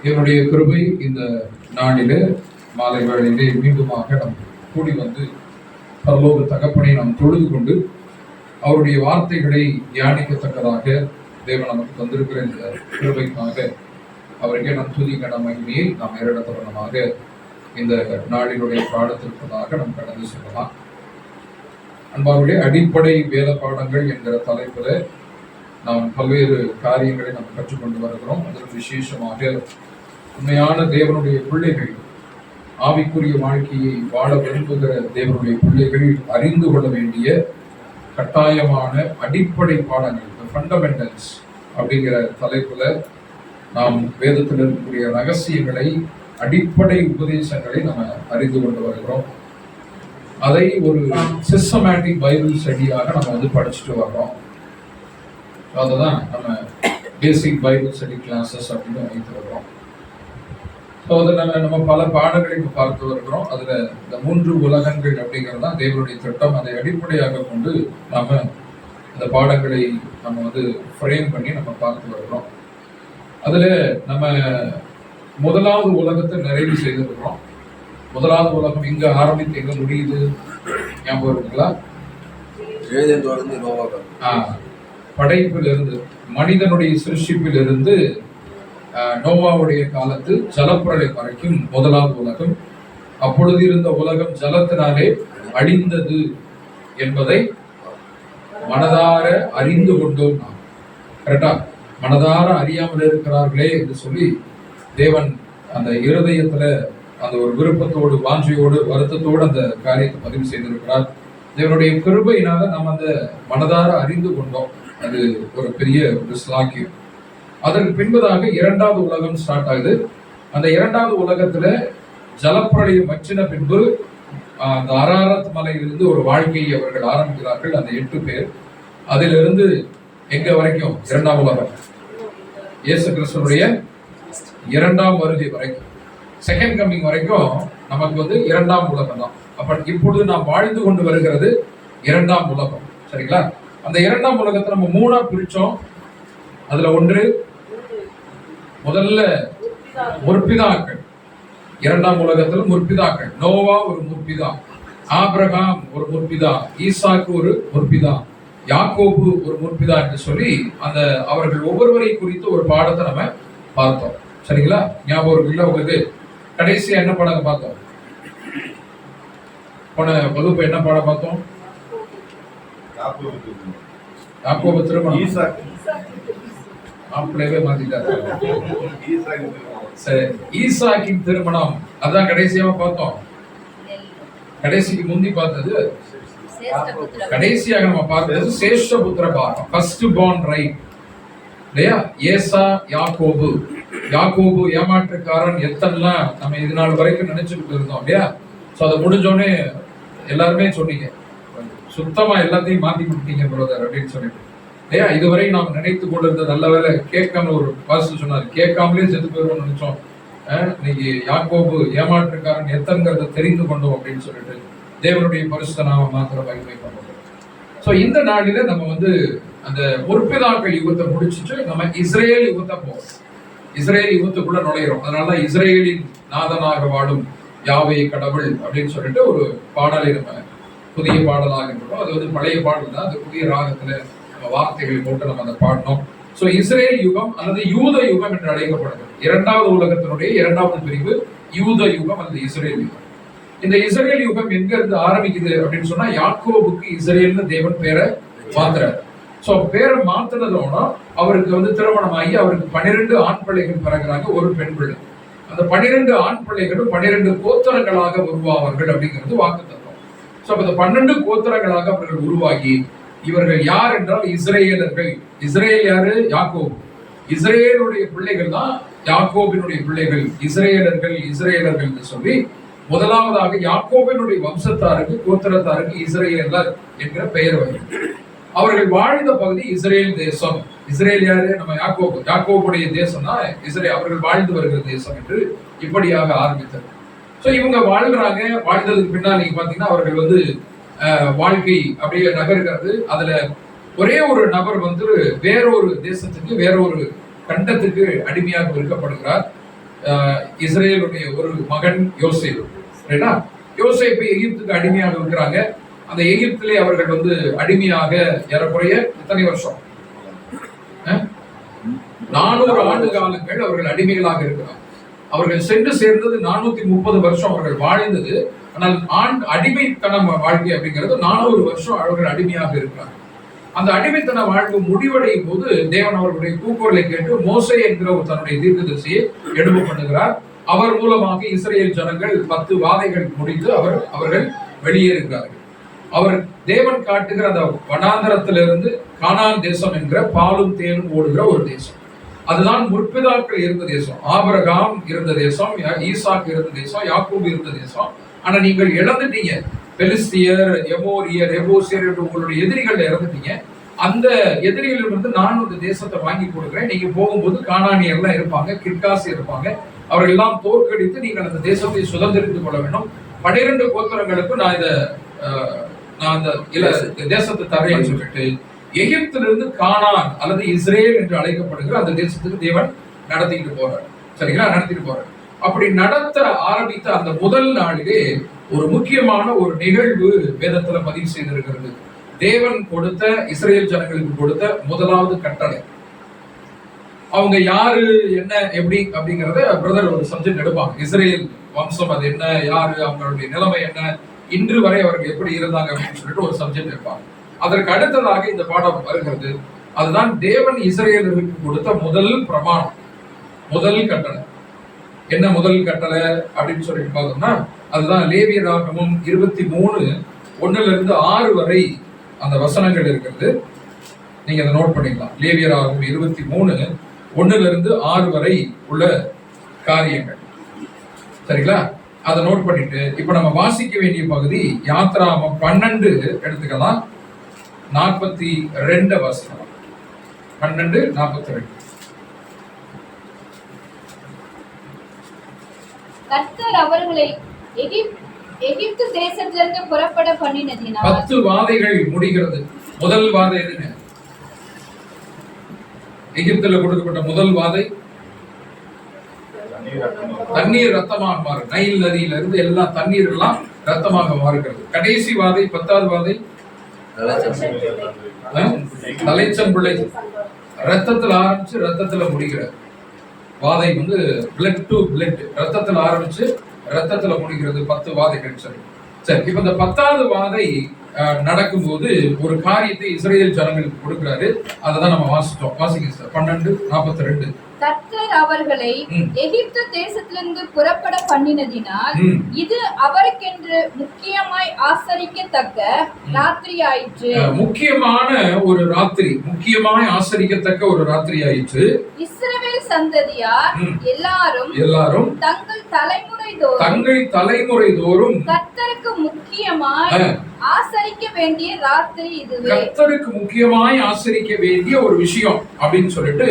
என்னுடைய கிருபை இந்த நாளிலே மாலை வேளையிலே மீண்டுமாக நாம் கூடி வந்து பரலோக தகப்பனை நாம் தொழுது கொண்டு அவருடைய வார்த்தைகளை தியானிக்கத்தக்கதாக தேவன் நமக்கு தந்திருக்கிற இந்த கிருபைக்காக அவருக்கே நம் துதிக்க நம் மகிமையை நாம் ஏறெடுத்தவனமாக இந்த நாளினுடைய பாடத்திற்காக நாம் கடந்து செல்லலாம். அன்பாகவே அடிப்படை வேத பாடங்கள் என்கிற தலைப்பில் நாம் பல்வேறு காரியங்களை நாம் கற்றுக்கொண்டு வருகிறோம். அதில் விசேஷமாக உண்மையான தேவனுடைய பிள்ளைகள், ஆவிக்குரிய வாழ்க்கையை வாழ விரும்புகிற தேவனுடைய பிள்ளைகள் அறிந்து கொள்ள வேண்டிய கட்டாயமான அடிப்படை பாடங்கள், ஃபண்டமெண்டல்ஸ் அப்படிங்கிற தலைப்புல நாம் வேதத்தில் இருக்கக்கூடிய ரகசியங்களை, அடிப்படை உபதேசங்களை நம்ம அறிந்து கொண்டு வருகிறோம். அதை ஒரு சிஸ்டமேட்டிக் பைபிள் ஸ்டடியாக நம்ம வந்து படிச்சுட்டு வர்றோம். அதுதான் நம்ம பேசிக் பைபிள் ஸ்டடி கிளாஸஸ் அப்படின்னு வைத்து வருகிறோம். ஸோ அதில் நம்ம பல பாடங்களை இப்போ பார்த்து வருகிறோம். அதில் இந்த 3 உலகங்கள் அப்படிங்கிறது தான் தேவனுடைய திட்டம். அதை அடிப்படையாக கொண்டு நாம இந்த பாடங்களை நம்ம வந்து ஃப்ரேம் பண்ணி நம்ம பார்த்து வருகிறோம். அதில் நம்ம முதலாவது உலகத்தை நிறைவு செய்திருக்கிறோம். முதலாவது உலகம் எங்க ஆரம்பித்து எங்க முடியுது ஞாபகம் இருக்குங்களா? படைப்பிலிருந்து, மனிதனுடைய சிருஷ்டிப்பிலிருந்து நோவாவுடைய காலத்து ஜலப்பிரளயம் வரைக்கும் முதலாவது உலகம். அப்பொழுது இருந்த உலகம் ஜலத்தினாலே அழிந்தது என்பதை மனதார அறிந்து கொண்டோம். நாம் கரெக்டா மனதார அறியாமல் இருக்கிறார்களே என்று சொல்லி தேவன் அந்த இருதயத்துல அந்த ஒரு விருப்பத்தோடு, வாஞ்சையோடு, வருத்தத்தோடு அந்த காரியத்தை பதிவு செய்திருக்கிறார். தேவனுடைய கிருபையினால நம்ம அந்த மனதார அறிந்து கொண்டோம். அது ஒரு பெரிய ஒரு ஸ்லாக்கியம். அதற்கு பின்பதாக 2வது உலகம் ஸ்டார்ட் ஆகுது. அந்த 2வது உலகத்துல ஜலப்பிரளயம் வற்றின பின்பு அந்த அராரத் மலையிலிருந்து ஒரு வாழ்க்கையை அவர்கள் ஆரம்பிக்கிறார்கள், அந்த 8 பேர். அதிலிருந்து எங்க வரைக்கும் 2ஆம் உலகம், இயேசு கிறிஸ்துவுடைய 2ஆம் வருகை வரைக்கும், செகண்ட் கம்மிங் வரைக்கும் நமக்கு வந்து 2ஆம் உலகம் தான். அப்ப இப்பொழுது நாம் வாழ்ந்து கொண்டு வருகிறது 2ஆம் உலகம். சரிங்களா? அந்த 2ஆம் உலகத்தை நம்ம 3ஆ பிரிச்சோம். அதுல ஒன்று முதல்ல முற்பிதாக்கள். 2ஆம் உலகத்துல முற்பிதாக்கள். நோவா ஒரு முற்பிதா, ஆபிரகாம் ஒரு முற்பிதா, ஈசாக்கு ஒரு முற்பிதா, யாக்கோபு ஒரு முற்பிதா என்று சொல்லி அந்த அவர்கள் ஒவ்வொருவரை குறித்து ஒரு பாடத்தை நம்ம பார்த்தோம். சரிங்களா? ஞாபகம் இருக்குல்ல உங்களுக்கு? கடைசியா என்ன பாடம் பார்த்தோம்? போன வகுப்பு என்ன பாடம் பார்த்தோம்? யாக்கோபு திருமணம். அப்படியே மாத்திட்டாரு. சரி, ஈசாக்கின் திருமணம் அதான் கடைசியாக பார்த்தோம். கடைசிக்கு முந்தி பார்த்தது, கடைசியாக நம்ம பார்த்தது சேஷ்ட புத்திர பாகம், ஃபர்ஸ்ட் பார்ன் ரைட் இல்லையா? ஏசா, யாக்கோபு. யாக்கோபு ஏமாற்றுக்காரன் எத்தனைலாம் நம்ம இது நாள் வரைக்கும் நினைச்சுக்கிட்டு இருந்தோம் இல்லையா? ஸோ அதை முடிஞ்சோடனே எல்லாருமே சொன்னீங்க, சுத்தமா எல்லாத்தையும் மாத்தி கொடுத்தீங்க பிரதர் அப்படின்னு சொல்லிட்டு இல்லையா? இதுவரை நாம் நினைத்து கொண்டிருந்த நல்ல வேலை கேட்காம, ஒரு பாஸ்டர் சொன்னார், கேட்காமலே செத்து போயிடுவோம்னு நினைச்சோம். இன்னைக்கு யாக்கோபு ஏமாற்றுக்காரன் எத்தனைங்கிறத தெரிந்து கொண்டோம் அப்படின்னு சொல்லிட்டு தேவனுடைய பரிசுத்த நாம மாத்திரம் மகிமை பண்ணோம். ஸோ இந்த நாளில நம்ம வந்து அந்த முற்பிதாக்கள் யுகத்தை முடிச்சுட்டு நம்ம இஸ்ரேல் யுகத்தை போவோம். இஸ்ரேல் யுகத்துக்குள்ள நுழையிறோம். அதனாலதான் இஸ்ரேலின் நாதனாக வாழும் யாவே கடவுள் அப்படின்னு சொல்லிட்டு ஒரு பாடலை நம்ம புதிய பாடலாக இருக்கிறோம். அது வந்து பழைய பாடல் தான், அது புதிய ராகத்துல நம்ம வார்த்தைகளை போட்டு நம்ம அதை பாடணும். ஸோ இஸ்ரேல் யுகம் அல்லது யூத யுகம் என்று அழைக்கப்படுது. 2வது உலகத்தினுடைய 2வது பிரிவு யூத யுகம் அல்லது இஸ்ரேல் யுகம். இந்த இஸ்ரேல் யுகம் எங்க இருந்து ஆரம்பிக்குது அப்படின்னு சொன்னா, யாக்கோபுக்கு இஸ்ரேல்னு தேவன் பேரை மாத்துறாரு. ஸோ பேரை மாத்தினதோட அவருக்கு வந்து திருமணமாகி அவருக்கு 12 ஆண் பிள்ளைகள் பிறகுறாங்க, ஒரு பெண் பிள்ளை. அந்த 12 ஆண் பிள்ளைகளும் 12 கோத்திரங்களாக உருவாவார்கள் அப்படிங்கிறது வாக்குத்தத்தம். ஸோ அந்த 12 கோத்திரங்களாக அவர்கள் உருவாகி, இவர்கள் யார் என்றால் இஸ்ரேலர்கள். இஸ்ரேல் யாரு? யாக்கோபு. இஸ்ரேலுடைய பிள்ளைகள் தான் யாக்கோபினுடைய பிள்ளைகள், இஸ்ரேலர்கள். இஸ்ரேலர்கள் என்று சொல்லி முதலாவதாக யாக்கோபினுடைய வம்சத்தாருக்கு, கோத்திரத்தாருக்கு இஸ்ரேலர் என்கிற பெயர் வரும். அவர்கள் வாழ்ந்த பகுதி இஸ்ரேல் தேசம். இஸ்ரேல் யாரு? நம்ம யாக்கோபு. யாக்கோபுடைய தேசம் தான் இஸ்ரேல், அவர்கள் வாழ்ந்து வருகிற தேசம் என்று இப்படியாக ஆரம்பித்தது. ஸோ இவங்க வாழ்றாங்க. வாழ்ந்ததுக்கு பின்னால் நீங்க பாத்தீங்கன்னா அவர்கள் வந்து வாழ்க்கை அப்படியே நகர்கிறது. அதுல ஒரே ஒரு நபர் வந்து வேறொரு தேசத்துக்கு, வேறொரு கண்டத்துக்கு அடிமையாக விற்கப்படுகிறார். இஸ்ரேலுடைய ஒரு மகன் யோசேப்பு. ரைட்டா? யோசேப்பு எகிப்துக்கு அடிமையாக இருக்கிறாங்க. அந்த எகிப்திலே அவர்கள் வந்து அடிமையாக ஏறக்குறைய எத்தனை வருஷம்? 400 ஆண்டு காலங்கள் அவர்கள் அடிமைகளாக இருக்கிறார். அவர்கள் சென்று சேர்ந்தது 430 வருஷம் அவர்கள் வாழ்ந்தது. ஆனால் அடிமைத்தனம் வாழ்க்கை அப்படிங்கிறது 400 வருஷம் அவர்கள் அடிமையாக இருக்கிறார். அந்த அடிமைத்தன வாழ்வு முடிவடையும் போது தேவன் அவர்களுடைய கூக்குரலை கேட்டு மோசே என்கிற ஒரு தன்னுடைய தீர்க்கதரிசியை எழும்ப பண்ணுகிறார். அவர் மூலமாக இஸ்ரேல் ஜனங்கள் 10 வாதைகள் முடித்து அவர்கள் வெளியேறுகிறார்கள். அவர் தேவன் காட்டுகிற அந்த வனாந்தரத்திலிருந்து கானான் தேசம் என்கிற பாலும் தேனும் ஓடுகிற ஒரு தேசம். அதுதான் முற்பிதாக்கள் இருந்த தேசம். ஆபிரகாம் இருந்த தேசம், ஈசாக் இருந்த தேசம், யாக்கூப் இருந்த தேசம். ஆனா நீங்கள் இழந்துட்டீங்க. பெலிஸ்தியர், எமோரியர், எபூசியர் என்று உங்களுடைய எதிரிகள் இறந்துட்டீங்க. அந்த எதிரிகளிலிருந்து நான் இந்த தேசத்தை வாங்கி கொடுக்குறேன். நீங்க போகும்போது கானானியர்லாம் இருப்பாங்க, கிர்காசி இருப்பாங்க. அவர்கள் எல்லாம் தோற்கடித்து நீங்கள் அந்த தேசத்தை சுதந்திரித்துக் கொள்ள வேண்டும். 12 கோத்திரங்களுக்கு நான் அந்த தேசத்தை தரேன்னு சொல்லிட்டு எகிப்திலிருந்து கானான் அல்லது இஸ்ரேல் என்று அழைக்கப்படுகிற அந்த தேசத்துக்கு தேவன் நடத்திட்டு போறார். சரிங்களா? நடத்திட்டு போறார். அப்படி நடத்த ஆரம்பித்த அந்த முதல் நாளிலே ஒரு முக்கியமான ஒரு நிகழ்வு வேதத்துல பதிவு செய்திருக்கிறது. தேவன் கொடுத்த இஸ்ரேல் ஜனங்களுக்கு கொடுத்த முதலாவது கட்டளை. அவங்க யாரு, என்ன, எப்படி அப்படிங்கறத பிரதர் ஒரு சப்ஜெக்ட் எடுப்பாங்க. இஸ்ரேல் வம்சம் அது என்ன, யாரு, அவங்களுடைய நிலைமை என்ன, இன்று வரை அவர்கள் எப்படி இருந்தாங்க அப்படின்னு சொல்லிட்டு ஒரு சப்ஜெக்ட் எடுப்பாங்க. அதற்கு அடுத்ததாக இந்த பாடம் வருகிறது. அதுதான் தேவன் இஸ்ரேலருக்கு கொடுத்த முதல் பிரமாணம், முதல் கட்டளை. என்ன முதல் கட்டளை அப்படின்னு சொல்லிட்டு பார்த்தோம்னா அதுதான் லேவியராகமம் 23:1-6 வரை அந்த வசனங்கள் இருக்கிறது. நீங்க அதை நோட் பண்ணிக்கலாம். லேவியராகமம் 23:1-6 வரை உள்ள காரியங்கள். சரிங்களா? அதை நோட் பண்ணிட்டு இப்ப நம்ம வாசிக்க வேண்டிய பகுதி யாத்ராகமம் 12 எடுத்துக்கலாம். 42 வசனம். 12:42. கர்த்தர் அவர்களை எகிப்து தேசத்திலிருந்து புறப்பட பண்ணினதினால் 10 வாதைகள் முடிகிறது. முதல் வாதை என்ன? எகிப்துல கொடுக்கப்பட்ட முதல் வாதை தண்ணீர் ரத்தமாக மாறு. நைல் நதியில இருந்து எல்லா தண்ணீர் எல்லாம் ரத்தமாக மாறுகிறது. கடைசி வாதை 10வது வாதை தலைச்சம்பிள்ளை. ரத்தத்துல ஆரம்பிச்சு ரத்தத்துல முடிகிறது. வாதை வந்து பிளட் டு பிளட், ரத்தத்துல ஆரம்பிச்சு ரத்தத்துல முடிகிறது. 10 வாதைகள். சரி, இப்ப இந்த 10வது வாதை நடக்கும்போது ஒரு காரியத்தை இஸ்ரேல் ஜனங்களுக்கு கொடுக்கிறாரு. அததான் நம்ம வாசிட்டோம். வாசிங்க சார். 12:42. கர்த்தர் அவர்களை எகிப்து தேசத்திலிருந்து புறப்பட பண்ணினதினால் இது அவருக்கென்று முக்கியமாய் ஆசரிக்கத்தக்க ராத்திரி ஆயிற்று. முக்கியமான ஒரு ராத்திரி, முக்கியமாய் ஆசரிக்கத்தக்க ஒரு ராத்திரி ஆயிற்று. இஸ்ரவேல் சந்ததியார் எல்லாரும் தங்கள் தலைமுறை தோறும் கர்த்தருக்கு முக்கியமாய் ஆசரிக்க வேண்டிய ராத்திரி இதுவே. கர்த்தருக்கு முக்கியமாய் ஆசரிக்க வேண்டிய ஒரு விஷயம் அப்படின்னு சொல்லிட்டு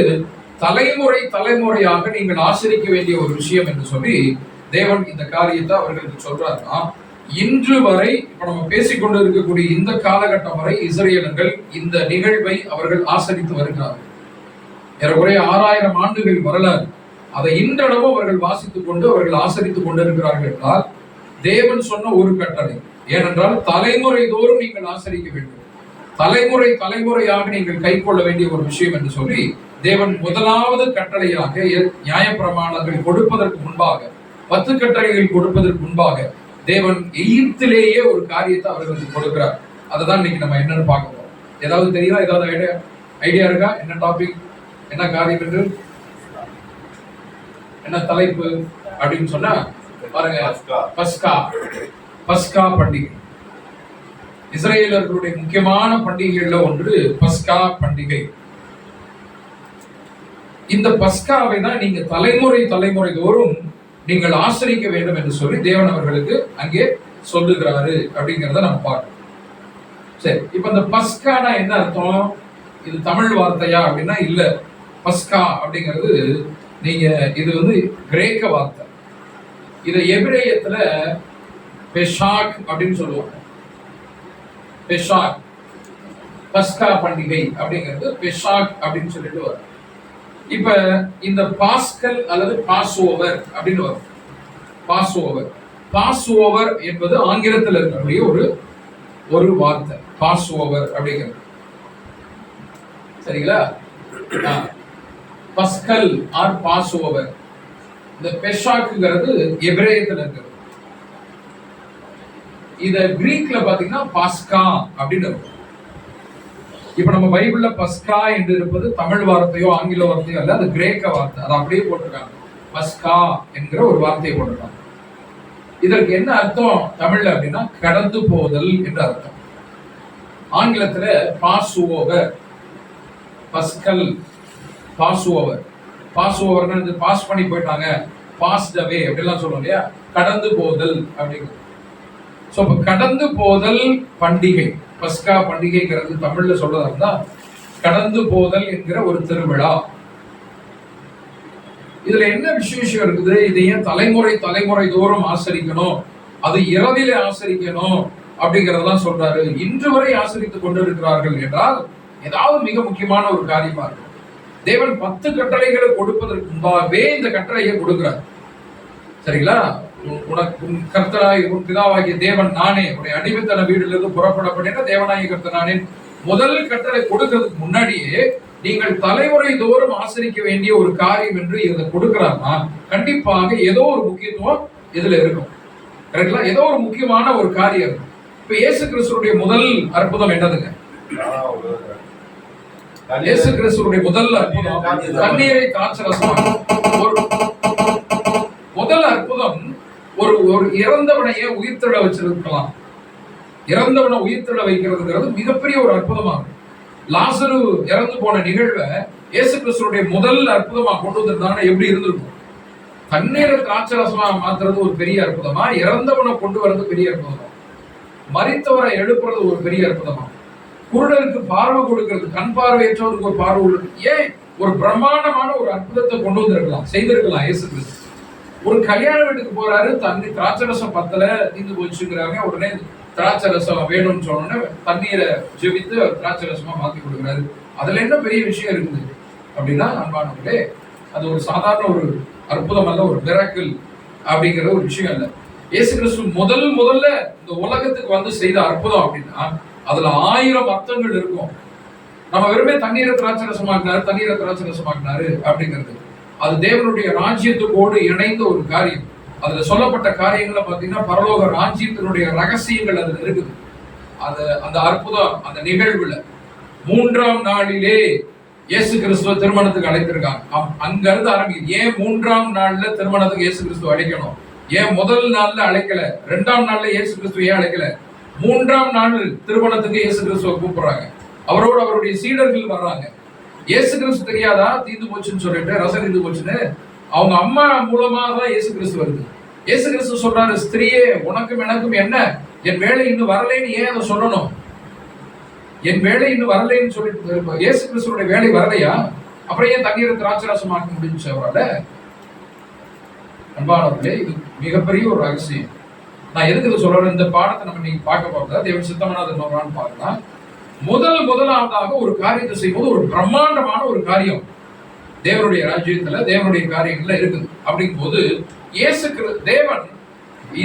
தலைமுறையாக நீங்கள் ஆசரிக்க வேண்டிய ஒரு விஷயம் என்று சொல்லி தேவன் இந்த காரியத்தை அவர்களுக்கு சொல்றாருன்னா, இன்று வரை இப்ப நம்ம பேசிக்கொண்டு இருக்கக்கூடிய இந்த காலகட்டம் வரை இஸ்ரேலர்கள் இந்த நிகழ்வை அவர்கள் ஆசரித்து வருகிறார்கள். ஏறக்குறைய 6000 ஆண்டுகள் வரலாறு. அதை இன்றளவும் அவர்கள் வாசித்துக் கொண்டு அவர்கள் ஆசரித்துக் கொண்டிருக்கிறார்கள் என்றால் தேவன் சொன்ன ஒரு கட்டளை. ஏனென்றால் தலைமுறை தோறும் நீங்கள் ஆசரிக்க வேண்டும், தலைமுறையாக நீங்கள் கை கொள்ள வேண்டிய ஒரு விஷயம் என்று சொல்லி தேவன் முதலாவது கட்டளையாக நியாயப்பிரமாணங்கள் கொடுப்பதற்கு முன்பாக, 10 கட்டளைகள் கொடுப்பதற்கு முன்பாக தேவன் எகிப்திலேயே ஒரு காரியத்தை அவர்களுக்கு கொடுக்கிறார். அதுதான் இன்னைக்கு நம்ம என்னன்னு பார்க்க போறோம். ஏதாவது தெரியுதா? ஏதாவது ஐடியா இருக்கா? என்ன டாபிக், என்ன காரியம் என்று, என்ன தலைப்பு அப்படின்னு சொன்னா பாருங்க. பஸ்கா பண்டிகை. இஸ்ரேலர்களுடைய முக்கியமான பண்டிகைகள்ல ஒன்று பஸ்கா பண்டிகை. இந்த பஸ்காவை தான் நீங்க தலைமுறை தோறும் நீங்கள் ஆசரிக்க வேண்டும் என்று சொல்லி தேவன் அவர்களுக்கு அங்கே சொல்லுகிறாரு அப்படிங்கிறத நம்ம பார்க்கணும். சரி, இப்ப இந்த பஸ்கானா என்ன அர்த்தம்? இது தமிழ் வார்த்தையா அப்படின்னா இல்ல. பஸ்கா அப்படிங்கிறது இது வந்து கிரேக்க வார்த்தை. இதை எபிரேயத்துல பெஷாக் அப்படின்னு சொல்லுவாங்க. பெஷாக், பஸ்கா பண்டிகை அப்படிங்கிறது பெஷாக் அப்படின்னு சொல்லிட்டு வரும். இப்ப இந்த பாஸ்கல் அல்லது பாஸ் ஓவர் அப்படின்னு வரும். பாஸ் ஓவர், பாஸ் ஓவர் என்பது ஆங்கிலத்தில் இருக்கக்கூடிய ஒரு வார்த்தை. பாஸ் ஓவர் அப்படிங்கிறது சரிங்களா? Pascal R pass over. இந்த பெஷாக்குங்கிறது எபிரேயத்தில் இருக்கிறது. இத கிரீக்ல பாத்தீங்கன்னா பாஸ்கா அப்படின்னு இருக்கும். இப்ப நம்ம பைபிள்ல பஸ்கா என்று இருப்பது தமிழ் வார்த்தையோ ஆங்கில வார்த்தையோ அல்ல, அது கிரேக்க வார்த்தை. அதை அப்படியே போட்டிருக்காங்க. பஸ்கா என்கிற ஒரு வார்த்தையை போட்டிருக்காங்க. இதற்கு என்ன அர்த்தம் தமிழ்ல அப்படின்னா கடந்து போதல் என்று அர்த்தம். ஆங்கிலத்துல பாஸ் ஓவர், பஸ்கல், பாஸ் ஓவர். பாஸ் ஓவர்னா பாஸ் பண்ணி போயிட்டாங்க, பாஸ்ட் அவே அப்படிலாம் சொல்லுவோம் இல்லையா, கடந்து போதல் அப்படிங்கிறது. சோ கடந்து போதல் பண்டிகை, பஸ்கா பண்டிகைங்கிறது தமிழ்ல சொல்றதா இருந்தா கடந்து போதல் என்கிற ஒரு திருவிழா. இதுல என்ன விசேஷம் இருக்குது? இதையே தலைமுறை தலைமுறை தோறும் ஆசரிக்கணும், அது இரவிலே ஆசரிக்கணும் அப்படிங்கறதெல்லாம் சொல்றாரு. இன்று வரை ஆசரித்துக் கொண்டிருக்கிறார்கள் என்றால் ஏதாவது மிக முக்கியமான ஒரு காரியமா இருக்கும். தேவன் 10 கட்டளைகளை கொடுப்பதற்கு முன்பாகவே இந்த கட்டளையை கொடுக்கிறார். சரிங்களா? உனக்கு கர்த்தராய் உன் பிதாவாகிய தேவன் நானே, உன்னுடைய அடிமைத்தன வீட்டிலிருந்து புறப்படப்பட்டேன்னா தேவனாகிய கர்த்தர் நானே முதல் கட்டளை கொடுக்கிறதுக்கு முன்னாடியே நீங்கள் தலைமுறை தோறும் ஆசரிக்க வேண்டிய ஒரு காரியம் என்று இதை கொடுக்கிறார்னா கண்டிப்பாக ஏதோ ஒரு முக்கியத்துவம் இதுல இருக்கும். கரெக்டா? ஏதோ ஒரு முக்கியமான ஒரு காரியம். இப்ப இயேசு கிறிஸ்துடைய முதல் அற்புதம் என்னதுங்க? இயேசு கிறிஸ்துடைய முதல் அற்புதம் தண்ணீரை திராட்சரசமாக்கும். முதல் அற்புதம் ஒரு இறந்தவனையே உயிர்த்தெழ வச்சிருக்கலாம். இறந்தவனை உயிர்த்தெழ வைக்கிறதுங்கிறது மிகப்பெரிய ஒரு அற்புதமாகும். லாசரு இறந்து போன நிகழ்வை இயேசு கிறிஸ்துடைய முதல் அற்புதமா கொண்டு வந்திருந்தாங்கன்னா எப்படி இருந்திருக்கும்? தண்ணீரை திராட்சரசமா மாத்துறது ஒரு பெரிய அற்புதமா, இறந்தவனை கொண்டு வர்றது பெரிய அற்புதமா, மரித்தவரை எழுப்புறது ஒரு பெரிய அற்புதமா, குருடருக்கு பார்வை கொடுக்கிறது, கண் பார்வையற்றவருக்கு ஒரு பார்வை கொடுக்கிறது, ஏன் ஒரு பிரம்மாண்டமான ஒரு அற்புதத்தை கொண்டு வந்திருக்கலாம், செய்திருக்கலாம் இயேசு கிறிஸ்து. ஒரு கல்யாண வீட்டுக்கு போறாரு, தண்ணி திராட்சரசம் பத்தல தீர்ந்து போச்சுங்கிறாங்க. உடனே திராட்சரசம் வேணும்னு சொன்னோன்னே தண்ணீரை ஜெபித்து திராட்சரசமா மாத்தி கொடுக்குறாரு. அதுல என்ன பெரிய விஷயம் இருக்குது அப்படின்னா அன்பானவர்களே, அது ஒரு சாதாரண ஒரு அற்புதம் அல்ல, ஒரு மிராக்கிள் அப்படிங்கிற ஒரு விஷயம் அல்ல. இயேசு கிறிஸ்து முதல்ல இந்த உலகத்துக்கு வந்து செய்த அற்புதம் அப்படின்னா அதுல 1000 அர்த்தங்கள் இருக்கும். நம்ம வெறுமே தண்ணீரை திராட்சரசமாக்கினாரு அப்படிங்கிறது அது தேவனுடைய ராஜ்யத்துக்கோடு இணைந்த ஒரு காரியம். அதுல சொல்லப்பட்ட காரியங்களை பார்த்தீங்கன்னா பரலோக ராஜ்யத்தினுடைய ரகசியங்கள் அதுல இருக்குது. அது அந்த அற்புதம் அந்த நிகழ்வுல 3ஆம் நாளிலே இயேசு கிறிஸ்துவ திருமணத்துக்கு அழைத்திருக்காங்க. அங்க இருந்து ஆரம்பிக்குது. ஏன் 3ஆம் நாள்ல திருமணத்துக்கு இயேசு கிறிஸ்துவ அழைக்கணும்? ஏன் முதல் நாள்ல அழைக்கல? 2ஆம் நாள்ல இயேசு கிறிஸ்துவ ஏன் அழைக்கல? 3ஆம் நாள் திருமணத்துக்கு இயேசு கிறிஸ்துவ கூப்பிடுறாங்க. அவரோடு அவருடைய சீடர்கள் வர்றாங்க. இயேசு கிறிஸ்து தெரியாதா தீந்து போச்சுன்னு சொல்லிட்டு, ரசம் தீந்து போச்சுன்னு? அவங்க அம்மா மூலமா தான் இயேசு கிறிஸ்து வருது. இயேசு கிறிஸ்து சொல்றாரு, ஸ்திரீயே உனக்கும் எனக்கும் என்ன, என் வேலை இன்னும் வரலைன்னு ஏன் அதை சொல்லணும்? என் வேலை இன்னும் வரலைன்னு சொல்லிட்டு இயேசு கிறிஸ்துவோட வேலை வரலையா? அப்புறம் ஏன் தண்ணீரை திராட்சரசமாக்க முடிஞ்சுச்சு அவரால? அன்பானவர்களே, இது மிகப்பெரிய ஒரு ரகசியம். நான் எதுக்கு இதை சொல்றேன்? இந்த பாடத்தை நம்ம நீங்க பார்க்க போறதா தேவன் சித்தமான அதை நோரான்னு பார்க்கலாம். முதலாவதாக ஒரு காரியத்தை செய்யும்போது ஒரு பிரம்மாண்டமான ஒரு காரியம் தேவனுடைய ராஜ்யத்துல தேவனுடைய காரியங்கள்ல இருக்குது. அப்படிங்கும் போது தேவன்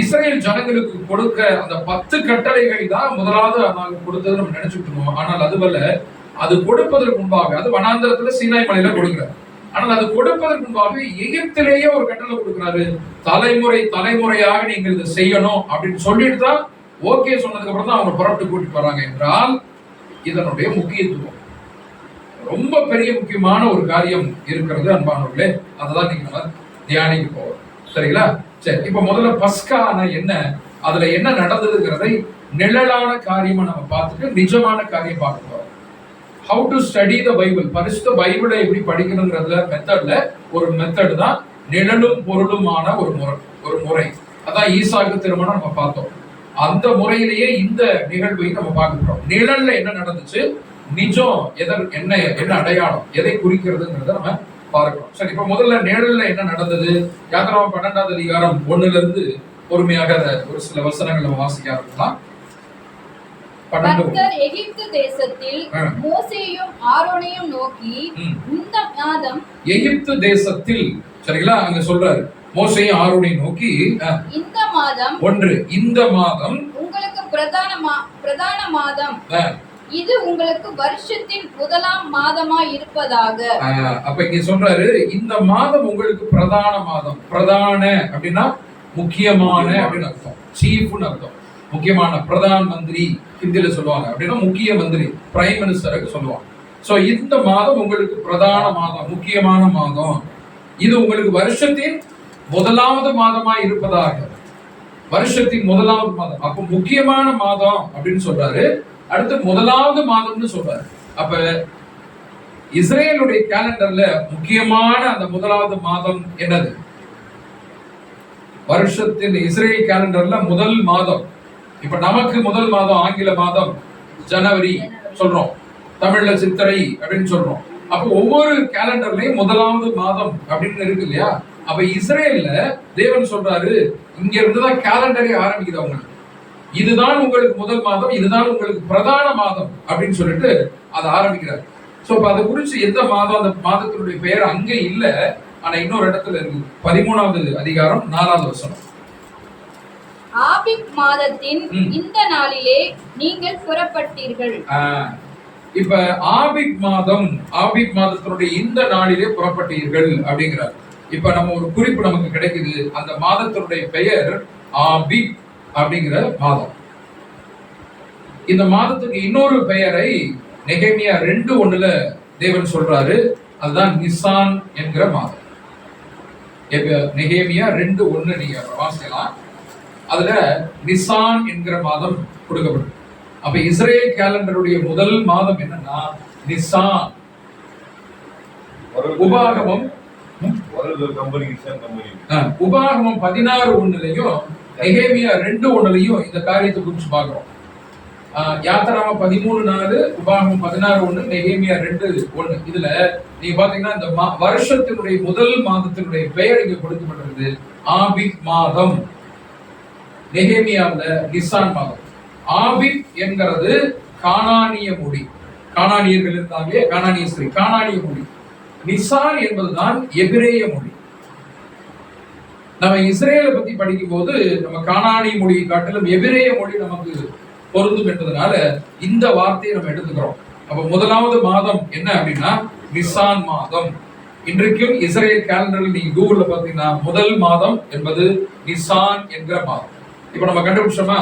இஸ்ரேல் ஜனங்களுக்கு கொடுக்க அந்த 10 கட்டளைகள் தான் முதலாவது நாங்கள் கொடுத்தது நம்ம நினைச்சுட்டு இருக்கோம். ஆனால் அதுவல்ல, அது கொடுப்பதற்கு முன்பாக அது வனாந்தரத்துல சீனாய் மலையில கொடுக்கிறார். ஆனால் அது கொடுப்பதற்கு முன்பாக எகிப்திலேயே ஒரு கட்டளை கொடுக்கிறாரு. தலைமுறை தலைமுறையாக நீங்கள் இதை செய்யணும் அப்படின்னு சொல்லிட்டு தான் ஓகே சொன்னதுக்கு அப்புறம் தான் அவங்க புறப்பட்டு கூட்டிட்டு வராங்க என்றால் இதனுடைய முக்கியத்துவம் ரொம்ப பெரிய முக்கியமான ஒரு காரியம் இருக்கிறது அன்பானவர்களே. அததான் நீங்க நம்ம தியானிக்க போறோம். சரிங்களா? சரி, இப்ப முதல்ல பஸ்கானா என்ன, அதுல என்ன நடந்ததுங்கிறதை நிழலான காரியமா நம்ம பார்த்துட்டு நிஜமான காரியம் பார்க்க போறோம். How to study the Bible, பரிசுத்த பைபிளை எப்படி படிக்கணுங்கிறதுல மெத்தட்ல ஒரு மெத்தட் தான் நிழலும் பொருளுமான ஒரு முறை. அதான் ஈசாக்கு திருமணம் நம்ம பார்த்தோம். அந்த முறையிலேயே இந்த நிகழ்வையும் நம்ம பார்க்கிறோம். நிழல்ல என்ன நடந்துச்சு, நிஜம் என்ன அடையாளம், எதை குறிக்கிறதுங்கிறத நம்ம பார்க்கிறோம். சரி, இப்ப முதல்ல நிழல்ல என்ன நடந்தது? யாத்திராகமம் 12ஆம் அதிகாரம் 1ல இருந்து பொறுமையாக ஒரு சில வசனங்கள் நம்ம வாசிக்க ஆரம்பிக்கலாம். கர்த்தர் எகிப்து தேசத்தில் மோசேயும் ஆரோனையும் நோக்கி இந்த மாதம் எகிப்து தேசத்தில், சரிங்களா, அங்க சொல்றாரு மோசேயும் ஆரோனையும் நோக்கி இந்த மாதம் இந்த மாதம் உங்களுக்கு பிரதான மாதம், இது உங்களுக்கு வருஷத்தின் முதலாம் மாதமாய் இருப்பதாக. அப்ப இங்க சொல்றாரு இந்த மாதம் உங்களுக்கு பிரதான மாதம். பிரதான அப்படின்னா முக்கியமான அப்படின்னு அர்த்தம், சீஃப்னு அர்த்தம். முக்கியமான, பிரதான் மந்திரி ஹிந்தியில சொல்லுவாங்க அப்படின்னா முக்கிய மந்திரி, பிரைம் மினிஸ்டருக்கு சொல்லுவாங்க. சோ இந்த மாதம் உங்களுக்கு பிரதான மாதம், முக்கியமான மாதம், இது உங்களுக்கு வருஷத்தின் முதலாவது மாதமா இருப்பதாக. வருஷத்தின் முதலாவது மாதம், அப்ப முக்கியமான மாதம் அப்படின்னு சொல்றாரு. அடுத்து முதலாவது மாதம்னு சொல்றாரு. அப்ப இஸ்ரேலுடைய கேலண்டர்ல முக்கியமான அந்த முதலாவது மாதம் என்னது? வருஷத்தின் இஸ்ரேல் கேலண்டர்ல முதல் மாதம். இப்ப நமக்கு முதல் மாதம் ஆங்கில மாதம் ஜனவரி சொல்றோம், தமிழ்ல சித்திரை அப்படின்னு சொல்றோம். அப்ப ஒவ்வொரு கேலண்டர்லயும் முதலாவது மாதம் அப்படின்னு இருக்கு இல்லையா? அப்ப இஸ்ரேல்ல தேவன் சொல்றாரு, இங்க இருந்துதான் கேலண்டரே ஆரம்பிக்குது அவங்களுக்கு. இதுதான் உங்களுக்கு முதல் மாதம், இதுதான் உங்களுக்கு பிரதான மாதம் அப்படின்னு சொல்லிட்டு அதை ஆரம்பிக்கிறார். சோ இப்ப அதை குறிச்சு எந்த மாதம், அந்த மாதத்தினுடைய பெயர் அங்க இல்ல, ஆனா இன்னொரு இடத்துல இருக்கு. 13வது அதிகாரம் 4வது வசனம். ஆபிப் மாதத்தின் இந்த நாளிலே நீங்கள் புறப்பட்டீர்கள். இப்ப ஆபிப் மாதம், ஆபிப் மாதத்தினுடைய இந்த நாளிலே புறப்பட்டீர்கள் அப்படிங்கிறார். இப்ப நம்ம ஒரு குறிப்பு நமக்கு கிடைக்குது, அந்த மாதத்தினுடைய பெயர் ஆபிப் அப்படிங்கிற மாதம். இந்த மாதத்துக்கு இன்னொரு பெயரை நெகேமியா 2:1 தேவன் சொல்றாரு, அதுதான் நிசான் என்கிற மாதம். நெகேமியா 2:1 நீங்க வாசிக்கலாம். அதுல நிசான் என்கிற மாதம் கொடுக்கப்படும். அப்ப இஸ்ரேல் கேலண்டருடைய முதல் மாதம் என்னன்னா நிசான். உபாகமம் 16:1 நெகேமியா 2:1 இந்த காரியத்தை குறிச்சு பார்க்கிறோம். யாத்திராம 13:4, உபாகமம் 16:1, நெகேமியா 2:1. இதுல நீங்க பாத்தீங்கன்னா இந்த வருஷத்தினுடைய முதல் மாதத்தினுடைய பெயர் இங்க கொடுக்கப்பட்டிருக்கு, ஆபிப் மாதம். நெகேமியாவுல நிசான் மாதம். ஆபிப் என்கிறது கானானிய மொழி, கானானியர்கள் இருந்தாங்களே, கானானிய மொழி. நிசான் என்பதுதான் எபிரேய மொழி. நம்ம இஸ்ரேலை பத்தி படிக்கும் போது நம்ம கானானி மொழியை காட்டிலும் எபிரேய மொழி நமக்கு பொருந்தும் என்பதனால இந்த வார்த்தையை நம்ம எடுத்துக்கிறோம். அப்ப முதலாவது மாதம் என்ன அப்படின்னா நிசான் மாதம். இன்றைக்கும் இஸ்ரேல் கேலண்டரில் நீங்க கூகுள்ல பாத்தீங்கன்னா முதல் மாதம் என்பது நிசான் என்கிற மாதம். இப்ப நம்ம கண்டுபிடிச்சோமா,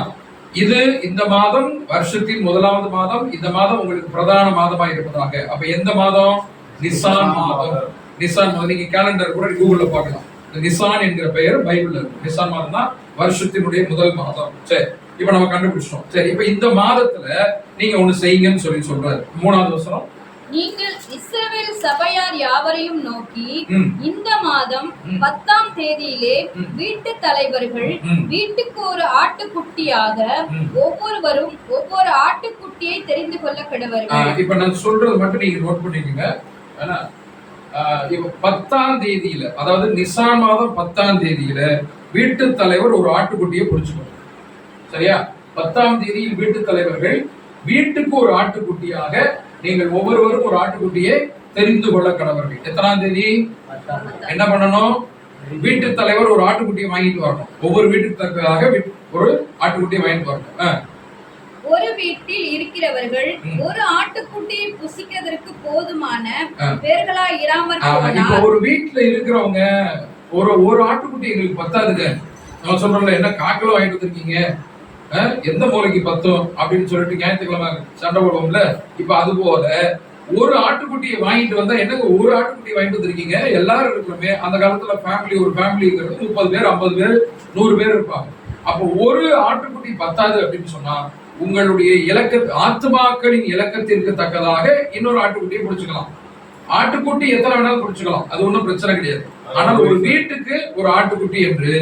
இது இந்த மாதம் வருஷத்தின் முதலாவது மாதம், இந்த மாதம் உங்களுக்கு பிரதான மாதமா இருப்பதாக. அப்ப எந்த மாதம்? நிசான் மாதம். நிசான் மாதம் நீங்க கேலண்டர் கூட கூகுள்ல பார்க்கலாம். நிசான் என்கிற பெயர் பைபிள்ல இருக்கு. நிசான் மாதம் தான் வருஷத்தினுடைய முதல் மாதம். சரி, இப்ப நம்ம கண்டுபிடிச்சோம். சரி, இப்ப இந்த மாதத்துல நீங்க ஒண்ணு செய்யுங்கன்னு சொல்றாரு. 3வது வசனம். நீங்கள் இஸ்ரவேல் சபையார் யாவரையும் நோக்கி இந்த மாதம் 10ஆம் தேதியிலே வீட்டு தலைவர்கள் வீட்டுக்கு ஒரு ஆட்டுக்குட்டியாக ஒவ்வொருவரும் ஒவ்வொரு ஆட்டுக்குட்டியை தெரிந்து கொள்ள கடவர்கள். இப்ப நான் சொல்றது மட்டும் நீங்க நோட் பண்ணிக்கங்க. இப்ப 10ஆம் தேதியில, அதாவது நிசான் மாதம் 10ஆம் தேதியில வீட்டு தலைவர் ஒரு ஆட்டுக்குட்டியை பிடிச்சுக்கணும். சரியா? 10ஆம் தேதியில் வீட்டு தலைவர்கள் வீட்டுக்கு ஒரு ஆட்டுக்குட்டியாக நீங்கள் ஒவ்வொருவரும் ஒரு ஆட்டுக்குட்டியை தெரிந்து கொள்ள கடவர்கள். எத்தனாம் தேதி என்ன பண்ணணும்? வீட்டு தலைவர் ஒரு ஆட்டுக்குட்டியை வாங்கிட்டு வரணும். ஒவ்வொரு வீட்டுக்கு தக்கதாக ஒரு ஆட்டுக்குட்டியை வாங்கிட்டு வரணும். ஒரு வீட்டில் இருக்கிறவர்கள் ஒரு ஆட்டுக்குட்டியை புசிக்கிறதற்கு போதுமான பேர்களா இராமற் போனால், ஒரு வீட்டுல இருக்கிறவங்க ஒரு ஆட்டுக்குட்டி எங்களுக்கு பத்தாதுங்க, நம்ம சொல்றோம்ல, என்ன காக்கிலோ வாங்கிட்டு வந்திருக்கீங்க, எந்த மூலைக்கு பத்தும் அப்படின்னு சொல்லிட்டு ஞாயிற்றுக்கிழமை சண்டை போடுவோம்ல. இப்ப அது போல ஒரு ஆட்டுக்குட்டியை வாங்கிட்டு வந்தா என்னங்க ஒரு ஆட்டுக்குட்டி வாங்கிட்டு வந்திருக்கீங்க, எல்லாரும் இருக்கிறோமே. அந்த காலத்துல ஃபேமிலி, ஒரு ஃபேமிலிங்கிறது 30 பேர் 50 பேர் 100 பேர் இருப்பாங்க. அப்போ ஒரு ஆட்டுக்குட்டி பத்தாது அப்படின்னு சொன்னா உங்களுடைய ஆத்துமாக்களின் இலக்கத்திற்கு தக்கதாக இன்னொரு ஆட்டுக்குட்டியை பிடிச்சுக்கலாம். ஆட்டுக்குட்டி எத்தனை வேணாலும் பிடிச்சுக்கலாம், அது ஒன்றும் பிரச்சனை கிடையாது. ஆனால் ஒரு வீட்டுக்கு ஒரு ஆட்டுக்குட்டி என்று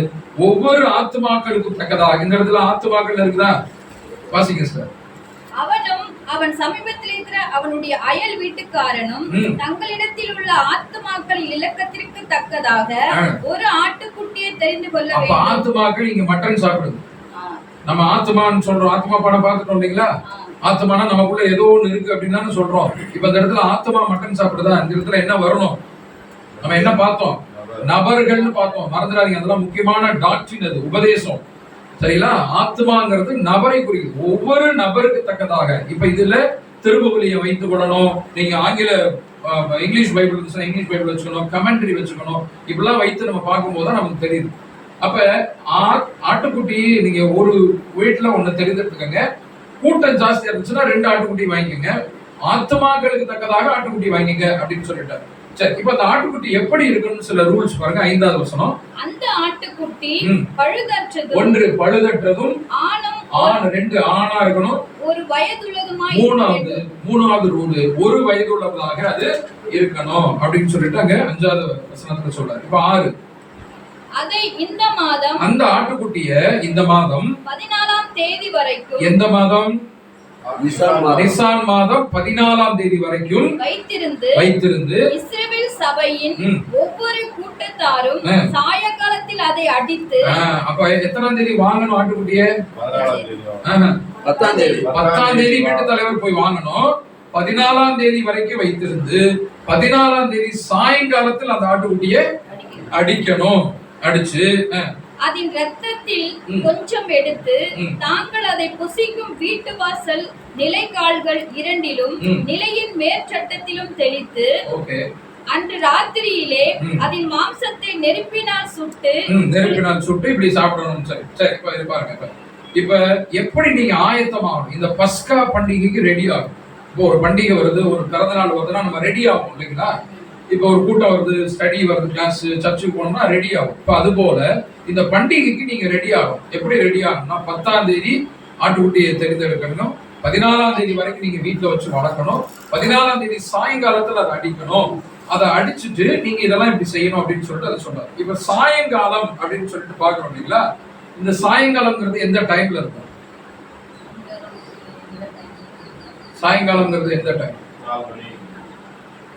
ஒவ்வொரு ஆத்துமாக்களுக்கும் தக்கதாக. இந்த இடத்துல ஆத்துமாக்கள் இருக்குதா? வாசிங்க சார். அவனும் அவன் சமீபத்தில் இருக்கிற அவனுடைய அயல் வீட்டுக்காரனும் தங்களிடத்தில் உள்ள ஆத்துமாக்களின் இலக்கத்திற்கு தக்கதாக ஒரு ஆட்டுக்குட்டியை தெரிந்து கொள்ள வேண்டும். அப்ப ஆத்துமாக்கள் இங்க மட்டன் சாப்பிடுது. நம்ம ஆத்மான்னு சொல்றோம், ஆத்மா படம் பார்த்துட்டோம் இல்லைங்களா? ஆத்மானா நமக்குள்ள ஏதோ ஒண்ணு இருக்கு அப்படின்னு சொல்றோம். இப்ப இந்த இடத்துல ஆத்மா மட்டன் சாப்பிடுதா? இந்த இடத்துல என்ன வரணும்? நம்ம என்ன பார்த்தோம்? நபர்கள்னு பார்த்தோம். மறந்துடாதீங்க, அதெல்லாம் முக்கியமான டாக்டரின், அது உபதேசம். சரிங்களா? ஆத்மாங்கிறது நபரை குறிக்குது, ஒவ்வொரு நபருக்கு தக்கதாக. இப்ப இதுல திருபுகலியை வைத்துக் கொள்ளணும். நீங்க ஆங்கில இங்கிலீஷ் பைபிள் இருந்துச்சுன்னா இங்கிலீஷ் பைபிள் வச்சுக்கணும், கமெண்ட்ரி வச்சுக்கணும். இப்படிலாம் வைத்து நம்ம பார்க்கும்போது தான் நமக்கு தெரியுது. அப்ப ஆட்டுக்குட்டி நீங்க ஒரு வீட்டுல ஒண்ணு தெரிஞ்சுக்கங்க. கூட்டம் ஜாஸ்தியா இருந்துச்சுன்னா 2 ஆட்டுக்குட்டி வாங்கிக்கோங்க. ஆத்மாக்களுக்கு தக்கதாக ஆட்டுக்குட்டி வாங்கிக்க அப்படின்னு சொல்லிட்டாரு. சரி, இப்ப அந்த ஆட்டுக்குட்டி எப்படி இருக்குன்னு சில ரூல்ஸ் பாருங்க. 5வது வசனம். அந்த ஆட்டுக்குட்டி பழுதற்றதும், ஒன்று பழுதற்றதும், ஆண் 2 ஆணா இருக்கணும், ஒரு வயதுள்ளதுமாய், மூணாவது ரூல் ஒரு வயதுள்ளதாக அது இருக்கணும் அப்படின்னு சொல்லிட்டு அங்க 5வது வசனத்துல சொல்றாரு. இப்ப 6, அதை இந்த மாதம், அந்த ஆட்டுக்குட்டிய இந்த மாதம் 14ஆம் தேதி வரைக்கும், எந்த மாதம்? நிசான் மாதம் 14ஆம் தேதி வரைக்கும் வைத்திருந்து இஸ்ரவேல் சபையின் ஒவ்வொரு கூட்டத்தாரும் சாயங்காலத்தில் அதை அடித்து. அப்ப எத்தனாம் தேதி வாங்கணும் ஆட்டுக்குட்டிய? 10ஆம் தேதி வீட்டு தலைவர் போய் வாங்கணும். 14ஆம் தேதி வரைக்கும் வைத்திருந்து 14ஆம் தேதி சாயங்காலத்தில் அந்த ஆட்டுக்குட்டிய அடிக்கணும். அடிச்சு அதன் இரத்தத்தில் கொஞ்சம் எடுத்து தாங்கள் அதை புசிக்கும் வீட்டு வாசல் நிலைக்கால்கள் இரண்டிலும் நிலையின் மேற்சட்டத்திலும் தெளித்து, அன்று ராத்திரியிலே அதன் மாம்சத்தை நெருப்பினால் சுட்டு இப்படி சாப்பிடணும். சரி சரி, இப்ப இது பாருங்க. இப்ப எப்படி நீங்க ஆயத்தமாகணும்? இந்த பஸ்கா பண்டிகைக்கு ரெடி ஆகும். இப்போ ஒரு பண்டிகை வருது, ஒரு பிறந்த நாள் வருதுன்னா நம்ம ரெடி ஆகும் இல்லைங்களா? இப்போ ஒரு கூட்டம் வருது, ஸ்டடி வருது, கிளாஸ், சர்ச்சுக்கு போனோம்னா ரெடி ஆகும். இப்போ அது போல இந்த பண்டிகைக்கு நீங்க ரெடி ஆகும். எப்படி ரெடி ஆகணும்னா 10ஆம் தேதி ஆட்டுக்குட்டியை தெரிந்தெடுக்கணும். 14ஆம் தேதி வரைக்கும் நீங்க வீட்டுல வச்சு வளர்க்கணும். 14ஆம் தேதி சாயங்காலத்துல அதை அடிக்கணும். அதை அடிச்சுட்டு நீங்க இதெல்லாம் இப்படி செய்யணும் அப்படின்னு சொல்லிட்டு அதை சொன்னார். இப்ப சாயங்காலம் அப்படின்னு சொல்லிட்டு பாக்குறோம் இல்லைங்களா? இந்த சாயங்காலம்ங்கிறது எந்த டைம்ல இருக்கும்? சாயங்காலம்ங்கிறது எந்த டைம்?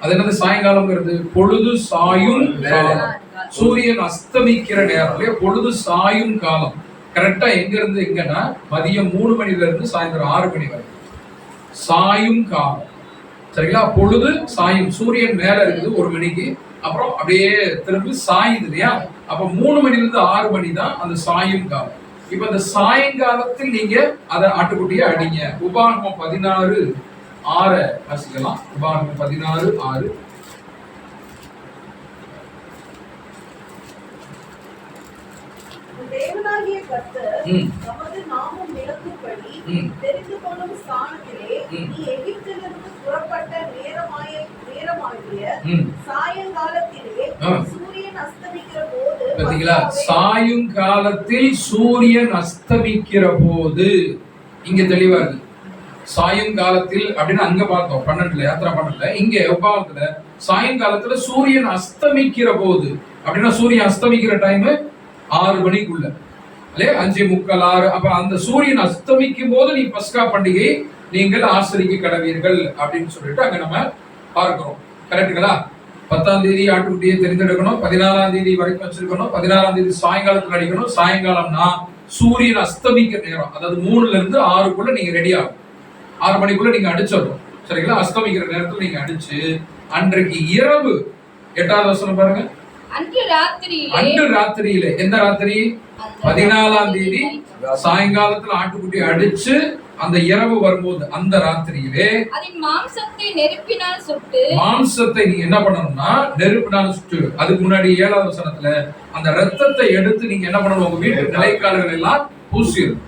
அது என்னது சாயங்காலம்ங்கிறது? பொழுது சாயும் காலம், சூரியன் அஸ்தமிக்கிற நேரம் இல்லையா? பொழுது சாயும் காலம். கரெக்டா எங்க இருந்து எங்கன்னா மதியம் 3 மணில இருந்து சாயந்தரம் 6 மணி வரை சாயும் காலம். சரிங்களா? பொழுது சாயும், சூரியன் மேல இருக்குது 1 மணிக்கு, அப்புறம் அப்படியே திரும்பி சாயுது இல்லையா? அப்ப 3 மணில இருந்து 6 மணி தான் அந்த சாயும் காலம். இப்ப இந்த சாயங்காலத்தில் நீங்க அதை ஆட்டுக்குட்டியை அடிங்க. உபாகமம் 16:6 வாசிக்கலாம். உபாகமம் 16:6. தேவனாகிய கர்த்தர் நமது நாமம் விளக்கும்படி தெரிந்து கொள்ளும் ஸ்தானத்திலே நீ எகிப்திலிருந்து புறப்பட்ட நேரமாகிய சாயங்காலத்திலே சூரியன் அஸ்தமிக்கிற போது. பாத்தீங்களா? சாயங்காலத்தில் சூரியன் அஸ்தமிக்கிற போது. இங்க தெளிவா இருக்கு. சாயங்காலத்தில் அப்படின்னு அங்க பார்த்தோம் 12ல, யாத்திரா 12ல. இங்க உபாகத்துல சாயங்காலத்துல சூரியன் அஸ்தமிக்கிற போது அப்படின்னா சூரியன் அஸ்தமிக்கிற டைம் 6 மணிக்குள்ள இல்லையா? 5:45, 6. அப்ப அந்த சூரியன் அஸ்தமிக்கும் போது நீ பஸ்கா பண்டிகை நீங்கள் ஆசரிக்க கடவீர்கள் அப்படின்னு சொல்லிட்டு அங்க நம்ம பார்க்கிறோம். கரெக்டுங்களா? 10ஆம் தேதி ஆட்டுக்குட்டியை தெரிந்தெடுக்கணும். 14ஆம் தேதி வரைக்கும் வச்சிருக்கணும். 16ஆம் தேதி சாயங்காலத்துல அடிக்கணும். சாயங்காலம்னா சூரியன் அஸ்தமிக்கிற நேரம், அதாவது 3ல இருந்து 6க்குள்ள நீங்க ரெடி ஆகும். 6 மணிக்குள்ள நீங்க அடிச்சிடணும். சரிங்களா? அஸ்தமிக்கிற நேரத்துல நீங்க அடிச்சு அன்றைக்கு இரவு 8வது வசனம் பாருங்க. அன்று ராத்திரியில, எந்த ராத்திரி? 14ஆம் தேதி சாயங்காலத்துல ஆட்டுக்குட்டி அடிச்சு அந்த இரவு வரும்போது அந்த ராத்திரியிலே அதன் மாம்சத்தை நெருப்பினால் சுட்டு. மாம்சத்தை நீங்க என்ன பண்ணணும்னா நெருப்பினால் சுட்டு. அதுக்கு முன்னாடி 7வது வசனத்துல அந்த ரத்தத்தை எடுத்து நீங்க என்ன பண்ணணும்? உங்க வீட்டு நிலைக்கால்கள் எல்லாம் பூசிடும்.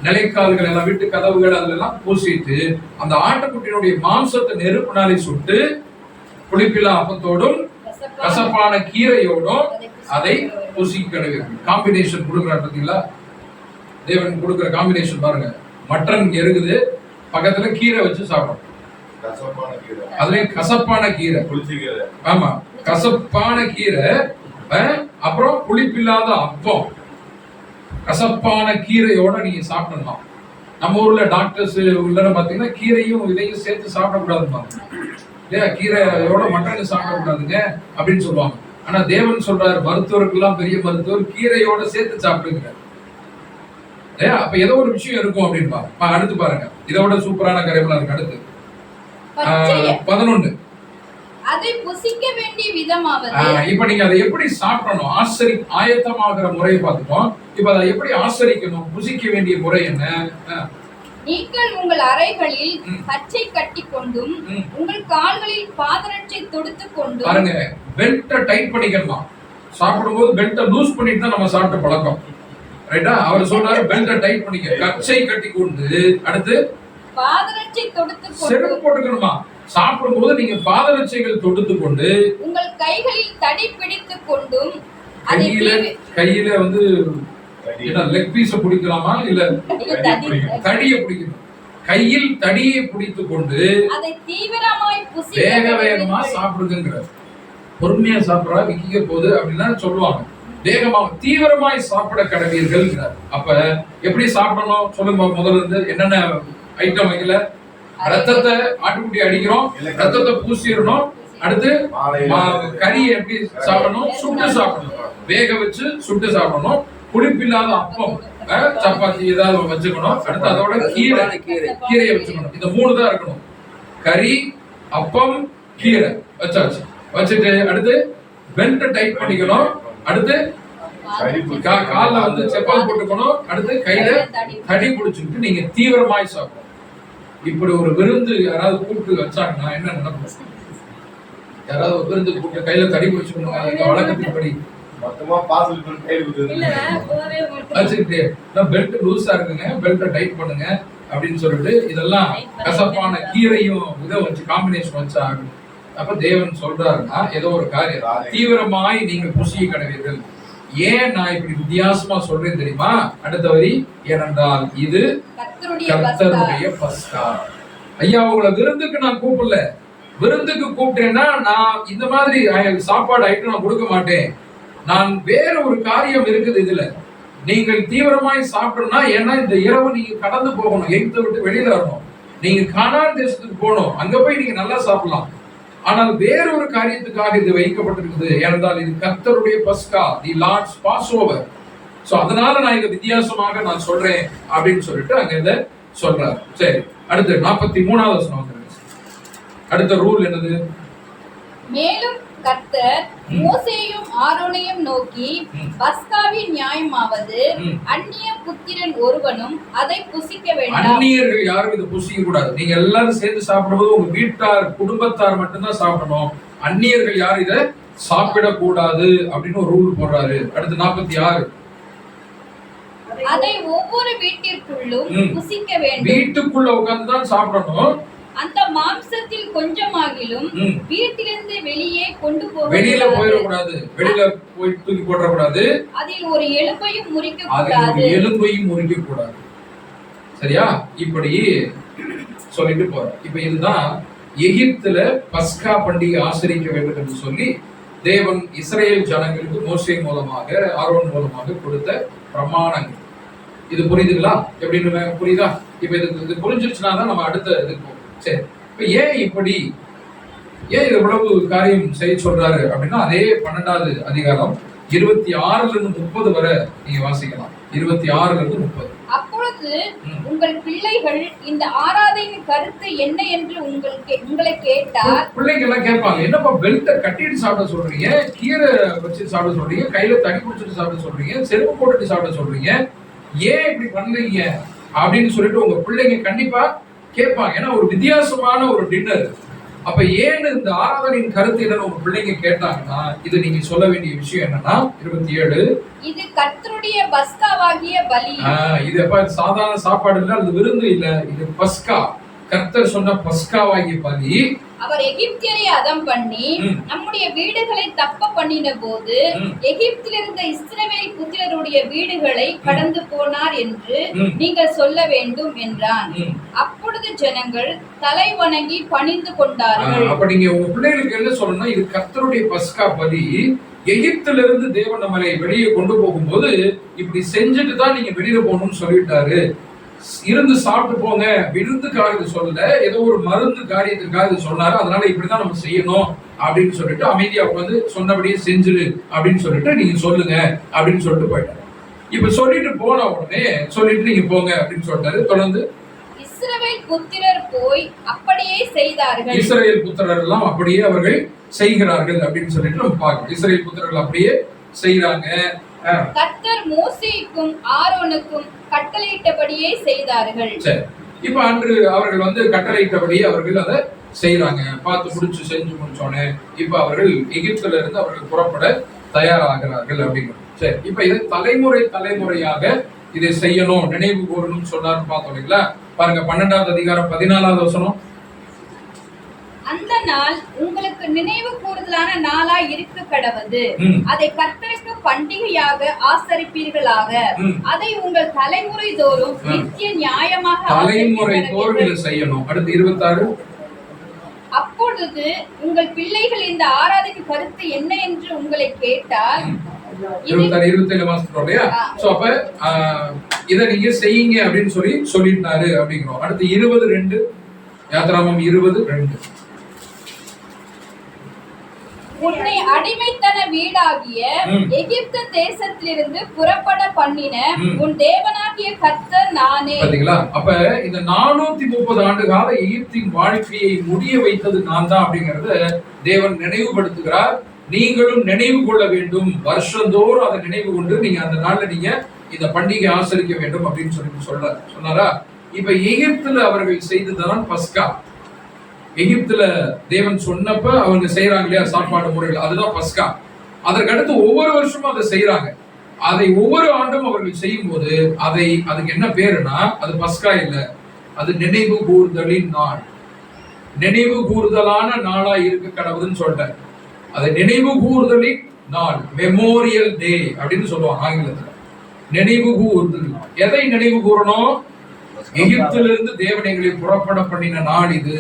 நிலைக்கால்கள் எல்லாம், வீட்டு கதவுகள் அதுல எல்லாம் பூசிட்டு அந்த ஆட்டுக்குட்டியினுடைய மாம்சத்தை நெருப்பினாலே சுட்டு புளிப்பில்லா அப்பத்தோடும் கசப்பான கீரையோடும் அதை புசிக்கணும். காம்பினேஷன் கொடுக்குறாரு பாத்தீங்களா? தேவன் கொடுக்குற காம்பினேஷன் பாருங்க. மட்டன் இருக்குது, பக்கத்துல கீரை வச்சு சாப்பிடும். அதுலயும் கசப்பான கீரை. ஆமா, கசப்பான கீரை, அப்புறம் புளிப்பில்லாத அப்பம், கசப்பான கீரையோட நீங்க சாப்பிடலாம். நம்ம ஊர்ல டாக்டர்ஸ் உள்ள பாத்தீங்கன்னா கீரையும் இதையும் சேர்த்து சாப்பிடக்கூடாதுமா இல்லையா? கீரையோட மட்டன் சாப்பிடக்கூடாதுங்க அப்படின்னு சொல்லுவாங்க. ஆனா தேவன் சொல்றாரு, மருத்துவருக்கு எல்லாம் பெரிய மருத்துவர், கீரையோட சேர்த்து சாப்பிடுங்க. அப்ப ஏதோ ஒரு விஷயம் இருக்கும் அப்படின்னு அடுத்து பாருங்க, இதை விட சூப்பரான கரைமலா இருக்கு. அடுத்து 11. அதை புசிக்க வேண்டிய விதமாவது. இப்ப நீங்க அதை எப்படி சாப்பிடணும், ஆயத்தமாகிற முறையை பார்த்துட்டோம். இப்ப அதை எப்படி ஆசரிக்கணும், புசிக்க வேண்டிய முறை என்ன? நீங்கள் உங்கள் அறைகளில் கச்சை கட்டி கொண்டும் உங்கள் கால்களில் பாதரட்சை தொடுத்து கொண்டும். பாருங்க, பெல்ட்டை டைட் பண்ணிக்கணுமா? சாப்பிடும்போது பெல்ட்டை லூஸ் பண்ணிட்டு தான் நம்ம சாப்பிட்ட பழக்கம், ரைட்டா? அவர் சொல்றாரு பெல்ட்டை டைட் பண்ணிக்க, கச்சை கட்டி கொண்டு, அடுத்து பாதரட்சை தொடுத்து கொண்டு. செருப்பு போட்டுக்கணுமா? சாப்பிடும்போது நீங்க பாதரட்சைகள் தொடுத்து கொண்டு உங்கள் கைகளில் தடி பிடித்துக் கொண்டும். கையில வந்து லெக் பீஸ பிடிக்கலாமா இல்ல தடியை பிடிக்கணும்? கையில் தடியை பிடித்துக் கொண்டு அதை தீவிரமாய் வேக வேகமா சாப்பிடுங்கிறார். பொறுமையா சாப்பிடறா விக்கிக்க போகுது அப்படின்னா சொல்லுவாங்க. வேகமா தீவிரமாய் சாப்பிட கடவீர்கள். அப்ப எப்படி சாப்பிடணும் சொல்லுங்க முதல்ல இருந்து. என்னென்ன ஐட்டம் வைக்கல? ரத்தத்தை ஆட்டுக்குட்டி அடிக்கிறோம், ரத்தத்தை பூசிடணும். அடுத்து கறியை எப்படி சாப்பிடணும்? சுட்டு சாப்பிடணும், வேக வச்சு சுட்டு சாப்பிடணும். புளிப்பில்லாத அப்பம், சப்பாத்தி ஏதாவது வச்சுக்கணும். அடுத்து அதோட கீரையை வச்சுக்கணும். இந்த 3 தான் இருக்கணும். கறி, அப்பம், கீரை வச்சாச்சு. வச்சுட்டு அடுத்து பெல்ட்டை டைட் பண்ணிக்கணும். அடுத்து கால்ல வந்து செப்பல் போட்டுக்கணும். அடுத்து கையில தடி பிடிச்சுக்கிட்டு நீங்க தீவிரமாய் சாப்பிடணும். இப்படி ஒரு விருந்து யாராவது கூப்பிட்டு வச்சாங்கன்னா என்ன நடக்கும்? யாராவது ஒரு விருந்து கூப்பிட்டு கையில தடி பிடிச்சுக்கணும். அந்த வழக்கத்தின்படி பெல்ட் லூஸா இருக்குங்க, பெல்ட்டை டைட் பண்ணுங்க அப்படின்னு சொல்லிட்டு இதெல்லாம் கசப்பான கீரையும் இதை வச்சு காம்பினேஷன் வச்சா. அப்ப தேவன் சொல்றாருன்னா ஏதோ ஒரு காரியம் தீவிரமாய் நீங்கள் புசிய கடவீர்கள். ஏன் நான் இப்படி வித்தியாசமா சொல்றேன் தெரியுமா? அடுத்த வரி, ஏனென்றால் இது கர்த்தருடைய பஸ்கா. ஐயா, உங்களை விருந்துக்கு நான் கூப்பிடல. விருந்துக்கு கூப்பிட்டேன்னா நான் இந்த மாதிரி சாப்பாடு ஐட்டம் நான் கொடுக்க மாட்டேன். நான் வேற ஒரு காரியம் இருக்குது இதுல. நீங்கள் தீவிரமாய் சாப்பிடணும்னா, ஏன்னா இந்த இரவு நீங்க கடந்து போகணும், எகிப்தை விட்டு வெளியில வரணும், நீங்க கானான் தேசத்துக்கு போகணும், அங்க போய் நீங்க நல்லா சாப்பிடலாம். ஆனால் வேற ஒரு காரியத்துக்காக இது வைக்கப்பட்டிருக்குது. ஏனென்றால் இது கர்த்தருடைய பஸ்கா, தி லார்ட்ஸ் பாஸ்ஓவர். சோ அதனால நான் இதை வித்தியாசமாக நான் சொல்றேன் அப்படின்னு சொல்லிட்டு அங்க இதை சொல்றாரு. சரி, அடுத்து 43வது வசனம். அடுத்த ரூல் என்னது? மேலும் கர்த்தர் மோசேயும் ஆரோனையும் நோக்கி, பஸ்காவின் நியாயமாவது அந்நிய புத்திரன் ஒருவனும் அதை புசிக்க வேண்டாம். அந்நியர்கள் யாரும் இதை புசிக்க கூடாது. நீங்க எல்லாரும் சேர்ந்து சாப்பிடும்போது உங்க வீட்டார் குடும்பத்தார் மட்டும்தான் சாப்பிடணும். அந்நியர்கள் யாரும் இதை சாப்பிடக்கூடாது அப்படின்னு ஒரு ரூல் போடுறாரு. அடுத்து 46. அதை ஒவ்வொரு வீட்டிற்குள்ளும் புசிக்க வேண்டும். வீட்டுக்குள்ள உட்கார்ந்து தான் சாப்பிடணும். அந்த மாம்சத்தில் கொஞ்சமாகிலும் வீட்டிலிருந்து வெளியே கொண்டு போக வெளியில போயிடக்கூடாது, வெளியில போய் தூக்கி போடக்கூடாது. அதில் ஒரு எலும்பையும் முறிக்க கூடாது. சரியா? இப்படி சொல்லிட்டு போறோம். இப்ப இதுதான் எகிப்துல பஸ்கா பண்டிகை ஆசரிக்க வேண்டும் என்று சொல்லி தேவன் இஸ்ரேல் ஜனங்களுக்கு மோசே மூலமாக, ஆரோன் மூலமாக கொடுத்த பிரமாணங்கள். இது புரியுதுங்களா? எப்படின்னு புரியுதா? இப்ப இது புரிஞ்சிருச்சுன்னா தான் நம்ம அடுத்த இதுக்கு போகும். சரி, இப்ப ஏன் இது இவ்வளவு காரியம் செய்ய சொல்றாரு அப்படின்னா, அதே 12வது அதிகாரம் 26ல இருந்து 30 வரை நீங்க வாசிக்கலாம். 26ல இருந்து 30. அப்பொழுது உங்கள் பிள்ளைகள் இந்த ஆராதனை கருத்து என்ன என்று உங்களை கேட்டால், பிள்ளைங்க எல்லாம் கேட்பாங்க, என்னப்பா பெல்ட்டை கட்டிட்டு சாப்பிட சொல்றீங்க, கீரை வச்சு சாப்பிட சொல்றீங்க, கையில தடி பிடிச்சிட்டு சாப்பிட சொல்றீங்க, செருப்பு போட்டுட்டு சாப்பிட சொல்றீங்க, ஏன் இப்படி பண்றீங்க அப்படின்னு சொல்லிட்டு உங்க பிள்ளைங்க கண்டிப்பா கேட்பாங்க. ஏன்னா ஒரு வித்தியாசமான ஒரு டின்னர். அப்ப ஏன் இந்த ஆராதனையின் கருத்து என்னன்னு உங்க பிள்ளைங்க கேட்டாங்கன்னா, இது நீங்க சொல்ல வேண்டிய விஷயம் என்னன்னா 27, இது கர்த்தருடைய பஸ்காவாகிய பலி. இது எப்ப சாதாரண சாப்பாடு இல்ல, அது விருந்து இல்ல, இது பஸ்கா, கர்த்தர் சொன்ன பஸ்காவாகிய பலி. அவர் எகிப்தியரை அதம் பண்ணி நம்முடைய வீடுகளை தப்ப பண்ணின போது எகிப்திலிருந்த இஸ்ரவேல் புத்திரருடைய வீடுகளை கடந்து போனார் என்று நீங்கள் சொல்ல வேண்டும் என்றான். அப்பொழுது ஜனங்கள் தலை வணங்கி பணிந்து கொண்டார்கள். அப்ப நீங்க உங்க பிள்ளைகளுக்கு என்ன சொல்லணும்? இது கர்த்தருடைய பஸ்கா பலி. எகிப்திலிருந்து தேவன் நம்மளை வெளியே கொண்டு போகும்போது இப்படி செஞ்சுட்டு தான் நீங்க வெளியில போகணும்னு சொல்லிட்டாரு. இருந்து சாப்பிட்டு போங்க, விருந்துக்காக இது சொல்லல, ஏதோ ஒரு மருந்து காரியத்திற்காக இது சொன்னாரு. அதனால இப்படிதான் நம்ம செய்யணும் அப்படின்னு சொல்லிட்டு அமைதியா உட்காந்து சொன்னபடியே செஞ்சிரு அப்படின்னு சொல்லிட்டு நீங்க சொல்லுங்க அப்படின்னு சொல்லிட்டு போயிட்டாரு. இப்ப சொல்லிட்டு போன உடனே சொல்லிட்டு நீங்க போங்க அப்படின்னு சொல்லிட்டாரு. தொடர்ந்து இஸ்ரவேல் புத்திரர் போய் அப்படியே செய்தார்கள். இஸ்ரவேல் புத்திரர் எல்லாம் அப்படியே அவர்கள் செய்கிறார்கள் அப்படின்னு சொல்லிட்டு நம்ம பார்க்கணும். இஸ்ரவேல் புத்திரர்கள் அப்படியே செய்யறாங்க. கர்த்தர் மோசேக்கும் ஆரோனுக்கும் கட்டளையிட்டபடியே செய்தார்கள். சரி, இப்ப அன்று அவர்கள் வந்து கட்டளையிட்டபடியே அவர்கள் அதை செய்யறாங்க. பார்த்து முடிச்சு செஞ்சு முடிச்சோன்னே இப்ப அவர்கள் எகிப்துல இருந்து அவர்கள் புறப்பட தயாராகிறார்கள் அப்படிங்கிறது. சரி, இப்ப இதை தலைமுறையாக இதை செய்யணும், நினைவு கூறணும்னு சொன்னார்னு பார்த்தோம் இல்லைங்களா? பாருங்க 12வது அதிகாரம் 14வது வசனம். அந்த நாள் உங்களுக்கு நினைவு கூறுதலான நாளாய் இருக்க கடவது. அதை கர்த்தருக்கு பண்டிகையாக ஆசரிப்பீர்களாக. அதை உங்கள் தலைமுறை தோறும் நித்திய நியாயமாக தலைமுறை தோறும் இதை செய்யணும். அடுத்து 26. அப்பொழுது உங்கள் பிள்ளைகள் இந்த ஆராதனை கருத்து என்ன என்று உங்களை கேட்டால் 27 மாசத்தோட அப்ப இதை நீங்க செய்யுங்க அப்படின்னு சொல்லிட்டாரு அப்படிங்கிறோம். அடுத்து 20:2 யாத்திராமம் 20:2. உன்னை அடிமைத்தன வீடாகிய எகிப்து தேசத்திலிருந்து புறப்பட பண்ணின உன் தேவனாகிய கர்த்தர் நானே. பாத்தீங்களா? அப்ப இந்த 430 ஆண்டு கால எகிப்தின் வாழ்க்கையை முடிய வைத்தது நான் தான் அப்படிங்கறத தேவன் நினைவுபடுத்துகிறார். நீங்களும் நினைவு கொள்ள வேண்டும். வருஷந்தோறும் அதை நினைவு கொண்டு நீங்க அந்த நாள்ல நீங்க இந்த பண்டிகை ஆசரிக்க வேண்டும் அப்படின்னு சொன்னாரா? இப்ப எகிப்துல அவர்கள் செய்ததுதான் பஸ்கா. எகிப்துல தேவன் சொன்னப்ப அவங்க செய்யறாங்க இல்லையா சாப்பாடு முறைகள், அதுதான் பஸ்கா. அதற்கு அடுத்து ஒவ்வொரு வருஷமும் அதை செய்யறாங்க. அதை ஒவ்வொரு ஆண்டும் அவர்கள் செய்யும் போது அதுக்கு என்ன பேருனா அது பஸ்கா இல்ல, அது நினைவு கூறுதலின் நாள். நினைவு கூறுதலான நாளா இருக்க கடவுதுன்னு சொல்லிட்டார். அது நினைவு கூறுதலின் நாள், மெமோரியல் டே அப்படின்னு சொல்லுவாங்க ஆங்கிலத்துல. நினைவு கூறுதல். எதை நினைவு கூறணும்? எகிப்திலிருந்து தேவன் எங்களை புறப்பட பண்ணின நாள் இது.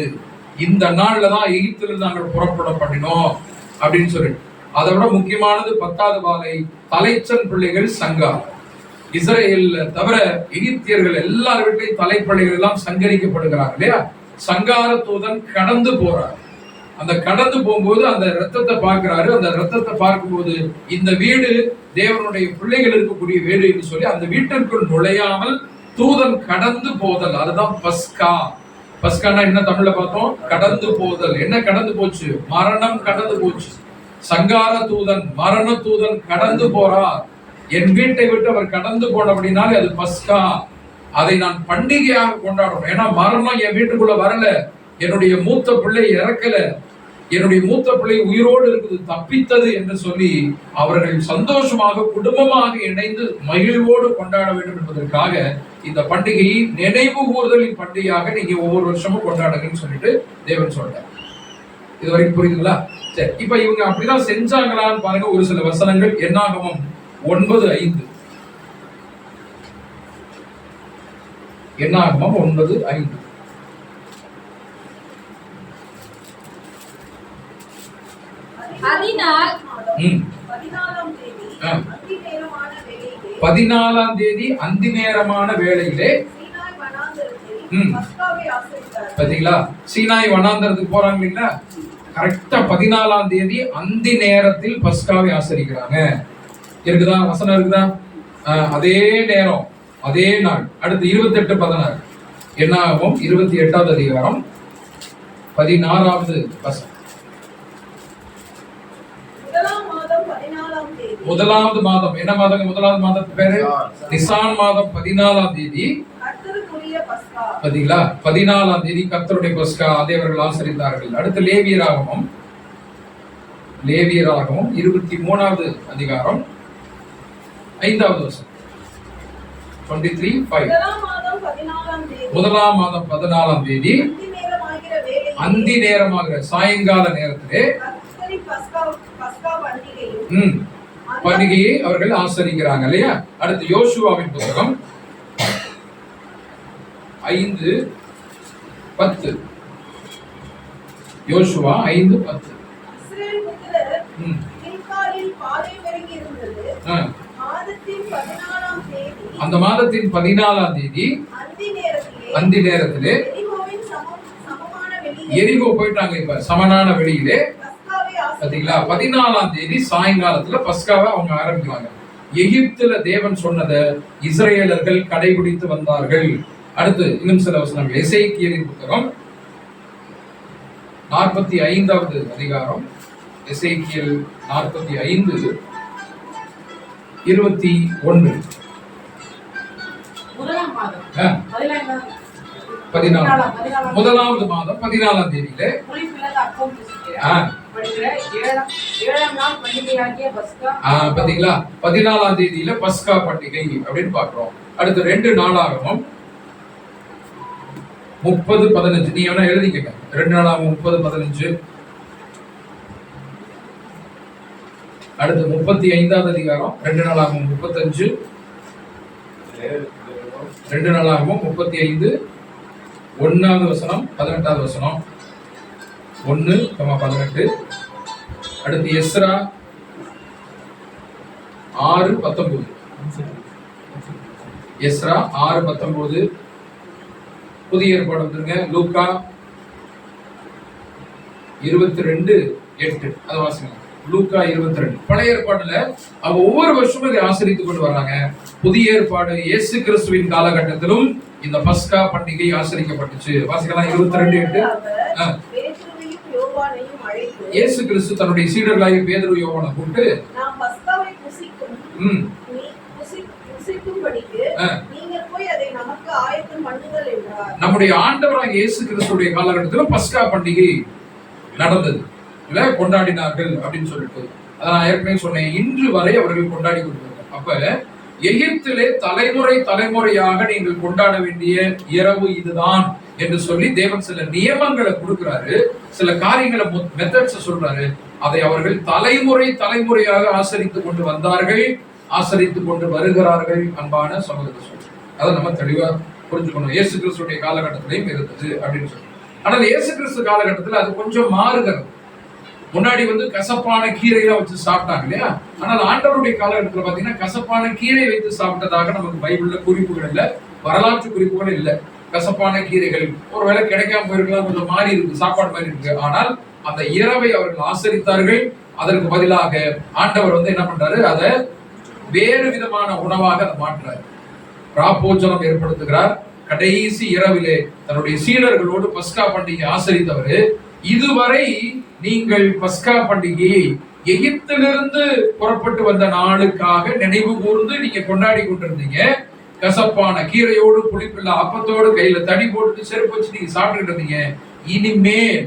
இந்த நாள்ல தான் எகிப்திலிருந்து நாங்கள் புறப்பட பண்ணினோம் அப்படின்னு சொல்லி. அதை விட முக்கியமானது 10வது வாலை தலைச்சன் பிள்ளைகள் சங்கா. இஸ்ரேல்ல தவிர எகிப்தியர்கள் எல்லார் வீட்டையும் தலைப்பிள்ளைகள் எல்லாம் சங்கரிக்கப்படுகிறாங்க இல்லையா? சங்கார தூதன் கடந்து போறார். அந்த கடந்து போகும்போது அந்த ரத்தத்தை பார்க்கிறாரு. அந்த ரத்தத்தை பார்க்கும்போது இந்த வீடு தேவனுடைய பிள்ளைகள் இருக்கக்கூடிய வீடு என்று சொல்லி அந்த வீட்டிற்குள் நுழையாமல் தூதன் கடந்து போதல், அதுதான் பஸ்கா. பஸ்கானா என்ன தமிழ்ல பார்த்தோம்? கடந்து போதல். என்ன கடந்து போச்சு? மரணம் கடந்து போச்சு. சங்கார தூதன், மரண தூதன் கடந்து போறார். என் வீட்டை விட்டு அவர் கடந்து போன அப்படின்னாலே அது பஸ்கா. அதை நான் பண்டிகையாக கொண்டாடுறோம். ஏன்னா மரணம் என் வீட்டுக்குள்ள வரல, என்னுடைய மூத்த பிள்ளை இறக்கல, என்னுடைய மூத்த பிள்ளை உயிரோடு இருக்குது, தப்பித்தது என்று சொல்லி அவர்கள் சந்தோஷமாக குடும்பமாக இணைந்து மகிழ்வோடு கொண்டாட வேண்டும் என்பதற்காக இந்த பண்டிகையை நினைவு கூறுதலின் பண்டிகையாக நீங்க ஒவ்வொரு வருஷமும் கொண்டாடுங்கன்னு சொல்லிட்டு தேவன் சொல்றார். இது வரைக்கும் புரியுதுங்களா? சரி, இப்ப இவங்க அப்படிதான் செஞ்சாங்களான்னு பாருங்க. ஒரு சில வசனங்கள் என்னாகமம் 9:5. என்னாகமம் 9:5. அதனால் 14ஆம் தேதி அந்தி நேரமான வேளையிலே பாத்தீங்களா? சீனாய் வனாந்தரத்துக்கு போறாங்க இல்லைங்களா? கரெக்டா 14ஆம் தேதி அந்தி நேரத்தில் பஸ்காவை ஆசரிக்கிறாங்க. இருக்குதா? வசனம் இருக்குதா? அதே நேரம் அதே நாள். அடுத்து 28:16 என்னாகும்? 28வது அதிகாரம் 16வது வசனம். முதலாவது மாதம் என்ன மாதம்? முதலாவது மாதத்துக்கு பேரு நிசான் மாதம் 14ஆம் தேதி. பாத்தீங்களா? 14ஆம் தேதி கர்த்தருடைய பஸ்கா அதை அவர்கள் ஆசரித்தார்கள். அடுத்து லேவியராகமம் 23வது அதிகாரம் 5வது வசனம். 23:5. முதலாம் மாதம் 14ஆம் தேதி அந்தி நேரமாகிற சாயங்கால நேரத்திலே பண்டிகையை அவர்கள் ஆசரிக்கிறாங்க இல்லையா? அடுத்து யோசுவாவின் புத்தகம் 5:10. யோசுவா 5:10. அந்த மாதத்தின் 14ஆம் தேதி அந்தி நேரத்திலே எரிகோ போயிட்டாங்க. இப்ப சமனான வெளியிலே பாத்தீங்களா? 14ஆம் தேதி சாயங்காலத்துல பஸ்காவை அவங்க ஆரம்பிக்கிறாங்க. எகிப்துல தேவன் சொன்னதை இஸ்ரேலர்கள் கடைபிடித்து வந்தார்கள். அடுத்து இன்னும் சில வசனங்கள். எசேக்கியேலின் புத்தகம் 45வது அதிகாரம். எசேக்கியேல் 45:21. முதலாவது மாதம் 14ஆம் தேதியிலே பாத்தீங்களா, 14ஆம் தேதியில பஸ்கா பண்டிகை அப்படின்னு பாக்குறோம். அடுத்து 2 நாளாகவும் 30:15. நீ வேணா எழுதிக்கங்க. 2 நாளாகவும் 30:15. அடுத்து 35வது அதிகாரம். 2 நாளாகவும் 35. 2 நாளாகவும் 35. 1வது வசனம் 18வது வசனம். 1:18. அடுத்து எஸ்ரா 6:19. எஸ்ரா 6:19. புதிய ஏற்பாடு வந்துருங்க. லூக்கா 22:8. அதை வாசிங்க. லூக்கா 22. பழைய ஏற்பாடுல அவங்க ஒவ்வொரு வருஷமும் இதை ஆசரித்துக் கொண்டு வர்றாங்க. புதிய ஏற்பாடு இயேசு கிறிஸ்துவின் காலகட்டத்திலும் இந்த பஸ்கா பண்டிகை ஆசரிக்கப்பட்டுச்சு. வாசிக்கலாம். 22:8. இயேசு கிறிஸ்து தன்னுடைய சீடர்களாகிய பேதுரு யோவானை கூப்பிட்டு நம்முடைய ஆண்டவராகிய இயேசு கிறிஸ்துடைய காலகட்டத்திலும் பஸ்கா பண்டிகை நடந்தது இல்ல, கொண்டாடினார்கள் அப்படின்னு சொல்லிட்டு அதை நான் ஏற்கனவே சொன்னேன். இன்று வரை அவர்கள் கொண்டாடி கொண்டிருக்கிறார்கள். அப்ப எகிப்திலே தலைமுறை தலைமுறையாக நீங்கள் கொண்டாட வேண்டிய இரவு இதுதான் என்று சொல்லி தேவன் சில நியமங்களை கொடுக்கிறாரு, சில காரியங்களை மெத்தட்ஸ் சொல்றாரு. அதை அவர்கள் தலைமுறை தலைமுறையாக ஆசரித்துக் கொண்டு வந்தார்கள், ஆசரித்துக் கொண்டு வருகிறார்கள். அன்பான சகோதர சொல்றேன், அதை நம்ம தெளிவா புரிஞ்சுக்கணும். இயேசு கிறிஸ்துடைய காலகட்டத்திலையும் இருந்தது அப்படின்னு சொல்லி. ஆனால் இயேசு கிறிஸ்து காலகட்டத்தில் அது கொஞ்சம் மாறுகிறது. முன்னாடி கசப்பான கீரையெல்லாம் வச்சு சாப்பிட்டாங்க இல்லையா? ஆனால் ஆண்டவருடைய காலகட்டத்தில் பாத்தீங்கன்னா கசப்பான கீரை வைத்து சாப்பிட்டதாக நமக்கு பைபிள்ல குறிப்புகள் இல்ல, வரலாற்று குறிப்புகள் இல்ல. கசப்பான கீரைகள் ஒருவேளை கிடைக்காம போயிருக்கலாம், கொஞ்சம் மாறி இருக்கு, சாப்பாடு மாதிரி இருக்கு. ஆனால் அந்த இரவை அவர்கள் ஆசரித்தார்கள். அதற்கு பதிலாக ஆண்டவர் என்ன பண்றாரு, அதை வேறு விதமான உணவாக அதை மாற்றுறாரு, ராப்போஜனம் ஏற்படுத்துகிறார். கடைசி இரவிலே தன்னுடைய சீடர்களோடு பஸ்கா பண்டிகை ஆசரித்தவர், இதுவரை நீங்கள் பஸ்கா பண்டிகையை எகிப்திலிருந்து புறப்பட்டு வந்த நாளுக்காக நினைவு கூர்ந்து நீங்க கொண்டாடி கொண்டிருந்தீங்க. கசப்பான கீரையோடு புளிப்பில்ல அப்பத்தோடு கையில தடி போட்டு செருப்பு வச்சு நீங்க சாப்பிட்டு இருந்தீங்க. இனிமேல்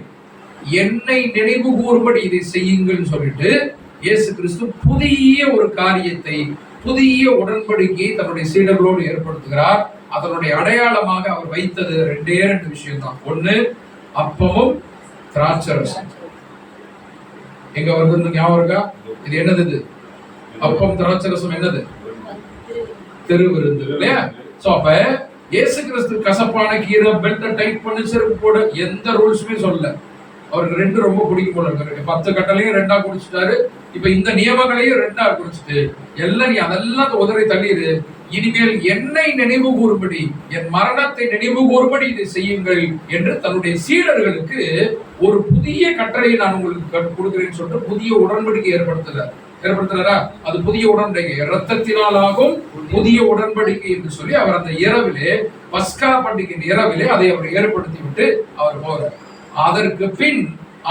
என்னை நினைவு கூறும்படி இதை செய்யுங்கள் சொல்லிட்டு இயேசு கிறிஸ்து புதிய ஒரு காரியத்தை, புதிய உடன்படிக்கையை தன்னுடைய சீடர்களோடு ஏற்படுத்துகிறார். அதனுடைய அடையாளமாக அவர் வைத்தது 2 விஷயம் தான். ஒண்ணு, அப்பமும் திராட்சரசம். எங்க ஞாபகம் இருக்கா? இது என்னது? இது அப்பம் திராட்சரசம் என்னது? திருவிருந்து இல்லையா? சோ அப்ப இயேசு கிறிஸ்து கசப்பான கீரை, பெல்ட்டை டைட் பண்ணி செருப்பு போட எந்த ரூல்ஸுமே சொல்லல. அவருக்கு 2 ரொம்ப பிடிக்கும் போல இருக்கு. 10 கட்டளையும் 2ஆ குடிச்சிட்டாரு. இப்ப இந்த நியமங்களையும் 2ஆ குடிச்சிட்டு எல்லாம் நீ அதெல்லாம் உதறி தள்ளிடு. இனிமேல் என்னை நினைவு கூறும்படி, என் மரணத்தை நினைவு கூறும்படி இதை செய்யுங்கள் என்று தன்னுடைய சீடர்களுக்கு ஒரு புதிய கட்டளையை நான் உங்களுக்கு கொடுக்கிறேன்னு சொல்லிட்டு புதிய உடன்படிக்கை ஏற்படுத்துறாரா? அது புதிய உடன்படிக்கை, இரத்தத்தினால் ஆகும் புதிய உடன்படிக்கை என்று சொல்லி அவர் அந்த இரவிலே, பஸ்கா பண்டிகை இரவிலே அதை அவர் ஏற்படுத்தி விட்டு அவர் போறார். அதற்கு பின்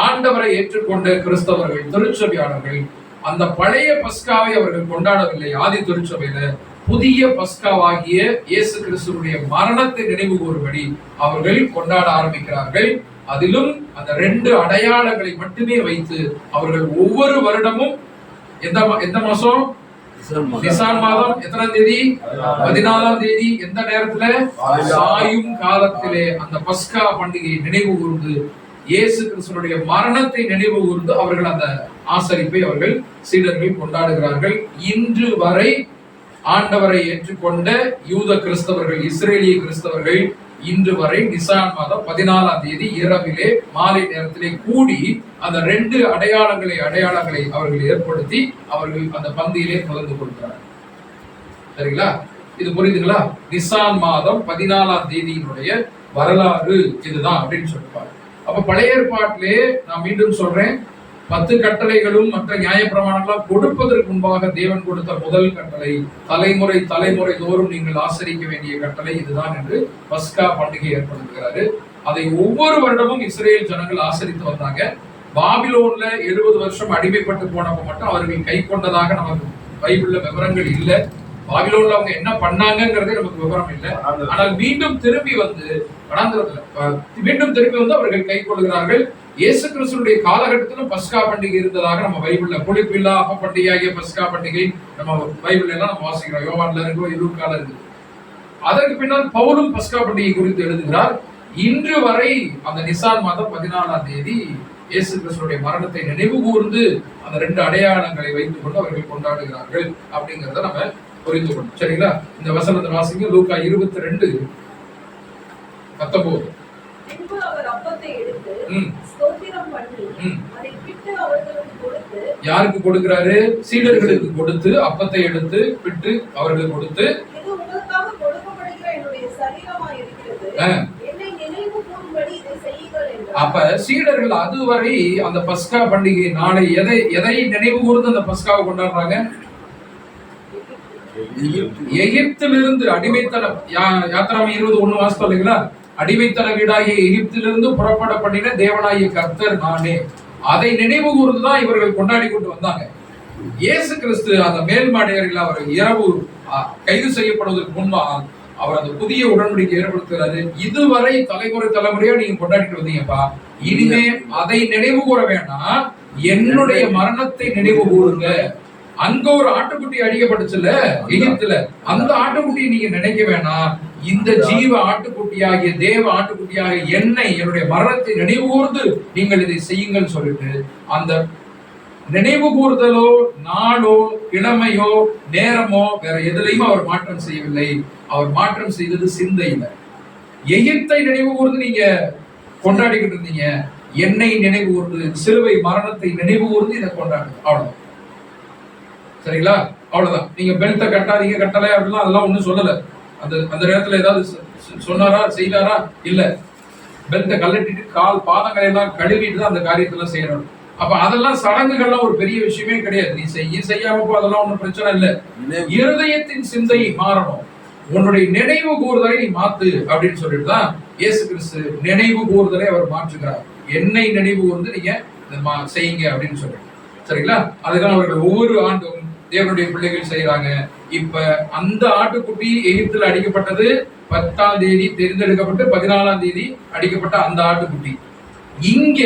ஆண்டவரை ஏற்றுக்கொண்ட கிறிஸ்தவர்கள், திருச்சபையாளர்கள் அந்த பழைய பஸ்காவை அவர்கள் கொண்டாடவில்லை. ஆதி திருச்சபையில புதிய பஸ்காவாகிய இயேசு கிறிஸ்துவினுடைய மரணத்தை நினைவு கூறும்படி அவர்கள் கொண்டாட ஆரம்பிக்கிறார்கள். அதிலும் அந்த 2 அடையாளங்களை மட்டுமே வைத்து அவர்கள் ஒவ்வொரு வருடமும் எந்த மாசம்? நிசான் மாதம் எத்தனாம் தேதி? 14ஆம் தேதி. எந்த நேரத்துல? சாயும் காலத்திலே அந்த பஸ்கா பண்டிகையை நினைவு கூர்ந்து, இயேசு கிறிஸ்துவினுடைய மரணத்தை நினைவு கூர்ந்து அவர்கள் அந்த ஆசரிப்பை அவர்கள் சீடர்கள் கொண்டாடுகிறார்கள். இன்று வரை ஆண்டவரை ஏற்றுக்கொண்ட யூத கிறிஸ்தவர்கள், இஸ்ரேலிய கிறிஸ்தவர்கள் இன்று வரை நிசான் மாதம் 14ஆம் தேதி இரவிலே மாலை நேரத்திலே கூடி அந்த 2 அடையாளங்களை அவர்கள் ஏற்படுத்தி அவர்கள் அந்த பந்தியிலே கலந்து கொள்கிறார். சரிங்களா? இது புரியுதுங்களா? நிசான் மாதம் 14ஆம் தேதியினுடைய வரலாறு இதுதான் அப்படின்னு சொல்லிப்பாரு. அப்ப பழைய ஏற்பாட்டிலே நான் மீண்டும் சொல்றேன், 10 கட்டளைகளும் மற்ற நியாயப்பிரமாணங்களும் கொடுப்பதற்கு முன்பாக தேவன் கொடுத்த முதல் கட்டளை, தலைமுறை தலைமுறை தோறும் நீங்கள் ஆசரிக்க வேண்டிய கட்டளை இதுதான் என்று பஸ்கா பண்டிகை ஏற்படுத்துகிறாரு. அதை ஒவ்வொரு வருடமும் இஸ்ரேல் ஜனங்கள் ஆசரித்து வந்தாங்க. பாபிலோன்ல 70 வருஷம் அடிமைப்பட்டு போனப்ப மட்டும் அவர்கள் கை கொண்டதாக நமக்கு பைபிள்ல விவரங்கள் இல்லை. பாபிலோன்ல அவங்க என்ன பண்ணாங்கிறதே நமக்கு விவரம் இல்லை. ஆனால் மீண்டும் திரும்பி வந்து அவர்கள் கை கொள்கிறார்கள். இயேசு கிறிஸ்துடைய காலகட்டத்திலும் பஸ்கா பண்டிகை இருந்ததாக நம்ம பைபிள்ல, புளிப்பில்லா அப்ப பண்டிகையாகிய பஸ்கா பண்டிகை நம்ம பைபிள்ல எல்லாம் நம்ம வாசிக்கிறோம். யோவான்ல இருக்கு, லூக்கால இருக்கு. அதற்கு பின்னால் பவுலும் பஸ்கா பண்டிகை குறித்து எழுதுகிறார். இன்று வரை அந்த நிசான் மாதம் 14ஆம் தேதி இயேசு கிறிஸ்துடைய மரணத்தை நினைவு கூர்ந்து அந்த 2 அடையாளங்களை வைத்துக் கொண்டு அவர்கள் கொண்டாடுகிறார்கள் அப்படிங்கிறத நம்ம புரிந்து கொள்ளணும். சரிங்களா? இந்த வசனத்தை வாசிங்க. லூக்கா 22:19. பின்பு அவர் அப்பத்தை எடுத்து ஸ்தோத்திரம் பண்ணி அதை பிட்டு அவர்களுக்கு கொடுத்து. யாருக்கு கொடுக்கிறாரு? சீடர்களுக்கு கொடுத்து, அப்பத்தை எடுத்து பிட்டு அவர்களுக்கு கொடுத்து, இது உங்களுக்காக கொடுக்கப்படுகிற என்னுடைய சரீரமாய் இருக்கிறது, என்னை நினைவு கூறும்படி இதை செய்யுங்கள் என்றார். அப்ப சீடர்கள் அதுவரை அந்த பஸ்கா பண்டிகை நாளை எதை நினைவு கூர்ந்து அந்த பஸ்காவை கொண்டாடுறாங்க? எகிப்திலிருந்து அடிமைத்தனம், யாத்திராம 20:1 வாசித்தோம் இல்லைங்களா? அடிமைத்தன வீடாகிய எகிப்திலிருந்து புறப்பட பண்ணின தேவனாகிய கர்த்தர் நானே. அதை நினைவு கூர்ந்துதான் இவர்கள் கொண்டாடி கொண்டு வந்தாங்க. இயேசு கிறிஸ்து அந்த மேல் மாடியரில் அவர் இரவு கைது செய்யப்படுவதற்கு முன்னால் அவர் அந்த புதிய உடன்படிக்கை ஏற்படுத்துகிறாரு. இதுவரை தலைமுறை தலைமுறையா நீங்க கொண்டாடிட்டு வந்தீங்கப்பா, இனிமே அதை நினைவு கூற வேண்டாம், என்னுடைய மரணத்தை நினைவு கூறுங்க. அங்க ஒரு ஆட்டுக்குட்டி அடிக்கப்பட்டுச்சுல எகிப்துல, அந்த ஆட்டுக்குட்டியை நீங்க நினைக்க வேணாம், இந்த ஜீவ ஆட்டுக்குட்டியாகிய தேவ ஆட்டுக்குட்டியாக என்னை, என்னுடைய மரணத்தை நினைவு கூர்ந்து நீங்கள் இதை செய்யுங்கள் சொல்லிட்டு அந்த நினைவு கூறுதலோ நாளோ கிழமையோ நேரமோ வேற எதுலையும் அவர் மாற்றம் செய்யவில்லை. அவர் மாற்றம் செய்தது சிந்தையில. எகிப்தை நினைவு கூர்ந்து நீங்க கொண்டாடிக்கிட்டு இருந்தீங்க, என்னை நினைவு கூர்ந்து சிலுவை மரணத்தை நினைவு கூர்ந்து இதை கொண்டாடுங்க. அவ்வளவுதான். சரிங்களா? அவ்வளவுதான். நீங்க பெல்ட்டை கட்டாதீங்க, கட்டலை அப்படிலாம் அதெல்லாம் ஒண்ணும் சொல்லல. அந்த நேரத்துல ஏதாவது சொன்னாரா, செய்தாரா? இல்ல. பெல்ட்டை கழட்டிட்டு கால் பாதங்களை எல்லாம் கழுவிட்டு தான் அந்த காரியத்தெல்லாம் செய்யணும். அப்ப அதெல்லாம் சடங்குகள்லாம் ஒரு பெரிய விஷயமே கிடையாது. நீ செய்யாம போ, அதெல்லாம் ஒண்ணும் பிரச்சனை இல்லை. இருதயத்தின் சிந்தையை மாறணும், உன்னுடைய நினைவு கூறுதலை நீ மாத்து அப்படின்னு சொல்லிட்டு தான் இயேசு கிறிஸ்து நினைவு கூறுதலை அவர் மாற்றுகிறார். என்னை நினைவு கூர்ந்து நீங்க செய்யுங்க அப்படின்னு சொல்லிட்டு. சரிங்களா? அதுதான் அவர்கள் ஒவ்வொரு ஆண்டும் தேவனுடைய பிள்ளைகள் செய்யறாங்க. இப்ப அந்த ஆட்டுக்குட்டி எகிப்தில் அடிக்கப்பட்டது 10ஆம் தேதி தெரிந்தெடுக்கப்பட்டு 14ஆம் தேதி அடிக்கப்பட்ட அந்த ஆட்டுக்குட்டி. இங்க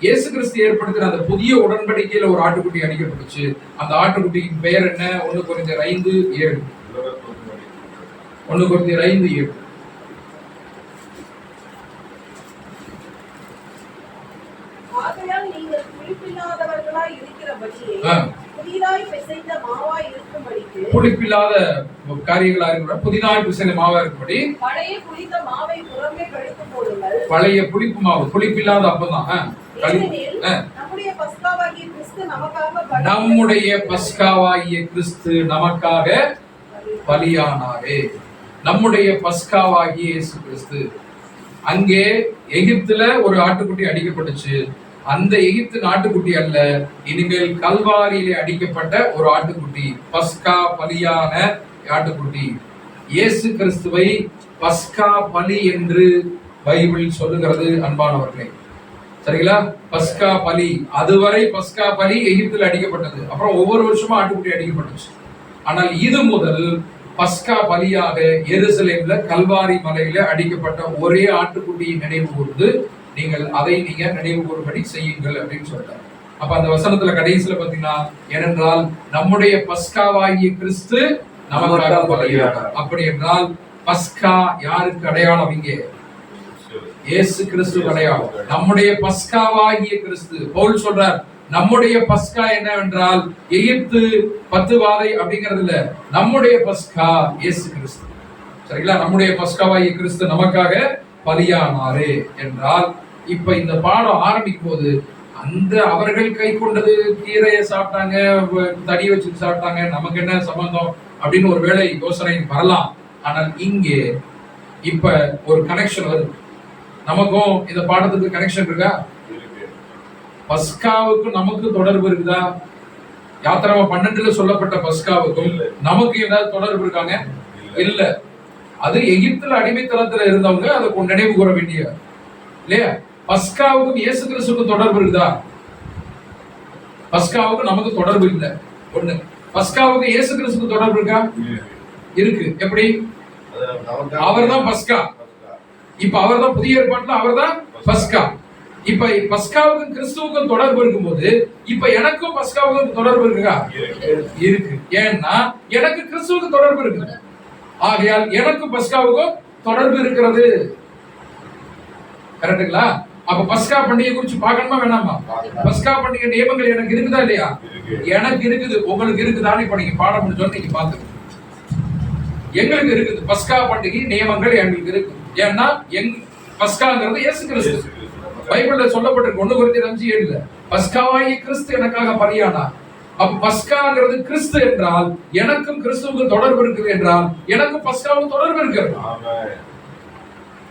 இயேசு கிறிஸ்து ஏற்படுத்தின அந்த புதிய உடன்படிக்கையில ஒரு ஆட்டுக்குட்டி அடிக்கப்பட்டுச்சு. அந்த ஆட்டுக்குட்டியின் பெயர் என்ன? 1 கொரிந்தியர் 5:7. 1 கொரிந்தியர் 5:7. ஆகையால் நீங்கள் புளிப்பில்லாதவர்களாய் இருக்கிறபடியே புதிதாய் பிசைந்த மாவாய் இருக்கும்படிக்கு, புளிப்பில்லாத காரியங்களா இருக்கிற புதிதாய் பிசைந்த மாவா இருக்கும்படி பழைய புளித்த மாவை புறம்பே கழித்து போடுங்கள். பழைய புளிப்பு மாவு, புளிப்பில்லாத அப்பதான். நம்முடைய பஸ்காவாகிய கிறிஸ்து நமக்காக பலியானாரே. நம்முடைய பஸ்காவாகிய இயேசு கிறிஸ்து. அங்கே எகிப்துல ஒரு ஆட்டுக்குட்டி அடிக்கப்பட்டுச்சு. அந்த எகிப்து ஆட்டுக்குட்டி அல்ல, இனிமேல் கல்வாரியிலே அடிக்கப்பட்ட ஒரு ஆட்டுக்குட்டி, பஸ்கா பலியான ஆட்டுக்குட்டி. இயேசு கிறிஸ்துவை பஸ்கா பலி என்று பைபிள் சொல்லுகிறது அன்பானவர்களே. சரிங்களா? பஸ்கா பலி, அதுவரை பஸ்கா பலி எகிப்தில் அடிக்கப்பட்டது. அப்புறம் ஒவ்வொரு வருஷமா ஆட்டுக்குட்டி அடிக்கப்பட்டுச்சு. ஆனால் இது முதல் பஸ்கா பலியாக எருசலேம்ல கல்வாரி மலையில அடிக்கப்பட்ட ஒரே ஆட்டுக்குட்டியை நினைவு கூர்ந்து நீங்கள் அதை நீங்க நினைவு கூறும்படி செய்யுங்கள் அப்படின்னு சொல்றாங்க. அப்ப அந்த வசனத்துல கடைசியில பாத்தீங்கன்னா, ஏனென்றால் நம்முடைய பஸ்காவாகிய கிறிஸ்து நமக்காக பலியானார். அப்படி என்றால் பஸ்கா யாருக்கு அடையாளம்? இங்கே இயேசு கிறிஸ்து அடையாளம். நம்முடைய பஸ்காவாகிய கிறிஸ்து. பவுல் சொல்றார், நம்முடைய பஸ்கா என்னவென்றால் எகிப்து 10 வாதை அப்படிங்கிறது இல்ல, நம்முடைய பஸ்கா இயேசு கிறிஸ்து. சரிங்களா? நம்முடைய பஸ்காவாகிய கிறிஸ்து நமக்காக பலியானாரே என்றால், இப்ப இந்த பாடம் ஆரம்பிக்கும் போது அந்த அவர்கள் கை கொண்டது கீரையை சாப்பிட்டாங்க, தடி வச்சு சாப்பிட்டாங்க, நமக்கு என்ன சம்பந்தம் அப்படின்னு ஒரு வேளை யோசனை வரலாம். ஆனால் இங்கே இப்ப ஒரு கனெக்ஷன் வருது. நமக்கும் இந்த பாடத்துக்கு கனெக்ஷன் இருக்கா? பஸ்காவுக்கும் நமக்கு தொடர்பு இருக்குதா? யாத்திராம 12ல சொல்லப்பட்ட பஸ்காவுக்கும் நமக்கு ஏதாவது தொடர்பு இருக்காங்க? இல்ல. அது எகிப்துல அடிமைத்தனத்துல இருந்தவங்க அதை நினைவு கூற வேண்டிய இல்லையா? பஸ்காவுக்கும் இயேசு கிறிஸ்துவுக்கும் தொடர்பு இருக்குதா? பஸ்காவுக்கு நமக்கு தொடர்பு இல்லை. ஒண்ணு. பஸ்காவுக்கு இயேசு கிறிஸ்துவுக்கு தொடர்பு இருக்கா? இருக்கு. எப்படி? அவர்தான் பஸ்கா. இப்ப அவர்தான் புதிய ஏற்பாட்டுல அவர்தான் பஸ்கா. இப்ப பஸ்காவுக்கும் கிறிஸ்துவுக்கும் தொடர்பு இருக்கும்போது இப்ப எனக்கும் பஸ்காவுக்கும் தொடர்பு இருக்கா? இருக்கு. ஏன்னா எனக்கு கிறிஸ்துவுக்கு தொடர்பு இருக்கு. ஆகையால் எனக்கும் பஸ்காவுக்கும் தொடர்பு இருக்கிறது. கரெக்டுங்களா? அப்ப பஸ்கா பண்டிகை குறிச்சு பார்க்கணுமா வேணாமா? பஸ்கா பண்டிகை நியமங்கள் எனக்கு இருக்குதா இல்லையா? எனக்கு இருக்குது. உங்களுக்கு இருக்குதான்னு இப்ப நீங்க பாடம் முடிஞ்சோன்னு நீங்க பாத்துக்கணும். எங்களுக்கு இருக்குது. பஸ்கா பண்டிகை நியமங்கள் எங்களுக்கு இருக்கு. ஏன்னா பஸ்காங்கிறது இயேசு கிறிஸ்து. பைபிள்ல சொல்லப்பட்டிருக்கு 1 கொரிந்தியர் 5:7 பஸ்காவாகிய கிறிஸ்து எனக்காக பலியானார். அப்ப பஸ்காங்கிறது கிறிஸ்து என்றால் எனக்கும் கிறிஸ்துவுக்கு தொடர்பு இருக்குது என்றால் எனக்கும் பஸ்காவுக்கு தொடர்பு இருக்கிறது.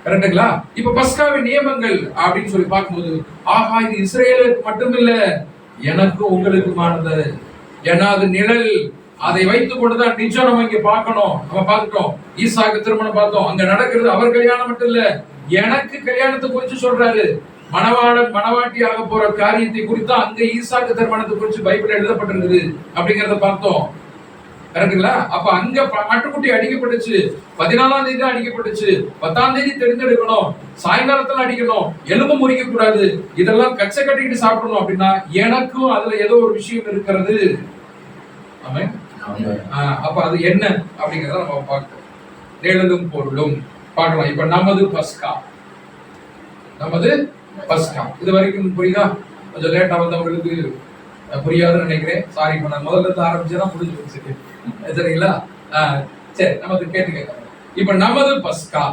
கரெக்டுங்களா? இப்ப பஸ்காவின் நியமங்கள் அப்படின்னு சொல்லி பார்க்கும்போது ஆஹா இது இஸ்ரேலுக்கு மட்டுமில்ல எனக்கும் உங்களுக்குமானது. ஏன்னா அது நிழல். அதை வைத்துக் கொண்டுதான் நிச்சயம் நம்ம இங்க பார்க்கணும். நம்ம பார்த்துட்டோம். ஈசாக்கு திருமணம் பார்த்தோம். அங்க நடக்கிறது அவர் கல்யாணம் மட்டும் இல்ல, எனக்கு கல்யாணத்தை குறித்து சொல்றாரு. மணவாளன் மணவாட்டியாக போற காரியத்தை குறித்து அங்க ஈசாக்கு திருமணத்தை குறித்து பைபிள் எழுதப்பட்டிருக்குது அப்படிங்கறத பார்த்தோம். கரெக்டுங்களா? அப்ப அங்க ஆட்டுக்குட்டி அடிக்கப்பட்டுச்சு. 14ஆம் தேதி அடிக்கப்பட்டுச்சு. 10ஆம் தேதி தெரிந்தெடுக்கணும். சாயங்காலத்துல அடிக்கணும். எலும்பு முறிக்க கூடாது. இதெல்லாம் கச்சை கட்டிட்டு சாப்பிடணும் அப்படின்னா எனக்கும் அதுல ஏதோ ஒரு விஷயம் இருக்கிறது. ஆமென். அப்ப அது என்ன அப்படிங்கறத நம்ம பார்க்கணும். நிழலும் பொருளும் பார்க்கலாம். இப்ப நமது பஸ்கா, நமது பஸ்கா இது வரைக்கும் புரியுதா? கொஞ்சம் லேட்டா வந்தவங்களுக்கு புரியாதுன்னு நினைக்கிறேன். சாரி. இப்ப நான் முதல்ல இருந்து ஆரம்பிச்சா புரிஞ்சு வச்சுக்கேன். சரிங்களா? சரி, நமக்கு கேட்டுக்க. இப்ப நமது பஸ்கா,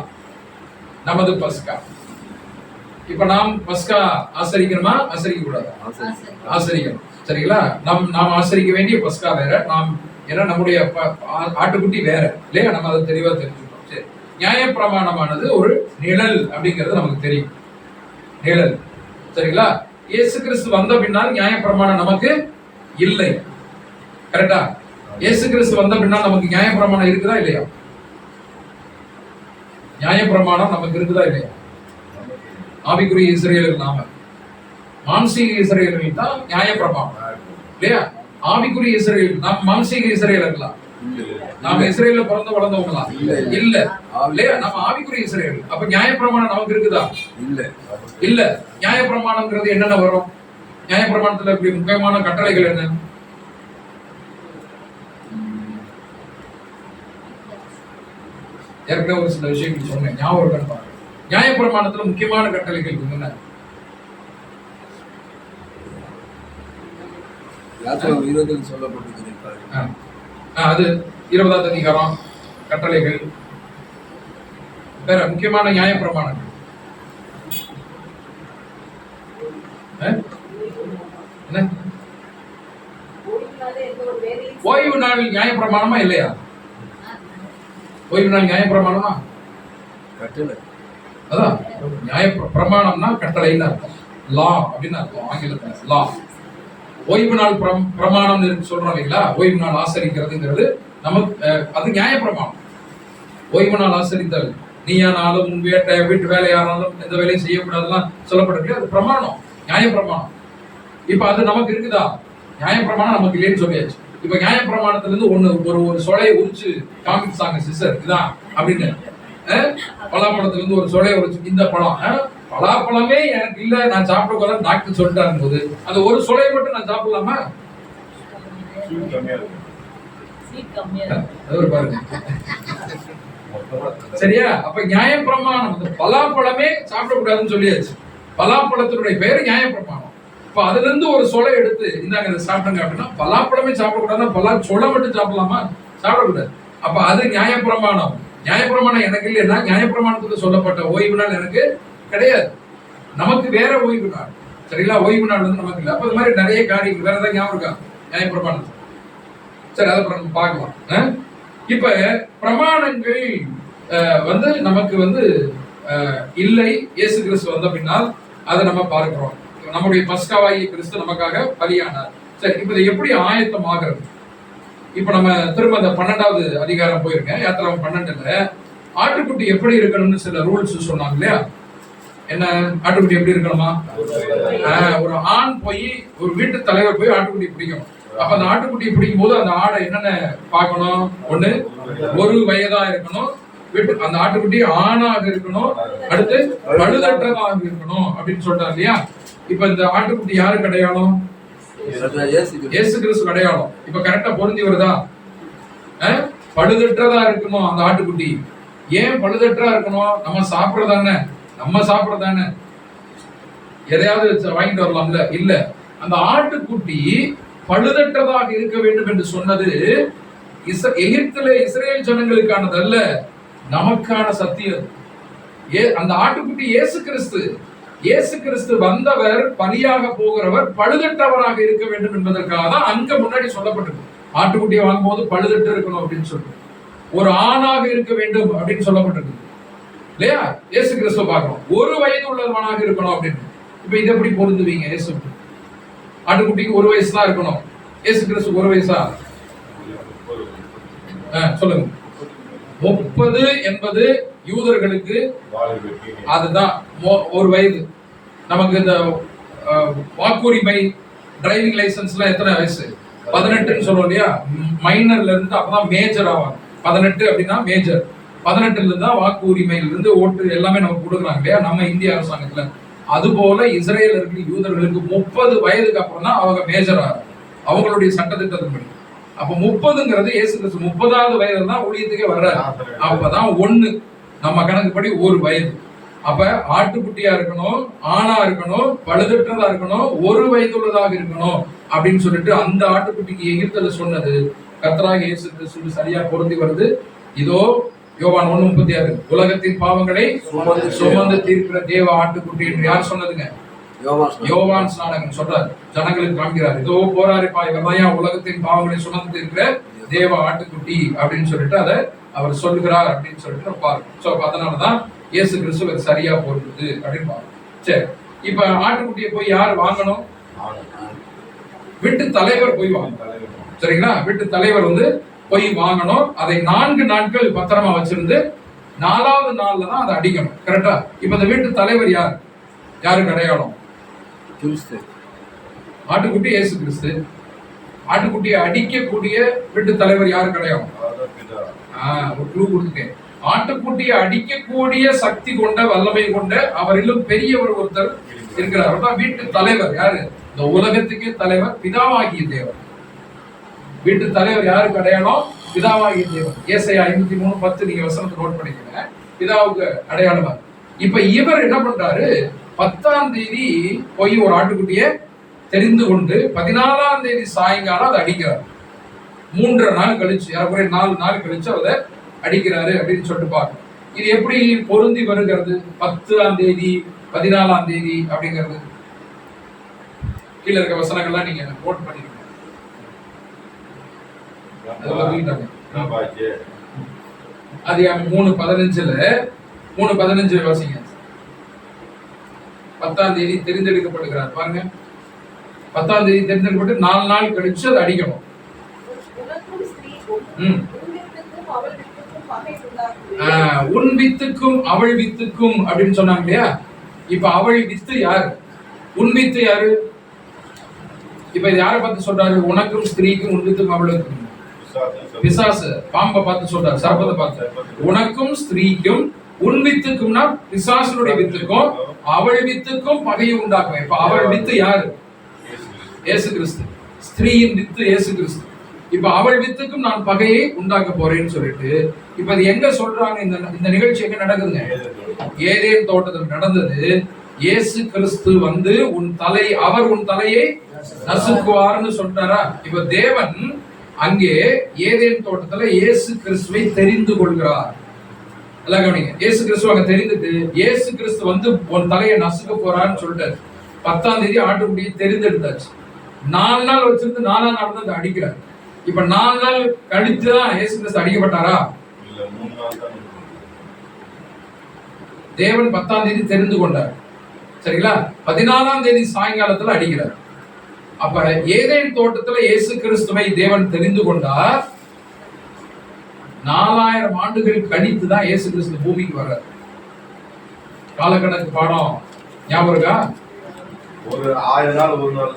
நமது பஸ்கா. இப்ப நாம் பஸ்கா ஆசரிக்கணுமா ஆசரிக்க கூடாதா? ஆசரிக்கணும். சரிங்களா? நாம் ஆசரிக்க வேண்டிய பஸ்கா வேற, நாம் ஏன்னா நம்முடைய ஆட்டுக்குட்டி வேற இல்லையா? நம்ம அதை தெளிவா தெரிஞ்சுக்கணும். சரி, நியாயப்பிரமாணமானது ஒரு நிழல் அப்படிங்கிறது நமக்கு தெரியும். நிழல். சரிங்களா? இயேசு கிறிஸ்து வந்த பின்னால் நியாயப்பிரமாணம் நமக்கு இல்லை. கரெக்டா? இயேசு கிறிஸ்து வந்த பின்னால் நமக்கு நியாயப்பிரமாணம் இருக்குதா இல்லையா? நியாயப்பிரமாணம் நமக்கு இருக்குதா இல்லையா? ஆவிக்குரிய இஸ்ரேலுக்கு நாம, மாம்சீக இஸ்ரேலுக்கு தான் நியாயப்பிரமாணம் இல்லையா? ஆவிக்குரிய இஸ்ரேல் நாம் மாம்சீக இஸ்ரேலுங்களா? நாம இஸ்ரேல்ல பிறந்து வளர்ந்தவங்களா? இல்ல இல்லையா? நம்ம ஆவிக்குரிய இஸ்ரேல். அப்ப நியாயப்பிரமாணம் நமக்கு இருக்குதா? இல்ல. நியாயப்பிரமாணம்ங்கிறது என்னென்ன வரும்? நியாயப்பிரமாணத்துல இப்படி முக்கியமான கட்டளைகள் என்ன? ஏற்கனவே ஒரு சில விஷயங்கள் சொன்னேன், ஞாபகம் இருக்கான்னு பாருங்க. நியாயப்பிரமாணத்துல முக்கியமான கட்டளைகள் என்ன? அது 20ஆம் அதிகாரம் கட்டளைகள். வேற முக்கியமான நியாயப்பிரமாணங்கள் என்ன? ஓய்வு நாள் நியாயப்பிரமாணமா இல்லையா? ஓய்வு நாள் நியாயப்பிரமாணமா? அதான் நியாயப்பிரமாணம்னா கட்டளைன்னு அர்த்தம். லா அப்படின்னு அர்த்தம் ஆங்கிலத்துல. லா. ஓய்வு நாள் பிரமாணம் சொல்றோம் இல்லைங்களா? ஓய்வு நாள் ஆசரிக்கிறதுங்கிறது நமக்கு அது நியாயப்பிரமாணம். ஓய்வு நாள் ஆசரித்தல், நீயா நாளும் உன் வீட்டு வேலையானாலும் எந்த வேலையும் செய்யக்கூடாதுலாம் சொல்லப்பட்டிருக்கு. அது பிரமாணம், நியாயப்பிரமாணம். இப்ப அது நமக்கு இருக்குதா? நியாயப்பிரமாணம் நமக்கு இல்லைன்னு சொல்லியாச்சு. இப்ப நியாயப்பிரமாணத்துல இருந்து ஒரு சொலையை உரிச்சு காமிச்சாங்க சிஸ்டர், இதுதான் அப்படின்னு. பலாப்பழத்துல இருந்து ஒரு சொலையை உரிச்சு, இந்த பழம் பலாப்பழமே எனக்கு இல்ல, நான் சாப்பிட கூட டாக்டர் சொல்லிட்டாரு போது அந்த ஒரு சொலையை மட்டும் நான் சாப்பிடலாமா? பாருங்க. சரியா? அப்ப நியாயப்பிரமாணம் பலாப்பழமே சாப்பிடக்கூடாதுன்னு சொல்லியாச்சு. பலாப்பழத்தினுடைய பெயர் நியாயப்பிரமாணம். இப்ப அதுல இருந்து ஒரு சொலை எடுத்து இந்தாங்க சாப்பிடுங்க அப்படின்னா பலாப்பழமே சாப்பிடக்கூடாதுன்னா பலா சொலை மட்டும் சாப்பிடலாமா? சாப்பிடக்கூடாது. அப்ப அது நியாயப்பிரமாணம். நியாயப்பிரமாணம் எனக்கு இல்லைன்னா நியாயப்பிரமாணத்துல சொல்லப்பட்ட ஓய்வு நாள் எனக்கு கிடையாது. நமக்கு வேற ஓய்வு நாள். சரிங்களா? ஓய்வு நாள் வந்து நமக்கு இல்லை. அப்ப இது மாதிரி நிறைய காரியங்கள் வேற ஏதாவது ஞாபகம் இருக்கா நியாயப்பிரமாணம்? சரி, அதை பார்க்கலாம். இப்ப பிரமாணங்கள் வந்து நமக்கு வந்து இல்லை. இயேசு கிறிஸ்து வந்த பின்னால் அதை நம்ம பார்க்கிறோம். நம்முடைய பஸ்காவாகிய கிறிஸ்து நமக்காக பலியானார். சரி, இப்ப இதை எப்படி ஆயத்தம் ஆகிறது? இப்ப நம்ம திரும்ப அந்த 12வது அதிகாரம் போயிருக்கேன். யாத்திராகம் 12ல ஆட்டுக்குட்டி எப்படி இருக்கணும்னு சில ரூல்ஸ் சொன்னாங்க இல்லையா? என்ன ஆட்டுக்குட்டி எப்படி இருக்கணுமா? ஒரு ஆண் போய் ஒரு வீட்டு தலைவர் போய் ஆட்டுக்குட்டி பிடிக்கணும். அப்ப அந்த ஆட்டுக்குட்டியை பிடிக்கும் போது அந்த ஆடை என்னென்ன பார்க்கணும்? ஒண்ணு, ஒரு வயதா இருக்கணும். வீட்டு அந்த ஆட்டுக்குட்டி ஆணாக இருக்கணும். அடுத்து பழுதற்றதாக இருக்கணும் அப்படின்னு சொல்றாரு இல்லையா? இப்ப இந்த ஆட்டுக்குட்டி யாருக்கு அடையாளம்? இயேசு கிறிஸ்து அடையாளம். இப்ப கரெக்டா பொருந்தி வருதா? பழுதற்றதா இருக்கணும் அந்த ஆட்டுக்குட்டி. ஏன் பழுதற்றா இருக்கணும்? நம்ம சாப்பிடறதானே எதையாவது வாங்கிட்டு வரலாம்ல? இல்ல, அந்த ஆட்டுக்குட்டி பழுதற்றதாக இருக்க வேண்டும் என்று சொன்னது எகிப்திலே இஸ்ரேல் ஜனங்களுக்கானது அல்ல, நமக்கான சத்தியம். அந்த ஆட்டுக்குட்டி இயேசு கிறிஸ்து வந்தவர், பலியாக போகிறவர், பழுதற்றவராக இருக்க வேண்டும் என்பதற்காக தான் அங்க முன்னாடி சொல்லப்பட்டிருக்கு. ஆட்டுக்குட்டியை வாங்கும்போது பழுதற்று இருக்கணும் அப்படின்னு சொல்லிட்டு, ஒரு ஆணாக இருக்க வேண்டும் அப்படின்னு சொல்லப்பட்டிருக்கு இல்லையா? இயேசு கிறிஸ்துவ பார்க்கணும், ஒரு வயது உள்ளவனாக இருக்கணும் அப்படின்னு. இப்ப இதை எப்படி பொருந்துவீங்க? இயேசு ஆட்டுக்குட்டிக்கு ஒரு வயசு தான் இருக்கணும், இயேசு கிறிஸ்து ஒரு வயசா? சொல்லுங்க. 30 என்பது யூதர்களுக்கு அதுதான் ஒரு வயது. நமக்கு இந்த வாக்குரிமை, டிரைவிங் லைசன்ஸ்லாம் எத்தனை வயசு? 18ன்னு சொல்லுவோம் இல்லையா? மைனர்ல இருந்து அப்பதான் மேஜர் ஆவாங்க. 18 அப்படின்னா மேஜர். 18ல இருந்து தான் வாக்கு உரிமையிலிருந்து ஓட்டு எல்லாமே நமக்கு கொடுக்குறாங்க இல்லையா நம்ம இந்திய அரசாங்கத்துல. அது போல இஸ்ரேலர்கள் யூதர்களுக்கு 30 வயதுக்கு அப்புறம் தான் அவங்க மேஜர் ஆகிறாங்க அவங்களுடைய சட்டத்திட்டத்தின்படி. அப்ப 30ங்கிறது இயேசு கிறிஸ்து 30வது வயதுல தான் ஊழியத்துக்கே வர்றாரு. அப்பதான் 1 நம்ம கணக்குப்படி ஒரு வயது. அப்ப ஆட்டுக்குட்டியா இருக்கணும், ஆணா இருக்கணும், பழுதற்றதா இருக்கணும், ஒரு வயதுள்ளதாக இருக்கணும் அப்படின்னு சொல்லிட்டு அந்த ஆட்டுக்குட்டிக்கு எகிப்துல சொன்னது கர்த்தராகிய இயேசு கிறிஸ்து சரியா பொருந்தி வருது. இதோ யோவான் 1:36 உலகத்தின் பாவங்களை சுமந்து தீர்க்கிற தேவ ஆட்டுக்குட்டி என்று யார் சொன்னதுங்க? யோவான் ஸ்நானகன் சொல்றாரு, ஜனங்களுக்கு காண்கிறார். இதோ போராரிப்பா, இவர்தான் உலகத்தின் பாவங்களை சுமந்து தீர்க்கிற தேவ ஆட்டுக்குட்டி அப்படின்னு சொல்லிட்டு அதை அவர் சொல்லுகிறார் அப்படின்னு சொல்லிட்டு பாருங்க. சோ அதனாலதான் இயேசு கிறிஸ்து சரியா பொருந்தது அப்படின்னு பாருங்க. சரி, இப்ப ஆட்டுக்குட்டியை போய் யார் வாங்கணும்? வீட்டு தலைவர் போய் வாங்கணும். சரிங்களா? வீட்டு தலைவர் போய் வாங்கணும். அதை 4 நாட்கள் பத்திரமா வச்சிருந்து 4வது நாள்ல தான் அதை அடிக்கணும். கரெக்டா? இப்ப இந்த வீட்டு தலைவர் யாருக்கு அடையாளம்? ஆட்டுக்குட்டி இயேசு கிறிஸ்து. ஆட்டுக்குட்டியை அடிக்கக்கூடிய வீட்டு தலைவர் யாருக்கு அடையாளம்? ஒரு க்ளூ கொடுத்துட்டேன். ஆட்டுக்குட்டியை அடிக்கக்கூடிய சக்தி கொண்ட, வல்லமை கொண்ட, அவரிலும் பெரியவர் ஒருத்தர் இருக்கிறார். வீட்டு தலைவர் யாரு? இந்த உலகத்துக்கே தலைவர், பிதாவாகிய தேவன். வீட்டு தலைவர் யாருக்கு அடையாளம்? பிதாவாகிய தேவன். ஏசாயா 53:10 நீங்க வசனத்தை நோட் பண்ணிக்கங்க. பிதாவுக்கு அடையாளமா. இப்ப இவர் என்ன பண்றாரு? 10ஆம் தேதி போய் ஒரு ஆட்டுக்குட்டியை தெரிந்து கொண்டு 14ஆம் தேதி சாயங்காலம் அதை அடிக்கிறார். 3.5 நாள் கழிச்சு, யாருக்குறைய 4 நாள் கழிச்சு அதை அடிக்கிறாரு அப்படின்னு சொல்லிட்டு பாருங்க. இது எப்படி பொருந்தி வருகிறது? 10ஆம் தேதி 14ஆம் தேதி அப்படிங்கிறது கீழே இருக்க வசனங்கள்லாம் நீங்க நோட் பண்ணிக்கணும். அது 3:15 வாசிங்க. 10ஆம் தேதி தெரிந்தெடுக்கப்படுகிறார் பாருங்க. 10ஆம் தேதி தெரிந்தெடுக்கப்பட்டு 4 நாள் கழிச்சு அதை அடிக்கணும். உன் வித்துக்கும் அவள் வித்துக்கும் அப்படின்னு சொன்னாங்க இல்லையா? இப்ப அவள் வித்து யாரு? உன் வித்து யாரு? இப்ப இது யாரை பார்த்து சொல்றாரு? உனக்கும் ஸ்திரீக்கும் உன் வித்துக்கும் அவளுக்கும். பிசாசு பாம்பை பார்த்து சொல்றாரு, சர்ப்பத்தை பார்த்து. உனக்கும் ஸ்திரீக்கும் உன் வித்துக்கும்னா பிசாசுடைய வித்துக்கும் அவள் வித்துக்கும் பகையை உண்டாக்குவேன். இப்ப அவள் வித்து யாரு? இயேசு கிறிஸ்து. ஸ்திரீயின் வித்து இயேசு கிறிஸ்து. இப்ப அவள் வித்துக்கும் நான் பகையை உண்டாக்க போறேன்னு சொல்லிட்டு இப்ப இது எங்க சொல்றாங்க? இந்த நிகழ்ச்சி எங்க நடக்குதுங்க? ஏதேன் தோட்டத்தில் நடந்தது. இயேசு கிறிஸ்து அவர் உன் தலையை நசுக்குவார்னு சொல்றாரா? இப்ப தேவன் அங்கே ஏதேன் தோட்டத்துல இயேசு கிறிஸ்துவை தெரிந்து கொள்கிறார். எல்லாம் கவனிங்க. இயேசு கிறிஸ்து அங்க தெரிந்துட்டு இயேசு கிறிஸ்து உன் தலையை நசுக்க போறான்னு சொல்லிட்டாரு. 10ஆம் தேதி ஆட்டுக்குட்டியை தெரிந்தெடுத்தாச்சு. 4 நாள் வச்சிருந்து 4ஆம் நாள் தான் அடிக்கிறார். இப்ப 4 நாள் கழித்துதான் இயேசு கிறிஸ்து அடிக்கப்பட்டாரா? தேவன் 10ஆம் தேதி தெரிந்து கொண்டார். சரிங்களா? 14ஆம் தேதி சாயங்காலத்துல அடிக்கிறார். அப்ப ஏதேன் தோட்டத்துல இயேசு கிறிஸ்துவை தேவன் தெரிந்து கொண்டார். 4000 ஆண்டுகள் கழித்து தான் இயேசு கிறிஸ்து பூமிக்கு வர்றார். காலக்கணக்கு பாடம் ஞாபகம் இருக்கா? ஒரு 1000 நாள் ஒரு நாள்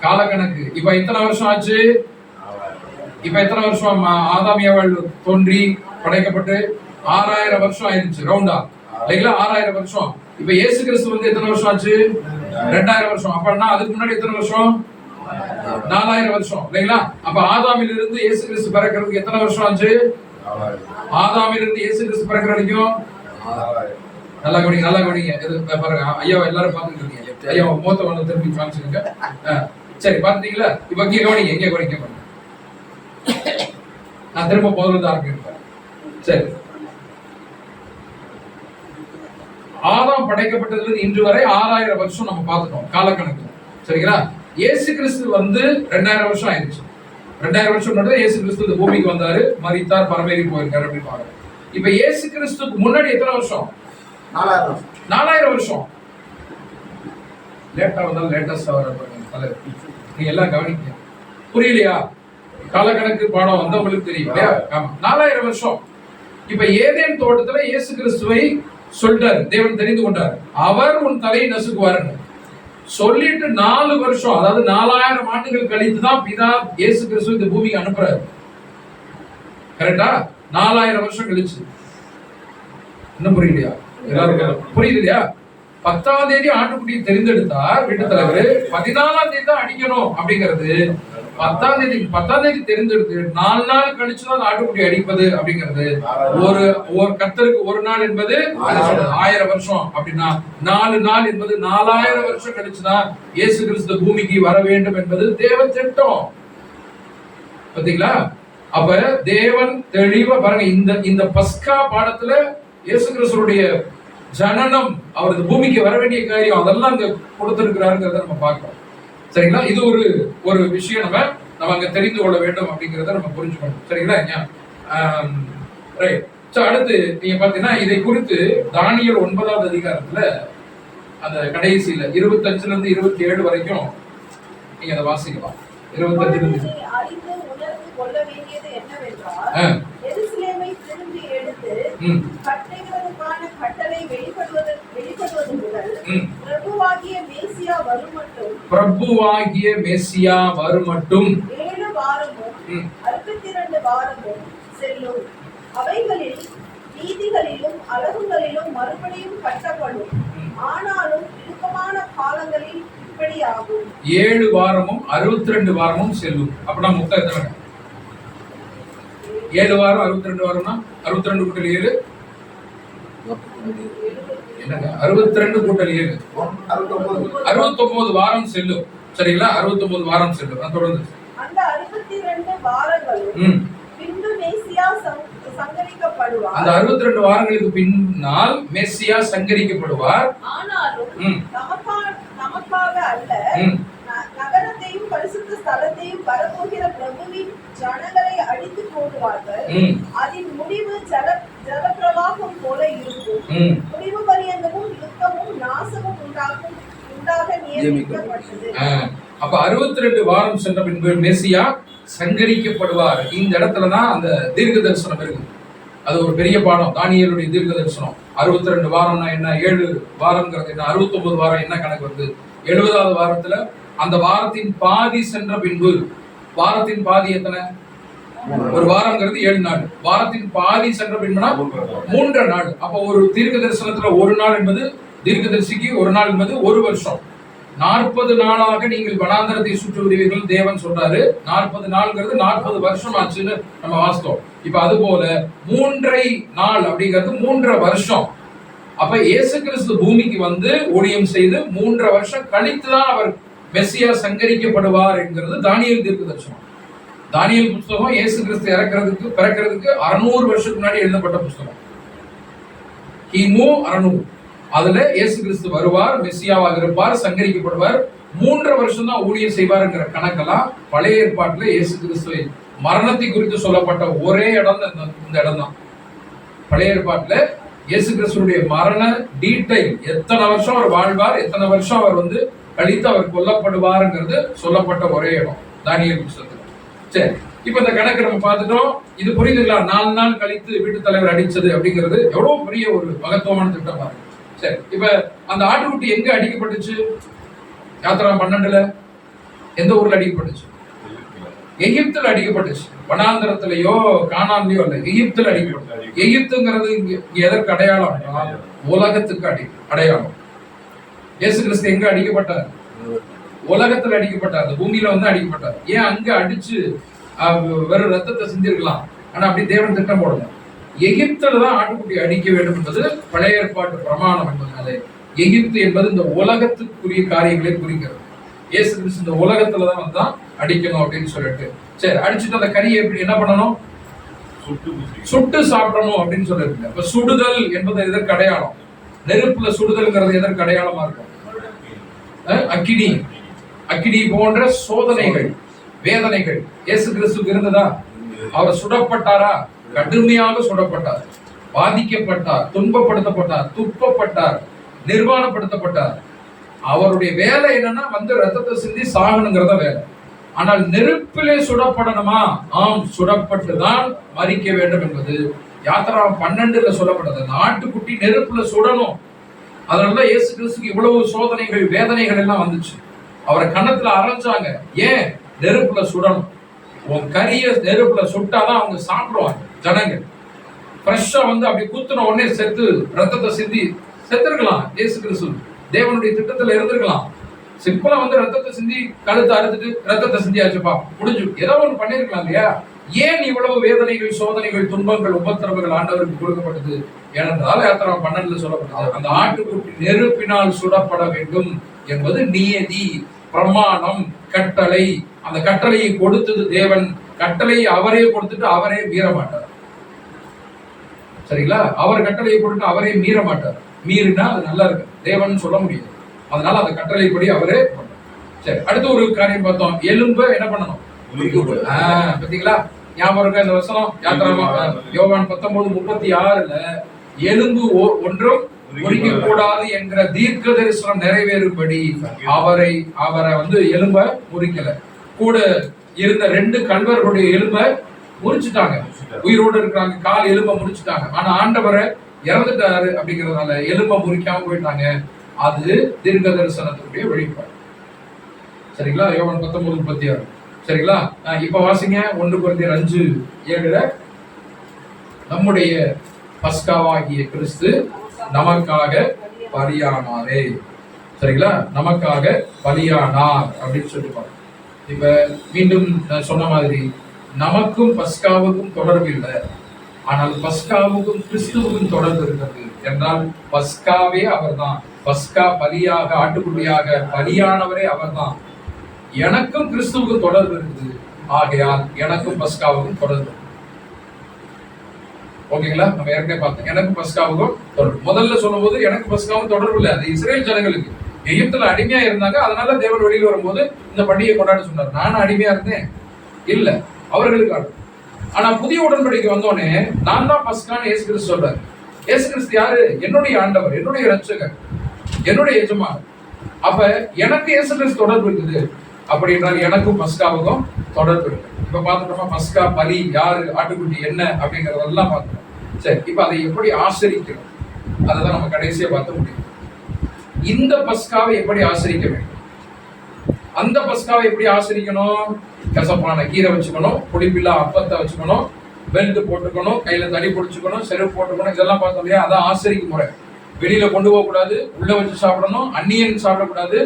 காலக்கணக்கு. இப்ப எத்தனை வருஷம் ஆச்சு? இப்ப எத்தனை வருஷம் ஆதாம் ஏவாள் தோன்றி படைக்கப்பட்டு? 6000 வருஷம் ஆயிருச்சு ரவுண்டா, இல்லைங்களா? 6000 வருஷம். இப்ப இயேசு கிறிஸ்து வந்து எத்தனை வருஷம் ஆச்சு? 2000 வருஷம். அப்படின்னா அதுக்கு முன்னாடி எத்தனை வருஷம்? 4000 வருஷம், இல்லைங்களா? அப்ப ஆதாமில் இருந்து இயேசு கிறிஸ்து பிறக்கிறதுக்கு எத்தனை வருஷம் ஆச்சு? ஆதாமில் இருந்து இயேசு கிறிஸ்து பிறக்கிற வரைக்கும் நல்லா கவனிங்க, நல்லா கவனிங்க. பாருங்க, ஐயா எல்லாரும் பாத்துட்டு இருக்கீங்க. ஐயா மூத்த ஒண்ணு திரும்பி காமிச்சுங்க. சரி, பாத்துட்டீங்களா? இப்ப இங்க கவனிங்க, இங்க கவனிக்க. நான் திரும்ப முதல்ல தான் ஆரம்பிக்கிறேன். சரி, ஆதாம் படைக்கப்பட்டதுல இன்று வரை 6000 வருஷம் நம்ம பார்த்துட்டோம் காலக்கணக்கு. சரிங்களா? இயேசு கிறிஸ்து வந்து 2000 வருஷம் ஆயிடுச்சு. 2000 வருஷம் முன்னாடி இயேசு கிறிஸ்து இந்த பூமிக்கு வந்தாரு, மரித்தார், பரமேறி போயிருக்காரு அப்படின்னு பாருங்க. இப்ப இயேசு கிறிஸ்துக்கு முன்னாடி எத்தனை வருஷம்? 4000 வருஷம். லேட்டா வந்தாலும் லேட்டஸ்டா வர தலைவர். நீங்க எல்லாம் கவனிக்க. புரியலையா? காலக்கணக்கு பாடம் வந்தவங்களுக்கு தெரியும் இல்லையா? ஆமா, 4000 வருஷம். இப்ப ஏதேன் தோட்டத்துல இயேசு கிறிஸ்துவை சொல்லிட்டாரு, தேவன் தெரிந்து கொண்டார். அவர் உன் தலையை நசுக்குவார் சொல்லிட்டு 4 வருஷம், அதாவது 4000 ஆண்டுகள் கழித்து தான் பிதா இயேசு கிறிஸ்து இந்த பூமிக்கு அனுப்புறாரு. கரெக்டா? 4000 வருஷம் கழிச்சு. என்ன புரியலையா? எல்லாரும் புரியுது இல்லையா? 10ஆம் தேதி ஆட்டுக்குட்டியை தெரிந்தெடுத்தார் வீட்டு தலைவர். 14ஆம் தேதி தான் அடிக்கணும் அப்படிங்கிறது 10ஆம் தேதி தெரிந்தெடுத்து 4 நாள் கழிச்சுதான் ஆட்டுக்குட்டி அடிப்பது அப்படிங்கிறது ஒரு கர்த்தருக்கு ஒரு நாள் என்பது 1000 வருஷம். அப்படின்னா 4 நாள் என்பது 4000 வருஷம் கழிச்சுதான் இயேசு கிறிஸ்து பூமிக்கு வர வேண்டும் என்பது தேவன் திட்டம். பாத்தீங்களா? அப்ப தேவன் தெளிவா பாருங்க, இந்த பஸ்கா பாடத்துல இயேசு கிறிஸ்துடைய ஜனனம், அவரது பூமிக்கு வர வேண்டிய காரியம், அதெல்லாம் அங்க கொடுத்திருக்கிறாருங்கிறத நம்ம பார்க்கிறோம். சரிங்களா? இது ஒரு விஷயம் நம்ம அங்க தெரிந்து கொள்ள வேண்டும் அப்படிங்கறத நம்ம புரிஞ்சுக்கணும். சரிங்களா? ரைட். சோ அடுத்து நீங்க பாத்தீங்கன்னா இதை குறித்து தானியேல் 9ஆவது அதிகாரத்துல அந்த கடைசியில 25ல இருந்து 27 வரைக்கும் நீங்க அதை வாசிக்கலாம். 25ல இருந்து அறிந்து உணர்ந்து கொள்ள வேண்டியது என்னவென்றால், எருசலேமை திரும்பி எடுத்து கட்டுகிறதுக்கான கட்டளை வெளிப்படுவது முதல் பிரபுவாகிய மேசியா வருமட்டும் 7 வாரமும் 62 வாரமும் செல்லும். அவைகளில் வீதிகளிலும் அலகுகளிலும் மறுபடியும் கட்டப்படும். ஆனாலும் இறுக்கமான காலங்களில் இப்படியாகும். 7 வாரமும் 62 வாரமும் செல்லும். அப்படின்னா மொத்தம் எத்தனை? 7 வாரம் 62 வாரம்னா 62 கூட்டல் 7 என்னங்க? 62 கூட்டல் 7 69 வாரம் செல்லும். சரிங்களா? 69 வாரம் செல்லும். தொடர்ந்து அந்த 62 வாரங்களும் பின்பு மேசியா சங்கரிக்கப்படுவார். அந்த 62 வாரங்களுக்கு பின்னால் மேசியா சங்கரிக்கப்படுவார். ஆனாலும் நமக்காக அல்ல, நகரத்தையும் பரிசுத்த ஸ்தலத்தையும் வரப்போகிற பிரபுவின் ஜனங்களை அடித்து போடுவார்கள். அதன் முடிவு ஜலப்பிரவாகம் போல இருக்கும். முடிவு பரியந்தமும் யுத்தமும் நாசமும் உண்டாக நியமிக்கப்பட்டது. அப்ப 62 வாரம் சென்ற பின்பு மேசியா சங்கரிக்கப்படுவார். இந்த இடத்துலதான் அந்த தீர்க்க தரிசனம் இருக்கு. அது ஒரு பெரிய பாடம், தானியேலுடைய தீர்க்க தரிசனம். 62 வாரம்னா என்ன, 7 வாரம்ங்கிறது என்ன, 69 வாரம் என்ன கணக்கு வருது? 70வது வாரத்துல அந்த வாரத்தின் பாதி சென்ற பின்பு, வாரத்தின் பாதி எத்தனை? ஒரு வாரம்ங்கிறது 7 நாள். வாரத்தின் பாதி சென்ற பின்புனா 3 நாள். அப்ப ஒரு தீர்க்க தரிசனத்துல ஒரு நாள் என்பது, தீர்க்கதரிசிக்கு ஒரு நாள் என்பது ஒரு வருஷம். 40 நாளாக நீங்கள் வனாந்தரத்தை சுற்றி வருவீர்கள் தேவன் சொல்றாரு. 40 நாள்ங்கிறது 40 வருஷம் ஆச்சுன்னு நம்ம வாசித்தோம். இப்ப அது போல 3 நாள் அப்படிங்கிறது 3 வருஷம். அப்ப இயேசு கிறிஸ்து பூமிக்கு வந்து ஊழியம் செய்து 3 வருஷம் கழித்துதான் அவர் மெசியா சங்கரிக்கப்படுவார் என்கிறது தானியேல் தீர்க்க தரிசனம். தானியேல் புஸ்தகம் இயேசு கிறிஸ்து பிறக்கிறதுக்கு 600 வருஷத்துக்கு முன்னாடி எழுதப்பட்ட புஸ்தகம். கிமு 600. அதுல இயேசு கிறிஸ்து வருவார், மெசியாவாக இருப்பார், சங்கரிக்கப்படுவார், 3 வருஷம் தான் ஊழியம் செய்வார்ங்கிற கணக்கெல்லாம் பழைய ஏற்பாட்டுல இயேசு கிறிஸ்துவை மரணத்தை குறித்து சொல்லப்பட்ட ஒரே இடம் இந்த இடம் தான். பழைய ஏற்பாட்டுல இயேசு கிறிஸ்துடைய மரண டீடைல், எத்தனை வருஷம் அவர் வாழ்வார், எத்தனை வருஷம் அவர் வந்து கழித்து அவர் கொல்லப்படுவாருங்கிறது சொல்லப்பட்ட ஒரே இடம் தானியேல் புத்தகத்துல. சரி, இப்ப இந்த கணக்கு நம்ம பார்த்துட்டோம். இது புரியுதுங்களா? 4 நாள் கழித்து வீட்டு தலைவர் அடிச்சது அப்படிங்கிறது எவ்வளவு பெரிய ஒரு மகத்துவமான திட்டம் பாருங்க. சரி, இப்ப அந்த ஆட்டுக்குட்டி எங்க அடிக்கப்பட்டுச்சு? யாத்திரா 12ல எந்த ஊர்ல அடிக்கப்பட்டுச்சு? எகிப்துல அடிக்கப்பட்டுச்சு. வனாந்தரத்திலேயோ கானான்லயோ இல்ல, எகிப்துல அடிக்கப்பட்டது. எகிப்துங்கிறது இங்க எதற்கு அடையாளம்? உலகத்துக்கு அடையாளம். இயேசு கிறிஸ்து எங்க அடிக்கப்பட்டார்? உலகத்துல அடிக்கப்பட்டார். அந்த பூமியில வந்து அடிக்கப்பட்டார். ஏன் அங்க அடிச்சு வெறும் ரத்தத்தை செஞ்சிருக்கலாம், ஆனா அப்படி தேவன் திட்டம் போடல. எகிப்துல தான் ஆட்டுக்குட்டி அடிக்க வேண்டும் என்பது பழைய ஏற்பாட்டு பிரமாணம் என்பதனாலே எகிப்து என்பது இந்த உலகத்துக்குரிய காரியங்களை குறிக்கிறது. இயேசு கிறிஸ்து இந்த உலகத்துலதான் வந்து அடிக்கணும் அப்படின்னு சொல்லிட்டு, சரி அடிச்சுட்டு அந்த கறியை எப்படி என்ன பண்ணணும்? சுட்டு சாப்பிடணும் அப்படின்னு சொல்லிருக்கு. இப்ப சுடுதல் என்பது எதற்கு அடையாளம்? நெருப்புல சுடுதல்ங்கிறது எதற்கு அடையாளமா இருக்கும்? அக்கினி, அக்கினி போன்ற சோதனைகள், வேதனைகள் இயேசு கிறிஸ்துக்கு இருந்ததா? அவர் சுடப்பட்டாரா? கடுமையாக சுடப்பட்டார், பாதிக்கப்பட்டார், துன்பப்படுத்தப்பட்டார், துப்பப்பட்டார், நிர்வாணப்படுத்தப்பட்டார். அவருடைய வேலை என்னன்னா வந்து ரத்தத்தை சிந்தி சாகணுங்கிறத வேலை. ஆனால் நெருப்பிலே சுடப்படணுமா? ஆம், சுடப்பட்டுதான் மரிக்க வேண்டும் என்பது யாத்திரா 12ல சொல்லப்பட்டது. அந்த ஆட்டுக்குட்டி நெருப்புல சுடணும். அதனாலதான் இயேசு கிறிஸ்துக்கு இவ்வளவு சோதனைகள், வேதனைகள் எல்லாம் வந்துச்சு. அவரை கன்னத்துல அரைஞ்சாங்க. ஏன்? நெருப்புல சுடணும். உன் கரிய நெருப்புல சுட்டாதான் அவங்க சாப்பிடுவாங்க. ஜனங்கள் ஃப்ரெஷ்ஷா வந்து அப்படி குத்துன உடனே செத்து ரத்தத்தை சிந்தி செத்துருக்கலாம். இயேசு கிறிஸ்து தேவனுடைய திட்டத்துல இருந்திருக்கலாம். சிம்பிளா வந்து ரத்தத்தை சிந்தி கழுத்தை அறுத்துட்டு ரத்தத்தை சிந்தியாச்சுப்பா முடிஞ்சு, ஏதோ ஒன்று பண்ணிருக்கலாம் இல்லையா? ஏன் இவ்வளவு வேதனைகள், சோதனைகள், துன்பங்கள், உபத்திரவங்கள் ஆண்டவருக்கு கொடுக்கப்பட்டது? ஏனென்றால் யாத்திரா 12ல சொல்லப்பட்டது, அந்த ஆட்டுக்குட்டி நெருப்பினால் சுடப்பட வேண்டும் என்பது நியதி, பிரமாணம், கட்டளை. அந்த கட்டளையை கொடுத்தது தேவன். கட்டளையை அவரே கொடுத்துட்டு அவரே மீற மாட்டார். சரிங்களா? அவர் கட்டளையை கொடுத்து அவரே மீற மாட்டார். மீறினா அது நல்லா இருக்கு, தேவன் சொல்ல முடியாது. அதனால அந்த கட்டளைப்படி அவரே பண்ணார். சரி, அடுத்த ஒரு காரியம் பார்த்தோம். எலும்பை என்ன பண்ணணும்? பாத்தீங்களா? ஞாபகம் இருக்கா இந்த வசனம்? யோவான் 19:36ல எலும்பு ஒன்றும் முறிக்க கூடாது என்கிற தீர்க்க தரிசனம் நிறைவேறும்படி அவரை வந்து எலும்ப முறிக்கல. கூட இருந்த 2 கல்வர்களுடைய எலும்ப முறிச்சுட்டாங்க. உயிரோடு இருக்கிறாங்க, கால் எலும்ப முறிச்சுட்டாங்க. ஆனா ஆண்டவரை இறந்துட்டாரு அப்படிங்கறதுனால எலும்ப முறிக்காம போயிட்டாங்க. அது தீர்க்க தரிசனத்துடைய வெளிப்பாடு. சரிங்களா? யோவான் 19:36. சரிங்களா? இப்ப வாசிங்க 1 கொரிந்தியர் 5:7. நம்முடைய பஸ்காவாகிய கிறிஸ்து நமக்காக பலியானாரே. சரிங்களா? நமக்காக பலியானார் அப்படின்னு சொல்லிப்பாங்க. இப்ப மீண்டும் சொன்ன மாதிரி நமக்கும் பஸ்காவுக்கும் தொடர்பு இல்லை, ஆனால் பஸ்காவுக்கும் கிறிஸ்துவுக்கும் தொடர்பு இருக்கிறது. என்றால் பஸ்காவே அவர்தான். பஸ்கா பலியாக, ஆட்டுக்குட்டியாக பலியானவரே அவர்தான். எனக்கும் கிறிஸ்துவுக்கும் தொடர்பு இருக்குது. ஆகையால் எனக்கும் பஸ்காவுக்கும் தொடர்பு. ஓகேங்களா? நம்ம ஏற்கனவே பார்த்தோம், எனக்கு பஸ்காவுக்கும் தொடர்பு. முதல்ல சொல்லும் போது எனக்கு பஸ்காவும் தொடர்பு இல்லை. அது இஸ்ரேல் ஜனங்களுக்கு எகிப்துல அடிமையா இருந்தாங்க. அதனால தேவன் வெளியில வரும்போது இந்த பண்டிகை கொண்டாட சொன்னார். நானும் அடிமையா இருந்தேன் இல்ல, அவர்களுக்கு. ஆனா புதிய உடன்படிக்கை வந்தோடனே நான் தான் பஸ்கான்னு இயேசு கிறிஸ்து சொல்றாரு. இயேசு கிறிஸ்து யாரு? என்னுடைய ஆண்டவர், என்னுடைய ரட்சகர், என்னுடைய எஜமான். அப்ப எனக்கு இயேசு கிறிஸ்து தொடர்பு இருக்குது. அப்படி என்றால் எனக்கும் பஸ்காவுக்கும் தொடர்பு இருக்கு. இப்ப பார்த்துட்டோமா பஸ்கா பலி யாரு, ஆட்டுக்குட்டி என்ன அப்படிங்கறதெல்லாம் பார்த்துட்டோம். சரி, இப்ப அதை எப்படி ஆசரிக்கணும் அதைதான் நம்ம கடைசியா பார்த்த முடியும். இந்த பஸ்காவை எப்படி ஆசரிக்க வேண்டும்? அந்த பஸ்காவை எப்படி ஆசரிக்கணும்? கசப்பான கீரை வச்சுக்கணும், புளிப்பில்லா அப்பத்தை வச்சுக்கணும், பெல்ட் போட்டுக்கணும், கையில தடி பிடிச்சுக்கணும், செருப்பு போட்டுக்கணும். இதெல்லாம் பார்த்தோம் இல்லையா? அதான் ஆசரிக்கும் முறை. வெளியில கொண்டு போக கூடாது, உள்ள வச்சு சாப்பிடணும், அந்நியன் சாப்பிடக்கூடாது,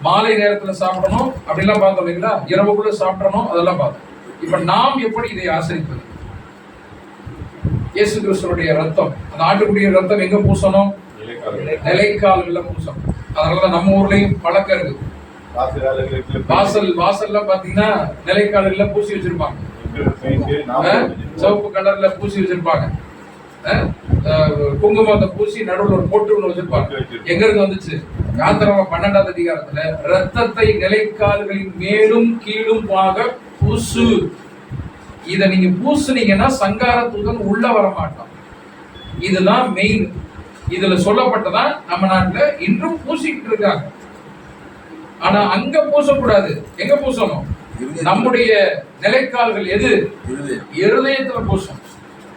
மாலை நேரத்துல சாப்பிடணும், அப்படிலாம் பார்த்தோம் இல்லைங்களா? இரவுக்குள்ள சாப்பிடணும், அதெல்லாம் பார்த்தோம். இப்ப நாம் எப்படி இதை ஆசரிப்பது? இயேசு கிறிஸ்துடைய ரத்தம், அந்த ஆட்டுக்குடிய ரத்தம் எங்க பூசணும்? நிலைக்கால்கள்ல பூசணும். அதனாலதான் நம்ம ஊர்லயும் பழக்கம் இருக்கு. வாசல்ல பாத்தீங்கன்னா நிலைக்கால்கள்ல பூசி வச்சிருப்பாங்க, சிவப்பு கலர்ல பூசி வச்சிருப்பாங்க. குங்குமத்தை பூசி நடுவில் ஒரு பொட்டு ஒண்ணு வச்சிருப்பாங்க. எங்க இருந்து வந்துச்சு? யாத்திரை 12வது அதிகாரத்துல ரத்தத்தை நிலைக்கால்களின் மேலும் கீழும் பூசு. இத நீங்க பூசுனீங்கன்னா சங்கார தூதன் உள்ள வர மாட்டான். இதுதான் மெயின். இதுல சொல்லப்பட்டதான் நம்ம நாட்டுல இன்றும் பூசிக்கிட்டு இருக்காங்க. ஆனா அங்க பூசக்கூடாது. எங்க பூசணும்? நம்முடைய நிலைக்கால்கள் எது? இருதயத்துல பூசணும்.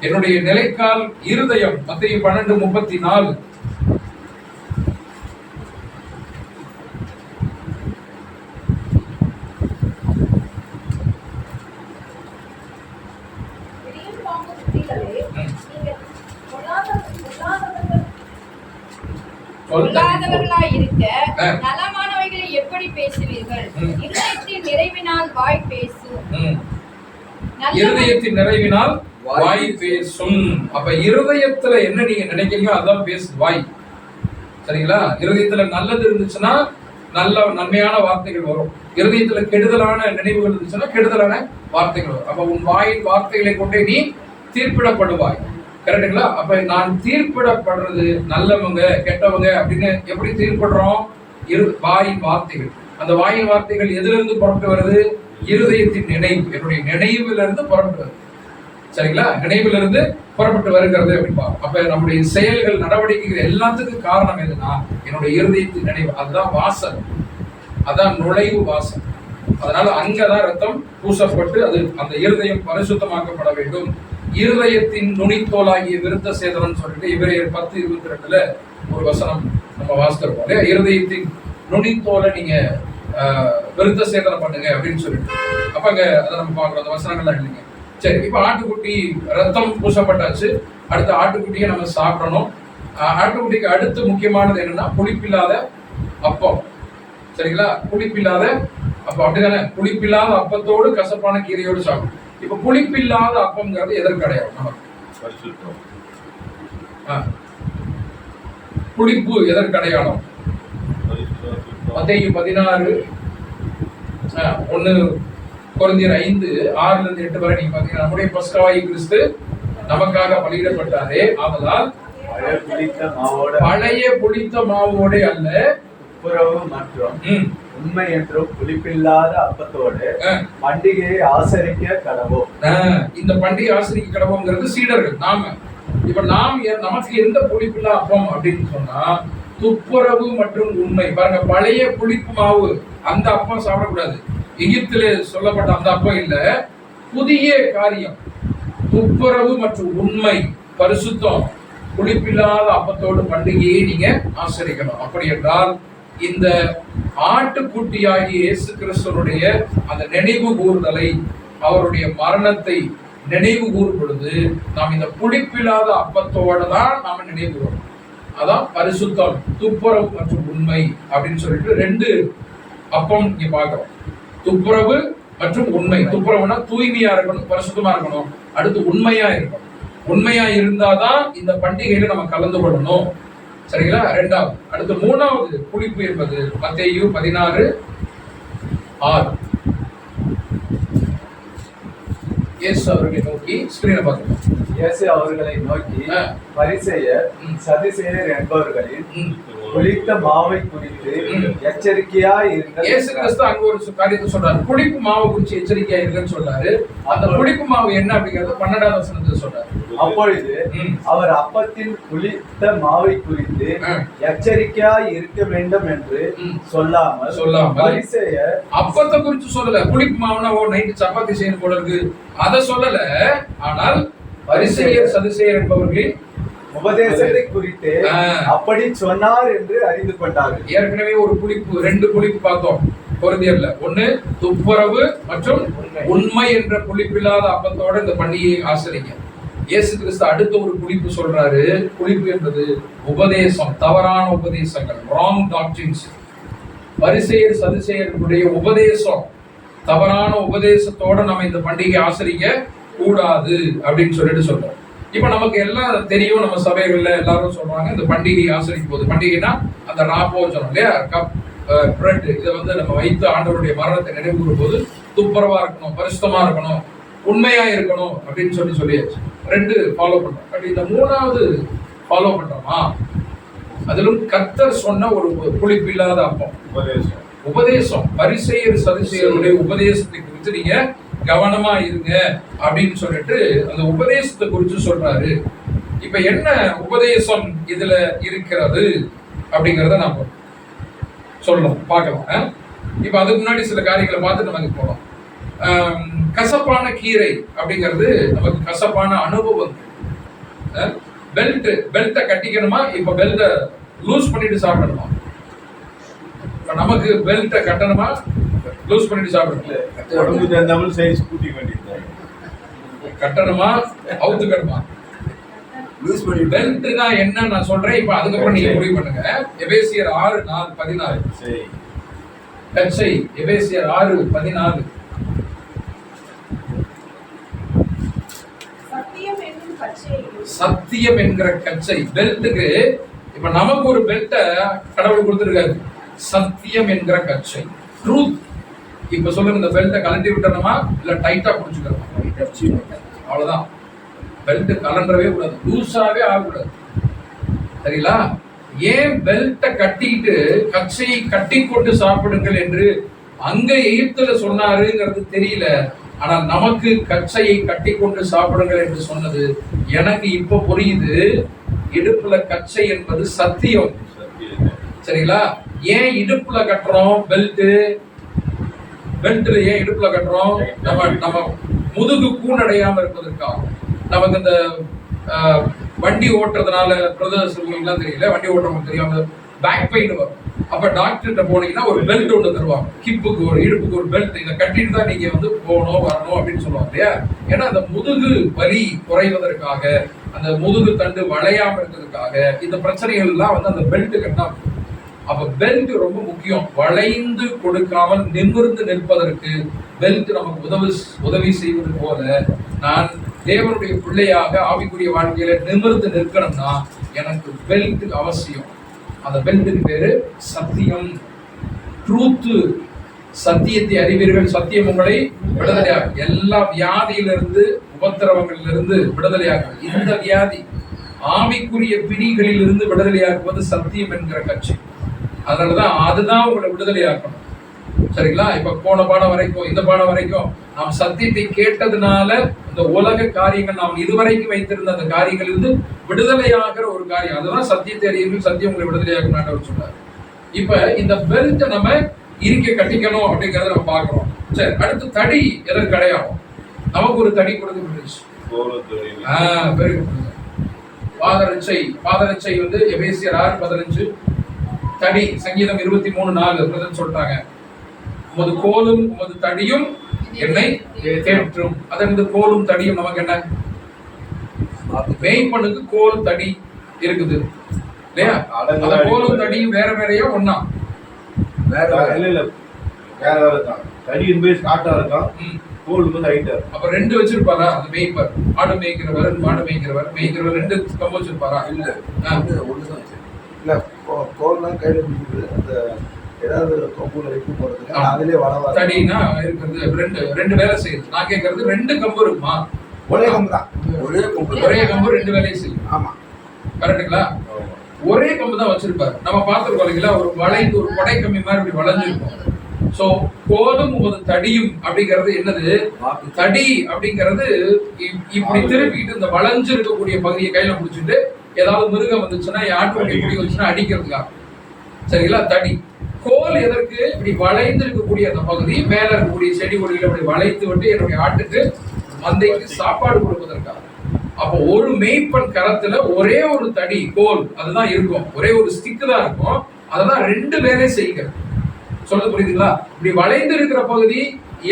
என்னுடைய நிலைக்கால் இருதயம். மத்தேயு 12:34. பொல்லாதவர்களாய் இருக்க நலமானவைகளை எப்படி பேசுவீர்கள்? இருதயத்தின் நிறைவினால் வாய் பேசும். இருதயத்தின் நிறைவினால் வாய் பேசும். அப்ப இருதயத்துல என்ன நீங்க நினைக்கிறீங்களோ அதான் பேசுது வாய். சரிங்களா? இருதயத்துல நல்லது இருந்துச்சுன்னா நல்ல நன்மையான வார்த்தைகள் வரும். இருதயத்துல கெடுதலான நினைவுகள் இருந்துச்சுன்னா கெடுதலான வார்த்தைகள் வரும். அப்ப உன் வாயின் வார்த்தைகளை கொண்டே நீ தீர்ப்பிடப்படுவாய். கரெக்டுங்களா? அப்ப நான் தீர்ப்பிடப்படுறது நல்லவங்க கெட்டவங்க அப்படின்னு எப்படி தீர்ப்பிடுறோம்? வாயின் வார்த்தைகள். அந்த வாயின் வார்த்தைகள் எதுல இருந்து புறப்பட்டு வருது? இருதயத்தின் நினைவு. என்னுடைய நினைவுல இருந்து புறப்பட்டு வருது. சரிங்களா? நினைவுல இருந்து புறப்பட்டு வருகிறது அப்படின்பா. அப்ப நம்முடைய செயல்கள் நடவடிக்கைகள் எல்லாத்துக்கும் காரணம் எதுனா என்னுடைய இருதயத்தின் நினைவு. அதுதான் வாசல், அதான் நுழைவு வாசல். அதனால அங்கதான் ரத்தம் பூசப்பட்டு அது அந்த இருதயம் பரிசுத்தமாக்கப்பட வேண்டும். இருதயத்தின் நுனித்தோலாகிய விருத்த சேதனம் சொல்லிட்டு எபிரேயர் 10:22 ஒரு வசனம் நம்ம வாசிக்கிறோம் இல்லையா? இருதயத்தின் நுனித்தோலை நீங்க விருத்த சேதனம் பண்ணுங்க அப்படின்னு சொல்லிட்டு அப்ப அங்க அதை நம்ம பார்க்கிறோம். அந்த வசனங்கள்லாம் இல்லைங்க. சரி, இப்ப ஆட்டுக்குட்டி ரத்தம் பூசப்பட்டாச்சு. அடுத்த ஆட்டுக்குட்டியை நம்ம சாப்பிடணும். ஆட்டுக்குட்டிக்கு அடுத்து முக்கியமானது என்னன்னா புளிப்பில்லாத அப்பம். சரிங்களா? புளிப்பில்லாத அப்பம். அப்படிதானே? புளிப்பில்லாத அப்பத்தோடு கசப்பான கீரையோடு சாப்பிடும். இப்ப புளிப்பில்லாத அப்பம்ங்கிறது எதற்கு அடையாளம்? நமக்கு புளிப்பு எதற்கு அடையாளம்? மத்தேயு 16 1 கொரிந்தியர் 5:6-8 வரை நீங்க பாத்தீங்கன்னா நம்முடைய பஸ்காவாகி கிறிஸ்து நமக்காக பலியிடப்பட்டாரே, ஆதலால் பழைய புளித்த மாவோட அல்ல துப்புரவு மற்றும் உண்மை என்றும் புளிப்பில்லாத அப்பத்தோடு பண்டிகையை ஆசரிக்க கடவோம். இந்த பண்டிகை ஆசரிக்க கடவோங்கிறது சீடர்கள் நாம. இப்ப நமக்கு எந்த புளிப்பில்லா அப்பம் அப்படின்னு சொன்னா துப்புரவு மற்றும் உண்மை. பாருங்க, பழைய புளிப்பு மாவு அந்த அப்பம் சாப்பிடக்கூடாது. எகிப்திலே சொல்லப்பட்ட அந்த அப்பம் இல்ல, புதிய காரியம். துப்புரவு மற்றும் உண்மை, பரிசுத்தம், புளிப்பில்லாத அப்பத்தோடு பண்டிகையை நீங்க ஆசரிக்கணும். அப்படி என்றால் இந்த ஆட்டுக்குட்டியாகிய இயேசு கிறிஸ்துவனுடைய அந்த நினைவு கூறுதலை, அவருடைய மரணத்தை நினைவு கூறும் பொழுது நாம் இந்த புளிப்பில்லாத அப்பத்தோட தான் நாம நினைவு கூறணும். அதான் பரிசுத்தம், துப்புரவு மற்றும் உண்மை அப்படின்னு சொல்லிட்டு 2 அப்பம் இங்க பார்க்கிறோம். துப்புரவு மற்றும் உண்மை. துப்புரவுனா தூய்மையா இருக்கணும், பரிசுத்தமா இருக்கணும். அடுத்து உண்மையா இருக்கணும். உண்மையா இருந்தாதான் இந்த பண்டிகையில நம்ம கலந்து கொள்ளணும். சரிங்களா? 2வது. அடுத்து 3வது புளிப்பு என்பது மத்தேயு 16:6. இயேசு அவர்களை நோக்கி, ஸ்கிரீனை பார்க்கணும். இயேசு அவர்களை நோக்கி, பரிசேயர் சதுசேயர் என்பவர்களின் புளித்த மாவை குறித்து எச்சரிக்கையா இருங்கள். இயேசு கிறிஸ்து அங்க ஒரு காரியத்தை சொல்றாரு. புளிப்பு மாவை குறித்து எச்சரிக்கையா இருக்குன்னு சொல்றாரு. அந்த புளிப்பு மாவு என்ன அப்படிங்கறது 12வது வசனத்துல சொல்றாரு. அப்பொழுது அவர் அப்பத்தின் புளித்த மாவை குறித்து எச்சரிக்கையா இருக்க வேண்டும் என்று சொல்லாமல் பரிசேயர் அப்பத்தை குறித்து சொல்லல. புளிப்பு மாவுனா நைட்டு சப்பாத்தி செய்யணும் போல இருக்கு, அதை சொல்லல. ஆனால் பரிசேயர் சதுசேயர் என்பவர்களின் உபதேசத்தை குறித்து அப்படி சொன்னார் என்று அறிந்து கொண்டார்கள். ஏற்கனவே ஒரு புளிப்பு, 2 புளிப்பு பார்த்தோம் கொரிந்தியர்ல. 1 துப்புரவு மற்றும் உண்மை என்ற புளிப்பில்லாத அப்பத்தோட இந்த பண்டிகையை ஆசரிங்க. இயேசு கிறிஸ்து அடுத்த ஒரு புளிப்பு சொல்றாரு. புளிப்பு என்பது உபதேசம், தவறான உபதேசங்கள், ராங் டாக்ட்ரின்ஸ். பரிசேயர் சதுசேயர்களுடைய உபதேசம், தவறான உபதேசத்தோட நம்ம இந்த பண்டிகை ஆசரிக்க கூடாது அப்படின்னு சொல்லிட்டு சொல்றோம். இப்ப நமக்கு எல்லாம் தெரியும், நம்ம சபைகள்ல எல்லாரும் சொல்றாங்க இந்த பண்டிகை ஆசரிக்கும் போது. பண்டிகைனா அந்த ராப்போஜனம் இல்லையா, கப் பிரெட், இதை நம்ம வைத்து ஆண்டவருடைய மரணத்தை நினைவு கூறும் போது துப்புரவா இருக்கணும், பரிசுத்தமா இருக்கணும், உண்மையா இருக்கணும் அப்படின்னு சொல்லியாச்சு. 2 ஃபாலோ பண்றோம். பட் இந்த 3வது ஃபாலோ பண்றோமா? அதிலும் கர்த்தர் சொன்ன ஒரு புளிப்பில்லாத அப்பம் உபதேசம். பரிசேயர் சதுசேயருடைய உபதேசத்தை குறித்து நீங்க கவனமா இருங்க அப்படின்னு சொல்லிட்டு அந்த உபதேசத்தை குறித்து சொல்றாரு. இப்ப என்ன உபதேசம் இதுல இருக்கிறது அப்படிங்கறத நாம சொல்லணும், பார்க்கலாம். இப்ப அதுக்கு முன்னாடி சில காரியங்களை பார்த்து நமக்கு போகலாம். கசப்பான கீரை அப்படிங்கிறது நமக்கு கசப்பான அனுபவம். பெல்ட்டை கட்டிக்கணுமா, இப்ப பெல்ட்டை லூஸ் பண்ணிட்டு சாப்பிடணுமா? இப்ப நமக்கு பெல்ட்டை கட்டணுமா, லூஸ் பண்ணிட்டு சாப்பிடணும்? சைஸ் கூட்டி வேண்டியது. கட்டணுமா, அவுத்துக்கணுமா? பெல்ட்னா என்ன நான் சொல்றேன், இப்ப அதுக்கப்புறம் நீங்க முடிவு பண்ணுங்க. எபேசியர் 6:14. கச்சை, எபேசியர் 6:14. சத்தியம் என்கிற கச்சை பெல்ட்டுக்கு. இப்ப நமக்கு ஒரு பெல்ட்ட கடவுள் கொடுத்திருக்காரு, சத்தியம் என்கிற கச்சை, ட்ரூத். இப்ப சொல்லுங்க, இந்த பெல்ட்டை கலட்டி விட்டணுமா இல்ல டைட்டா புடிச்சுக்கணுமா? அவ்வளவுதான். பெல்ட் கலண்டவே கூடாது, லூஸாவே ஆகக்கூடாது. சரிங்களா? ஏன் பெல்ட்டை கட்டிட்டு கச்சையை கட்டி கொண்டு சாப்பிடுங்கள் என்று அங்க எகிப்துல சொன்னாருங்கிறது தெரியல. ஆனா நமக்கு கச்சையை கட்டி கொண்டு சாப்பிடுங்கள் என்று சொன்னது எனக்கு இப்ப புரியுது. இடுப்புல கச்சை என்பது சத்தியம். சரிங்களா? ஏன் இடுப்புல கட்டுறோம் பெல்ட்? பெல்ட்ல ஏன் இடுப்புல கட்டுறோம்? நம்ம முதுகு கூணடையாம இருப்பதற்காக. நமக்கு இந்த வண்டி ஓட்டுறதுனால பிரதர்ஸ் எல்லாம் தெரியல, வண்டி ஓட்டுறவங்க தெரியாம பேக் பெயின் வரும். அப்ப டாக்டர்கிட்ட போனீங்கன்னா ஒரு பெல்ட் ஒன்று தருவாங்க, ஹிப்புக்கு ஒரு இடுப்புக்கு ஒரு பெல்ட். இதை கட்டிட்டு தான் நீங்க வந்து போகணும் வரணும் அப்படின்னு சொல்லுவாங்க இல்லையா? ஏன்னா அந்த முதுகு வலி குறைவதற்காக, அந்த முதுகு தண்டு வளையாம இருக்கிறதுக்காக இந்த பிரச்சனைகள் எல்லாம் வந்து அந்த பெல்ட் கட்டினா. அப்ப பெல்ட் ரொம்ப முக்கியம். வளைந்து கொடுக்காமல் நிமிர்ந்து நிற்பதற்கு பெல்ட் நமக்கு உதவி செய்வது போல, நான் தேவனுடைய பிள்ளையாக ஆவிக்குரிய வாழ்க்கையில நிமிர்ந்து நிற்கணும்னா எனக்கு பெல்ட் அவசியம். அந்த பெல்ட்டுக்கு பேரு சத்தியம், ட்ரூத். சத்தியத்தை அறிவீர்கள், சத்தியம் உங்களை விடுதலையாகும். எல்லா வியாதியிலிருந்து, உபத்திரவங்களிலிருந்து விடுதலையாகும். இந்த வியாதி ஆவிக்குரிய பிடிகளில் இருந்து விடுதலையாக்குவது சத்தியம் என்கிற கட்சி. அதனாலதான் அதுதான் உங்களை விடுதலையாக்கணும். சரிங்களா? இப்ப போன பாடம் வரைக்கும், இந்த பாடம் வரைக்கும் நாம் சத்தியத்தை கேட்டதுனால இந்த உலக காரியங்கள், நாம் இதுவரைக்கும் வைத்திருந்த அந்த காரியங்கள் இருந்து விடுதலையாகிற ஒரு காரியம். அதுதான் சத்தியத்தை அறிவீர்கள், சத்தியம் உங்களை விடுதலையாக்கணும் சொன்னார். இப்ப இந்த பெல்ட் நம்ம இருக்க கட்டிக்கணும் அப்படிங்கறத நம்ம பாக்குறோம். சரி, அடுத்து தடி எதற்கு அடையாளம்? நமக்கு ஒரு தடி கொடுக்கப்பட்டுச்சு. பாதரட்சை வந்து எபேசியர் 6:15. தடி சங்கீதம் 23:4 சொல்றாங்க, உமது கோலும் உமது தடியும் என்னை தேற்றும். அதற்கு கோலும் தடியும் நமக்கு என்ன? மேய்ப்பனுக்கு கோல் தடி இருக்குது இல்லையா? அந்த கோலும் தடியும் வேற வேறையா ஒண்ணா? வேற தான். தடி என்பது ஷார்ட்டா இருக்கும், கோல் வந்து ஹைட்டா. அப்ப ரெண்டு வச்சிருப்பாரா அந்த மேய்ப்பர்? ஆடு மேய்க்கிறவர், மாடு மேய்க்கிறவர் ரெண்டு கம்பு வச்சிருப்பாரா? ஒண்ணுதான் இல்ல. கோல்லாம் கையில பிடிக்குது, அந்த ஏதாவது கொம்புல வைக்கும் போறதுக்கு அதிலே வளவா தடினா இருக்கிறது ரெண்டு வேலை செய்யுது. நான் கேட்கறது ரெண்டு கம்பு இருக்குமா? ஒரே கம்பு தான். ஒரே கம்பு ரெண்டு வேலையை செய்யும். ஆமா, கரெக்டுங்களா? ஒரே கம்பு தான் வச்சிருப்பாரு. நம்ம பார்த்துருக்கோம் இல்லைங்களா? ஒரு வளைந்து ஒரு கொடை கம்பி மாதிரி இப்படி வளைஞ்சிருக்கும். சோ கோலும் ஒரு தடியும் அப்படிங்கிறது என்னது? தடி அப்படிங்கிறது இப்படி திருப்பிட்டு இந்த வளைஞ்சு இருக்கக்கூடிய பகுதியை கையில பிடிச்சிட்டு ஏதாவது மிருகம் வந்துச்சுன்னா, ஆட்டுக்குட்டி குடி வந்துச்சுன்னா அடிக்கிறதுக்காக. சரிங்களா? தடி. கோல் எதற்கு? இப்படி வளைந்து இருக்கக்கூடிய அந்த பகுதி, மேல இருக்கக்கூடிய செடி கொடிகளை அப்படி வளைத்து விட்டு என்னுடைய ஆட்டுக்கு மந்தைக்கு சாப்பாடு கொடுப்பதற்காக. அப்போ ஒரு மேய்ப்பன் கரத்துல ஒரே ஒரு தடி கோல் அதுதான் இருக்கும், ஒரே ஒரு ஸ்டிக் தான் இருக்கும். அததான் ரெண்டு வேலை செய்கிறது. சொல்ல புரியுதுங்களா? இப்படி வளைந்து இருக்கிற பகுதி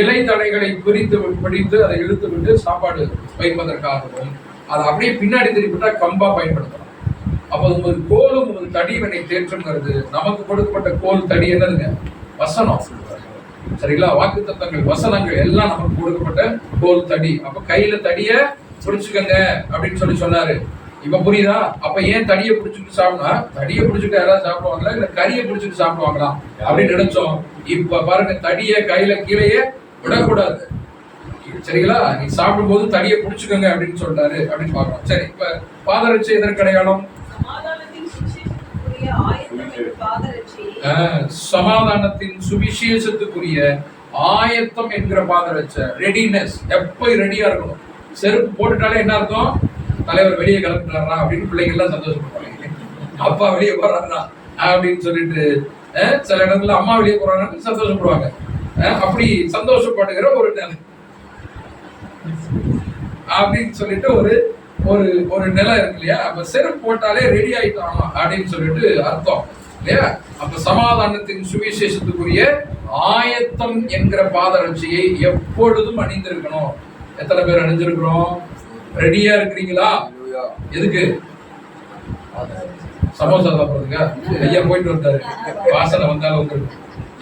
இலை தடைகளை பிடித்து அதை இழுத்து விட்டு சாப்பாடு வைப்பதற்காகவும், அதை அப்படியே பின்னாடி திருப்பிட்டா கம்பா பயன்படுத்தலாம். அப்போ உங்களுக்கு கோலும் உங்களுக்கு தடியும் என்னை தேற்றுங்கிறது. நமக்கு கொடுக்கப்பட்ட கோல் தடி என்னதுங்க? வசனம். சரிங்களா? வாக்கு தத்தங்கள், வசனங்கள் எல்லாம் நமக்கு கொடுக்கப்பட்ட கோல் தடி. அப்ப கையில தடிய பிடிச்சுக்கங்க அப்படின்னு சொன்னாரு. இப்ப புரியுதா? அப்ப ஏன் தடியை பிடிச்சிட்டு சாப்பிடா? தடியை பிடிச்சிட்டு யாராவது சாப்பிடுவாங்களா இல்ல கறியை பிடிச்சிட்டு சாப்பிடுவாங்களா அப்படின்னு நினைச்சோம். இப்ப பாருங்க, தடிய கையில கீழேயே விடக்கூடாது. சரிங்களா? நீ சாப்பிடும் போது தடியை பிடிச்சுக்கங்க அப்படின்னு சொல்றாரு அப்படின்னு பாக்குறோம். சரி, இப்ப பாதரட்சை எதற்கு அடையாளம்? சமாதானத்தின் சுவிசேஷத்துக்குரிய ஆயத்தம் என்கிற பாதரட்சை. ரெடினஸ், எப்ப ரெடியா இருக்கணும். செருப்பு போட்டுட்டாலே என்ன அர்த்தம்? தலைவர் வெளியே கிளம்பினாரா அப்படின்னு பிள்ளைங்க எல்லாம் சந்தோஷப்படுவாங்க. அப்பா வெளியே போறாரா அப்படின்னு சொல்லிட்டு சில இடத்துல அம்மா வெளியே போறாங்கன்னு சந்தோஷப்படுவாங்க. அப்படி சந்தோஷப்படுகிற ஒரு நிலை அப்படின்னு சொல்லிட்டு ஒரு ஒரு ஒரு நிலை இருக்கு இல்லையா? அப்ப செருப்பு போட்டாலே ரெடி ஆயிட்டாமா அப்படின்னு சொல்லிட்டு அர்த்தம் இல்லையா? அப்ப சமாதானத்தின் சுவிசேஷத்துக்குரிய ஆயத்தம் என்கிற பாதரட்சியை எப்பொழுதும் அணிந்திருக்கணும். எத்தனை பேர் அணிஞ்சிருக்கிறோம்? ரெடியா இருக்கிறீங்களா? எதுக்கு? சமோசா சாப்பிடுறதுக்கா? ஐயா போயிட்டு வந்தாரு, வாசனை வந்தாலும் வந்துருக்கு.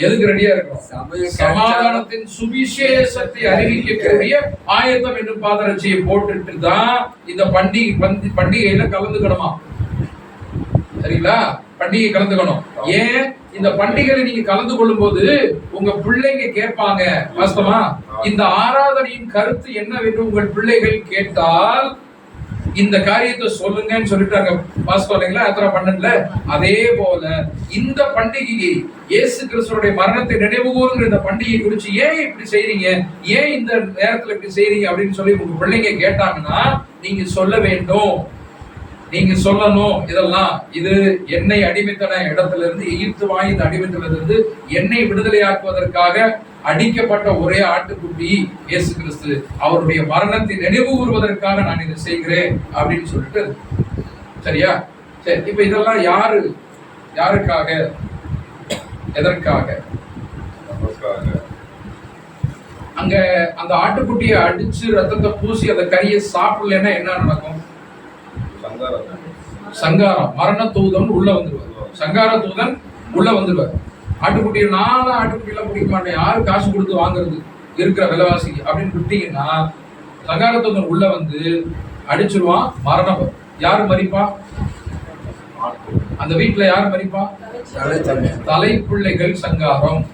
எதுக்கு ரெடியா இருக்கணும்? சமாதானத்தின் சுவிசேஷத்தை அறிவிக்கக்கூடிய ஆயத்தம் என்னும் பாதரட்சியை போட்டுட்டு தான் இந்த பண்டிகையில கலந்துக்கணுமா? சரிங்களா? பண்டிகை கலந்துக்கணும். ஏன் இந்த பண்டிகையில நீங்க கலந்து கொள்ளும் போது உங்க பிள்ளைங்க கேட்பாங்க, வாஸ்தவமா இந்த ஆராதனையின் கருத்து என்னவென்று உங்கள் பிள்ளைகள் கேட்டால் இந்த காரியத்தை சொல்லுங்கன்னு சொல்லிட்டாங்க. பாஸ்கோ இல்லைங்களா? 12 அதே போல இந்த பண்டிகையை இயேசு கிறிஸ்துவோட மரணத்தை நினைவு கூறுகிற இந்த பண்டிகை குறித்து ஏன் இப்படி செய்றீங்க, ஏன் இந்த நேரத்துல இப்படி செய்றீங்க அப்படின்னு சொல்லி உங்க பிள்ளைங்க கேட்டாங்கன்னா நீங்க சொல்ல வேண்டும். நீங்க சொல்லணும், இதெல்லாம் இது என்னை அடிமைத்தன இடத்துல இருந்து, எகிப்து வாய்ந்த அடிமைத்தனத்திலிருந்து என்னை விடுதலையாக்குவதற்காக அடிக்கப்பட்ட ஒரே ஆட்டுக்குட்டி இயேசு கிறிஸ்து. அவருடைய மரணத்தை நினைவு கூறுவதற்காக நான் இதை செய்கிறேன் அப்படின்னு சொல்லிட்டு. சரியா? சரி, இப்ப இதெல்லாம் யாருக்காக, எதற்காக? அங்க அந்த ஆட்டுக்குட்டியை அடிச்சு ரத்தத்தை பூசி அந்த கறியை சாப்பிடலன்னா என்ன நடக்கும்? சங்காரம், மரண தூதன் உள்ள வந்துடுவார். சங்கார தூதன் உள்ள வந்துடுவார். ஆட்டுக்குட்டியை 4 ஆட்டுக்குட்டியெல்லாம் பிடிக்க மாட்டேன், யாரு காசு கொடுத்து வாங்குறது இருக்கிற விலைவாசிக்கு அப்படின்னு விட்டீங்கன்னா சங்கார தூதன் உள்ள வந்து அடிச்சிருவான். மரணம். யாரு மறிப்பா? அந்த வீட்டுல யாரு மறிப்பா? தலைப்பிள்ளைகள் சங்காரம்.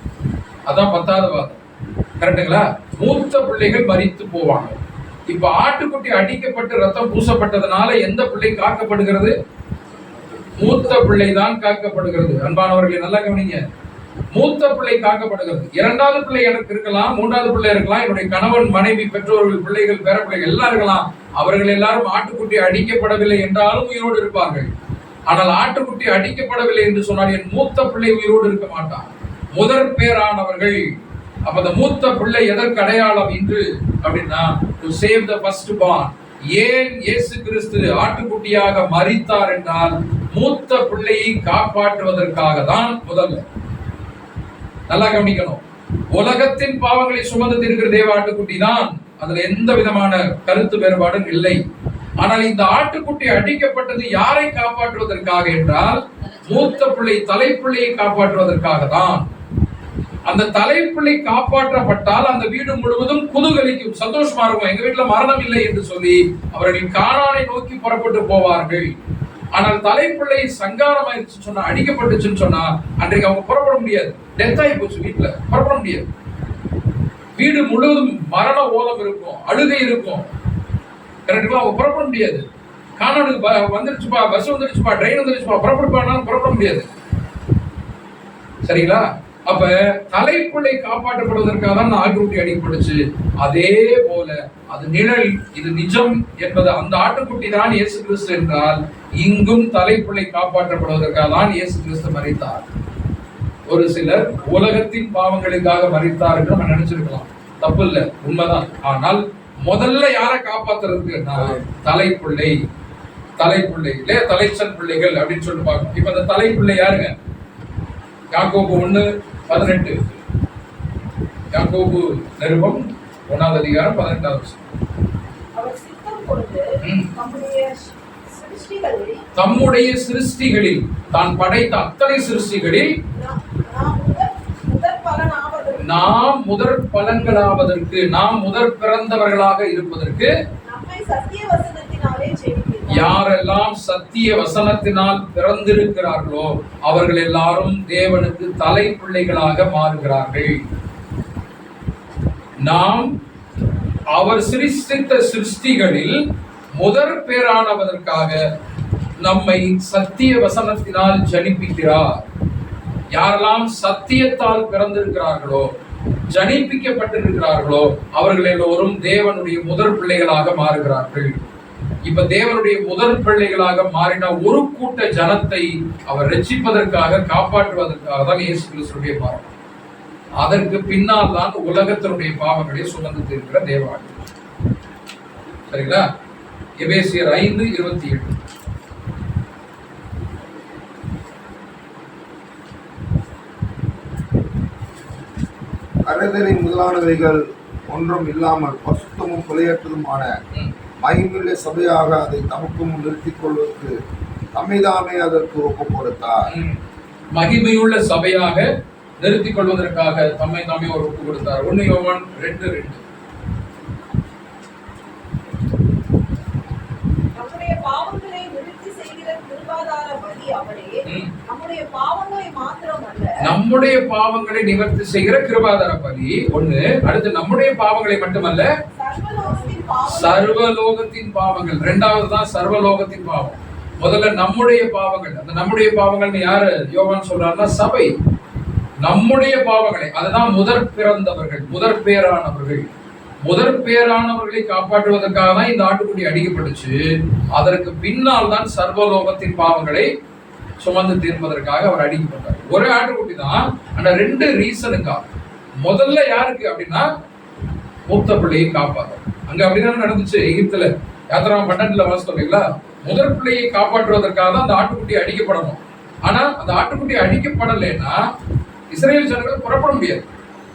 அதான் 10வது வாதம். கரெக்டுங்களா? மூத்த பிள்ளைகள் மறித்து போவாங்க. இப்ப ஆட்டுக்குட்டி அடிக்கப்பட்டு ரத்தம் பூசப்பட்டதுனால எந்த பிள்ளை காக்கப்படுகிறது? மூத்த பிள்ளை தான் காக்கப்படுகிறது. அன்பானவர்களை நல்லா கவனிங்க. மூத்த பிள்ளை காக்கப்படுகிறது. 2வது பிள்ளை எனக்கு இருக்கலாம், 3வது பிள்ளை இருக்கலாம், என்னுடைய கணவன், மனைவி, பெற்றோர்கள், பிள்ளைகள், பேர பிள்ளைகள் எல்லாம் இருக்கலாம். அவர்கள் எல்லாரும் ஆட்டுக்குட்டி அடிக்கப்படவில்லை என்றாலும் உயிரோடு இருப்பார்கள். ஆனால் ஆட்டுக்குட்டி அடிக்கப்படவில்லை என்று சொன்னால் என் மூத்த பிள்ளை உயிரோடு இருக்க மாட்டான். முதற் பேரானவர்கள். அப்ப அந்த மூத்த பிள்ளை எதற்கு அடையாளம் என்று அப்படின்னா to save the first born. ஏன் இயேசு கிறிஸ்து ஆட்டுக்குட்டியாக மரித்தார் என்றால் மூத்த பிள்ளையை காப்பாற்றுவதற்காக தான். முதல்ல நல்லா கவனிக்கணும். உலகத்தின் பாவங்களை சுமந்து தீர்க்கிற தேவ ஆட்டுக்குட்டி தான். அதுல எந்த விதமான கருத்து வேறுபாடும் இல்லை. ஆனால் இந்த ஆட்டுக்குட்டி அடிக்கப்பட்டது யாரை காப்பாற்றுவதற்காக என்றால் மூத்த பிள்ளை, தலைப்பிள்ளையை காப்பாற்றுவதற்காக தான். அந்த தலைப்பிள்ளை காப்பாற்றப்பட்டால் அந்த வீடு முழுவதும் குதூகலிக்கும், சந்தோஷமா இருக்கும். எங்க வீட்டுல மரணம் இல்லை என்று சொல்லி அவர்கள் கானானை நோக்கி புறப்பட்டு போவார்கள். ஆனால் தலைப்பிள்ளை சங்காரம் ஆயிடுச்சு சொன்னா, அடிக்கப்பட்டுச்சுன்னு சொன்னா அன்றைக்கு அவங்க புறப்பட முடியாது. டெத் ஆகி போச்சு, வீட்டுல புறப்பட முடியாது. வீடு முழுவதும் மரண ஓலம் இருக்கும், அழுகை இருக்கும். கரெக்டுங்களா? அவங்க புறப்பட முடியாது. கானானுக்கு வந்துருச்சுப்பா, பஸ் வந்துருச்சுப்பா, ட்ரெயின் வந்துருச்சுப்பா, புறப்படுப்பானாலும் புறப்பட முடியாது. சரிங்களா? அப்ப தலைப்பிள்ளை காப்பாற்றப்படுவதற்காக தான் ஆட்டுக்குட்டி அடிக்கப்பட்டுச்சு. அதே போல அது நிழல், இது நிஜம் என்பது அந்த ஆட்டுக்குட்டி தான் இயேசு கிறிஸ்து என்றால் இங்கும் தலைப்பிள்ளை காப்பாற்றப்படுவதற்காக தான் இயேசு கிறிஸ்து மரித்தார். ஒரு சிலர் உலகத்தின் பாவங்களுக்காக மரித்தார் என்று நம்ம நினைச்சிருக்கலாம். தப்பு இல்லை, உண்மைதான். ஆனால் முதல்ல யாரை காப்பாத்துறதுக்குன்னா தலைப்பிள்ளை. தலைப்பிள்ளை தலைச்சன் பிள்ளைகள் அப்படின்னு சொல்லிட்டு பார்க்கணும். இப்ப அந்த தலைப்பிள்ளை யாருங்க? யாக்கோபு 1:18. யாக்கோபு நிருபம் 1வது அதிகாரம் 18வது. தம்முடைய சிருஷ்டிகளில் தான் படைத்த அத்தனை சிருஷ்டிகளில் நாம் முதற் பலன்களாவதற்கு, நாம் முதற் பிறந்தவர்களாக இருப்பதற்கு யாரெல்லாம் சத்திய வசனத்தினால் பிறந்திருக்கிறார்களோ அவர்கள் எல்லாரும் தேவனுக்கு தலை பிள்ளைகளாக மாறுகிறார்கள். நாம் அவர் சிருஷ்டித்த சிருஷ்டிகளில் முதற் பேரானவதற்காக நம்மை சத்திய வசனத்தினால் ஜனிப்பிக்கிறார். யாரெல்லாம் சத்தியத்தால் பிறந்திருக்கிறார்களோ, ஜனிப்பிக்கப்பட்டிருக்கிறார்களோ அவர்கள் எல்லோரும் தேவனுடைய முதற் பிள்ளைகளாக மாறுகிறார்கள். இப்ப தேவனுடைய முதல் பிள்ளைகளாக மாறின ஒரு கூட்ட ஜனத்தை அவர் ரட்சிப்பதற்காக காப்பாற்றுவதற்காக தான் இயேசு கிறிஸ்துடைய மரணம். அதற்கு பின்னால் தான் உலகத்தினுடைய பாவங்களை சுமந்து தீர்க்கிற தேவாலயம். சரிங்களா? எபேசியர் 5:27. அரைதலின் முதலானவைகள் ஒன்றும் இல்லாமல் பசுத்தமும் பிழையற்றதுமான மகிமையுள்ள சபையாக அதை தமக்கும் நிறுத்திக் கொள்வதற்கு தம்மைதாமே அதற்கு ஒப்பு கொடுத்தார். மகிமையுள்ள சபையாக நிறுத்திக் கொள்வதற்காக தம்மை தாமே ஒரு ஒப்பு கொடுத்தார். 1 யோவான் 2:2. நம்முடைய பாவங்களை நிவர்த்தி செய்கிற கிருபாதார பலி அவரே. நம்முடைய பாவங்களை மாத்திரமல்ல, நம்முடைய பாவங்களை நிவர்த்தி செய்கிற கிருபாதார பலி ஒண்ணு. அடுத்து நம்முடைய பாவங்களை மட்டுமல்ல, சர்வலோகத்தின் பாவங்கள். இரண்டாவது தான் சர்வலோகத்தின் பாவம். முதல்ல நம்முடைய பாவங்கள். அந்த நம்முடைய பாவங்கள் யாரு யோவான் சொல்றாருன்னா சபை. நம்முடைய பாவங்களை, அதுதான் முதற் பிறந்தவர்கள், முதற் பேரானவர்கள். முதற் பேரானவர்களை காப்பாற்றுவதற்காக தான் இந்த ஆட்டுக்குட்டி அடிக்கப்பட்டுச்சு. அதற்கு பின்னால் தான் சர்வலோகத்தின் பாவங்களை சுமந்து தீர்ப்பதற்காக அவர் அடிக்கப்பட்டார். ஒரே ஆட்டுக்குட்டி தான். ஆனா 2 ரீசனுக்காக. முதல்ல யாருக்கு அப்படின்னா மூத்த பிள்ளையை காப்பாற்ற. அங்க அப்படிதான் நடந்துச்சு எகிப்துல. யாத்திராகமம் 12 வாசித்தோம் இல்லைங்களா? முதற் பிள்ளையை காப்பாற்றுவதற்காக தான் அந்த ஆட்டுக்குட்டி அடிக்கப்படணும். ஆனா அந்த ஆட்டுக்குட்டி அடிக்கப்படலைன்னா இஸ்ரேல் ஜனங்கள் புறப்பட முடியாது.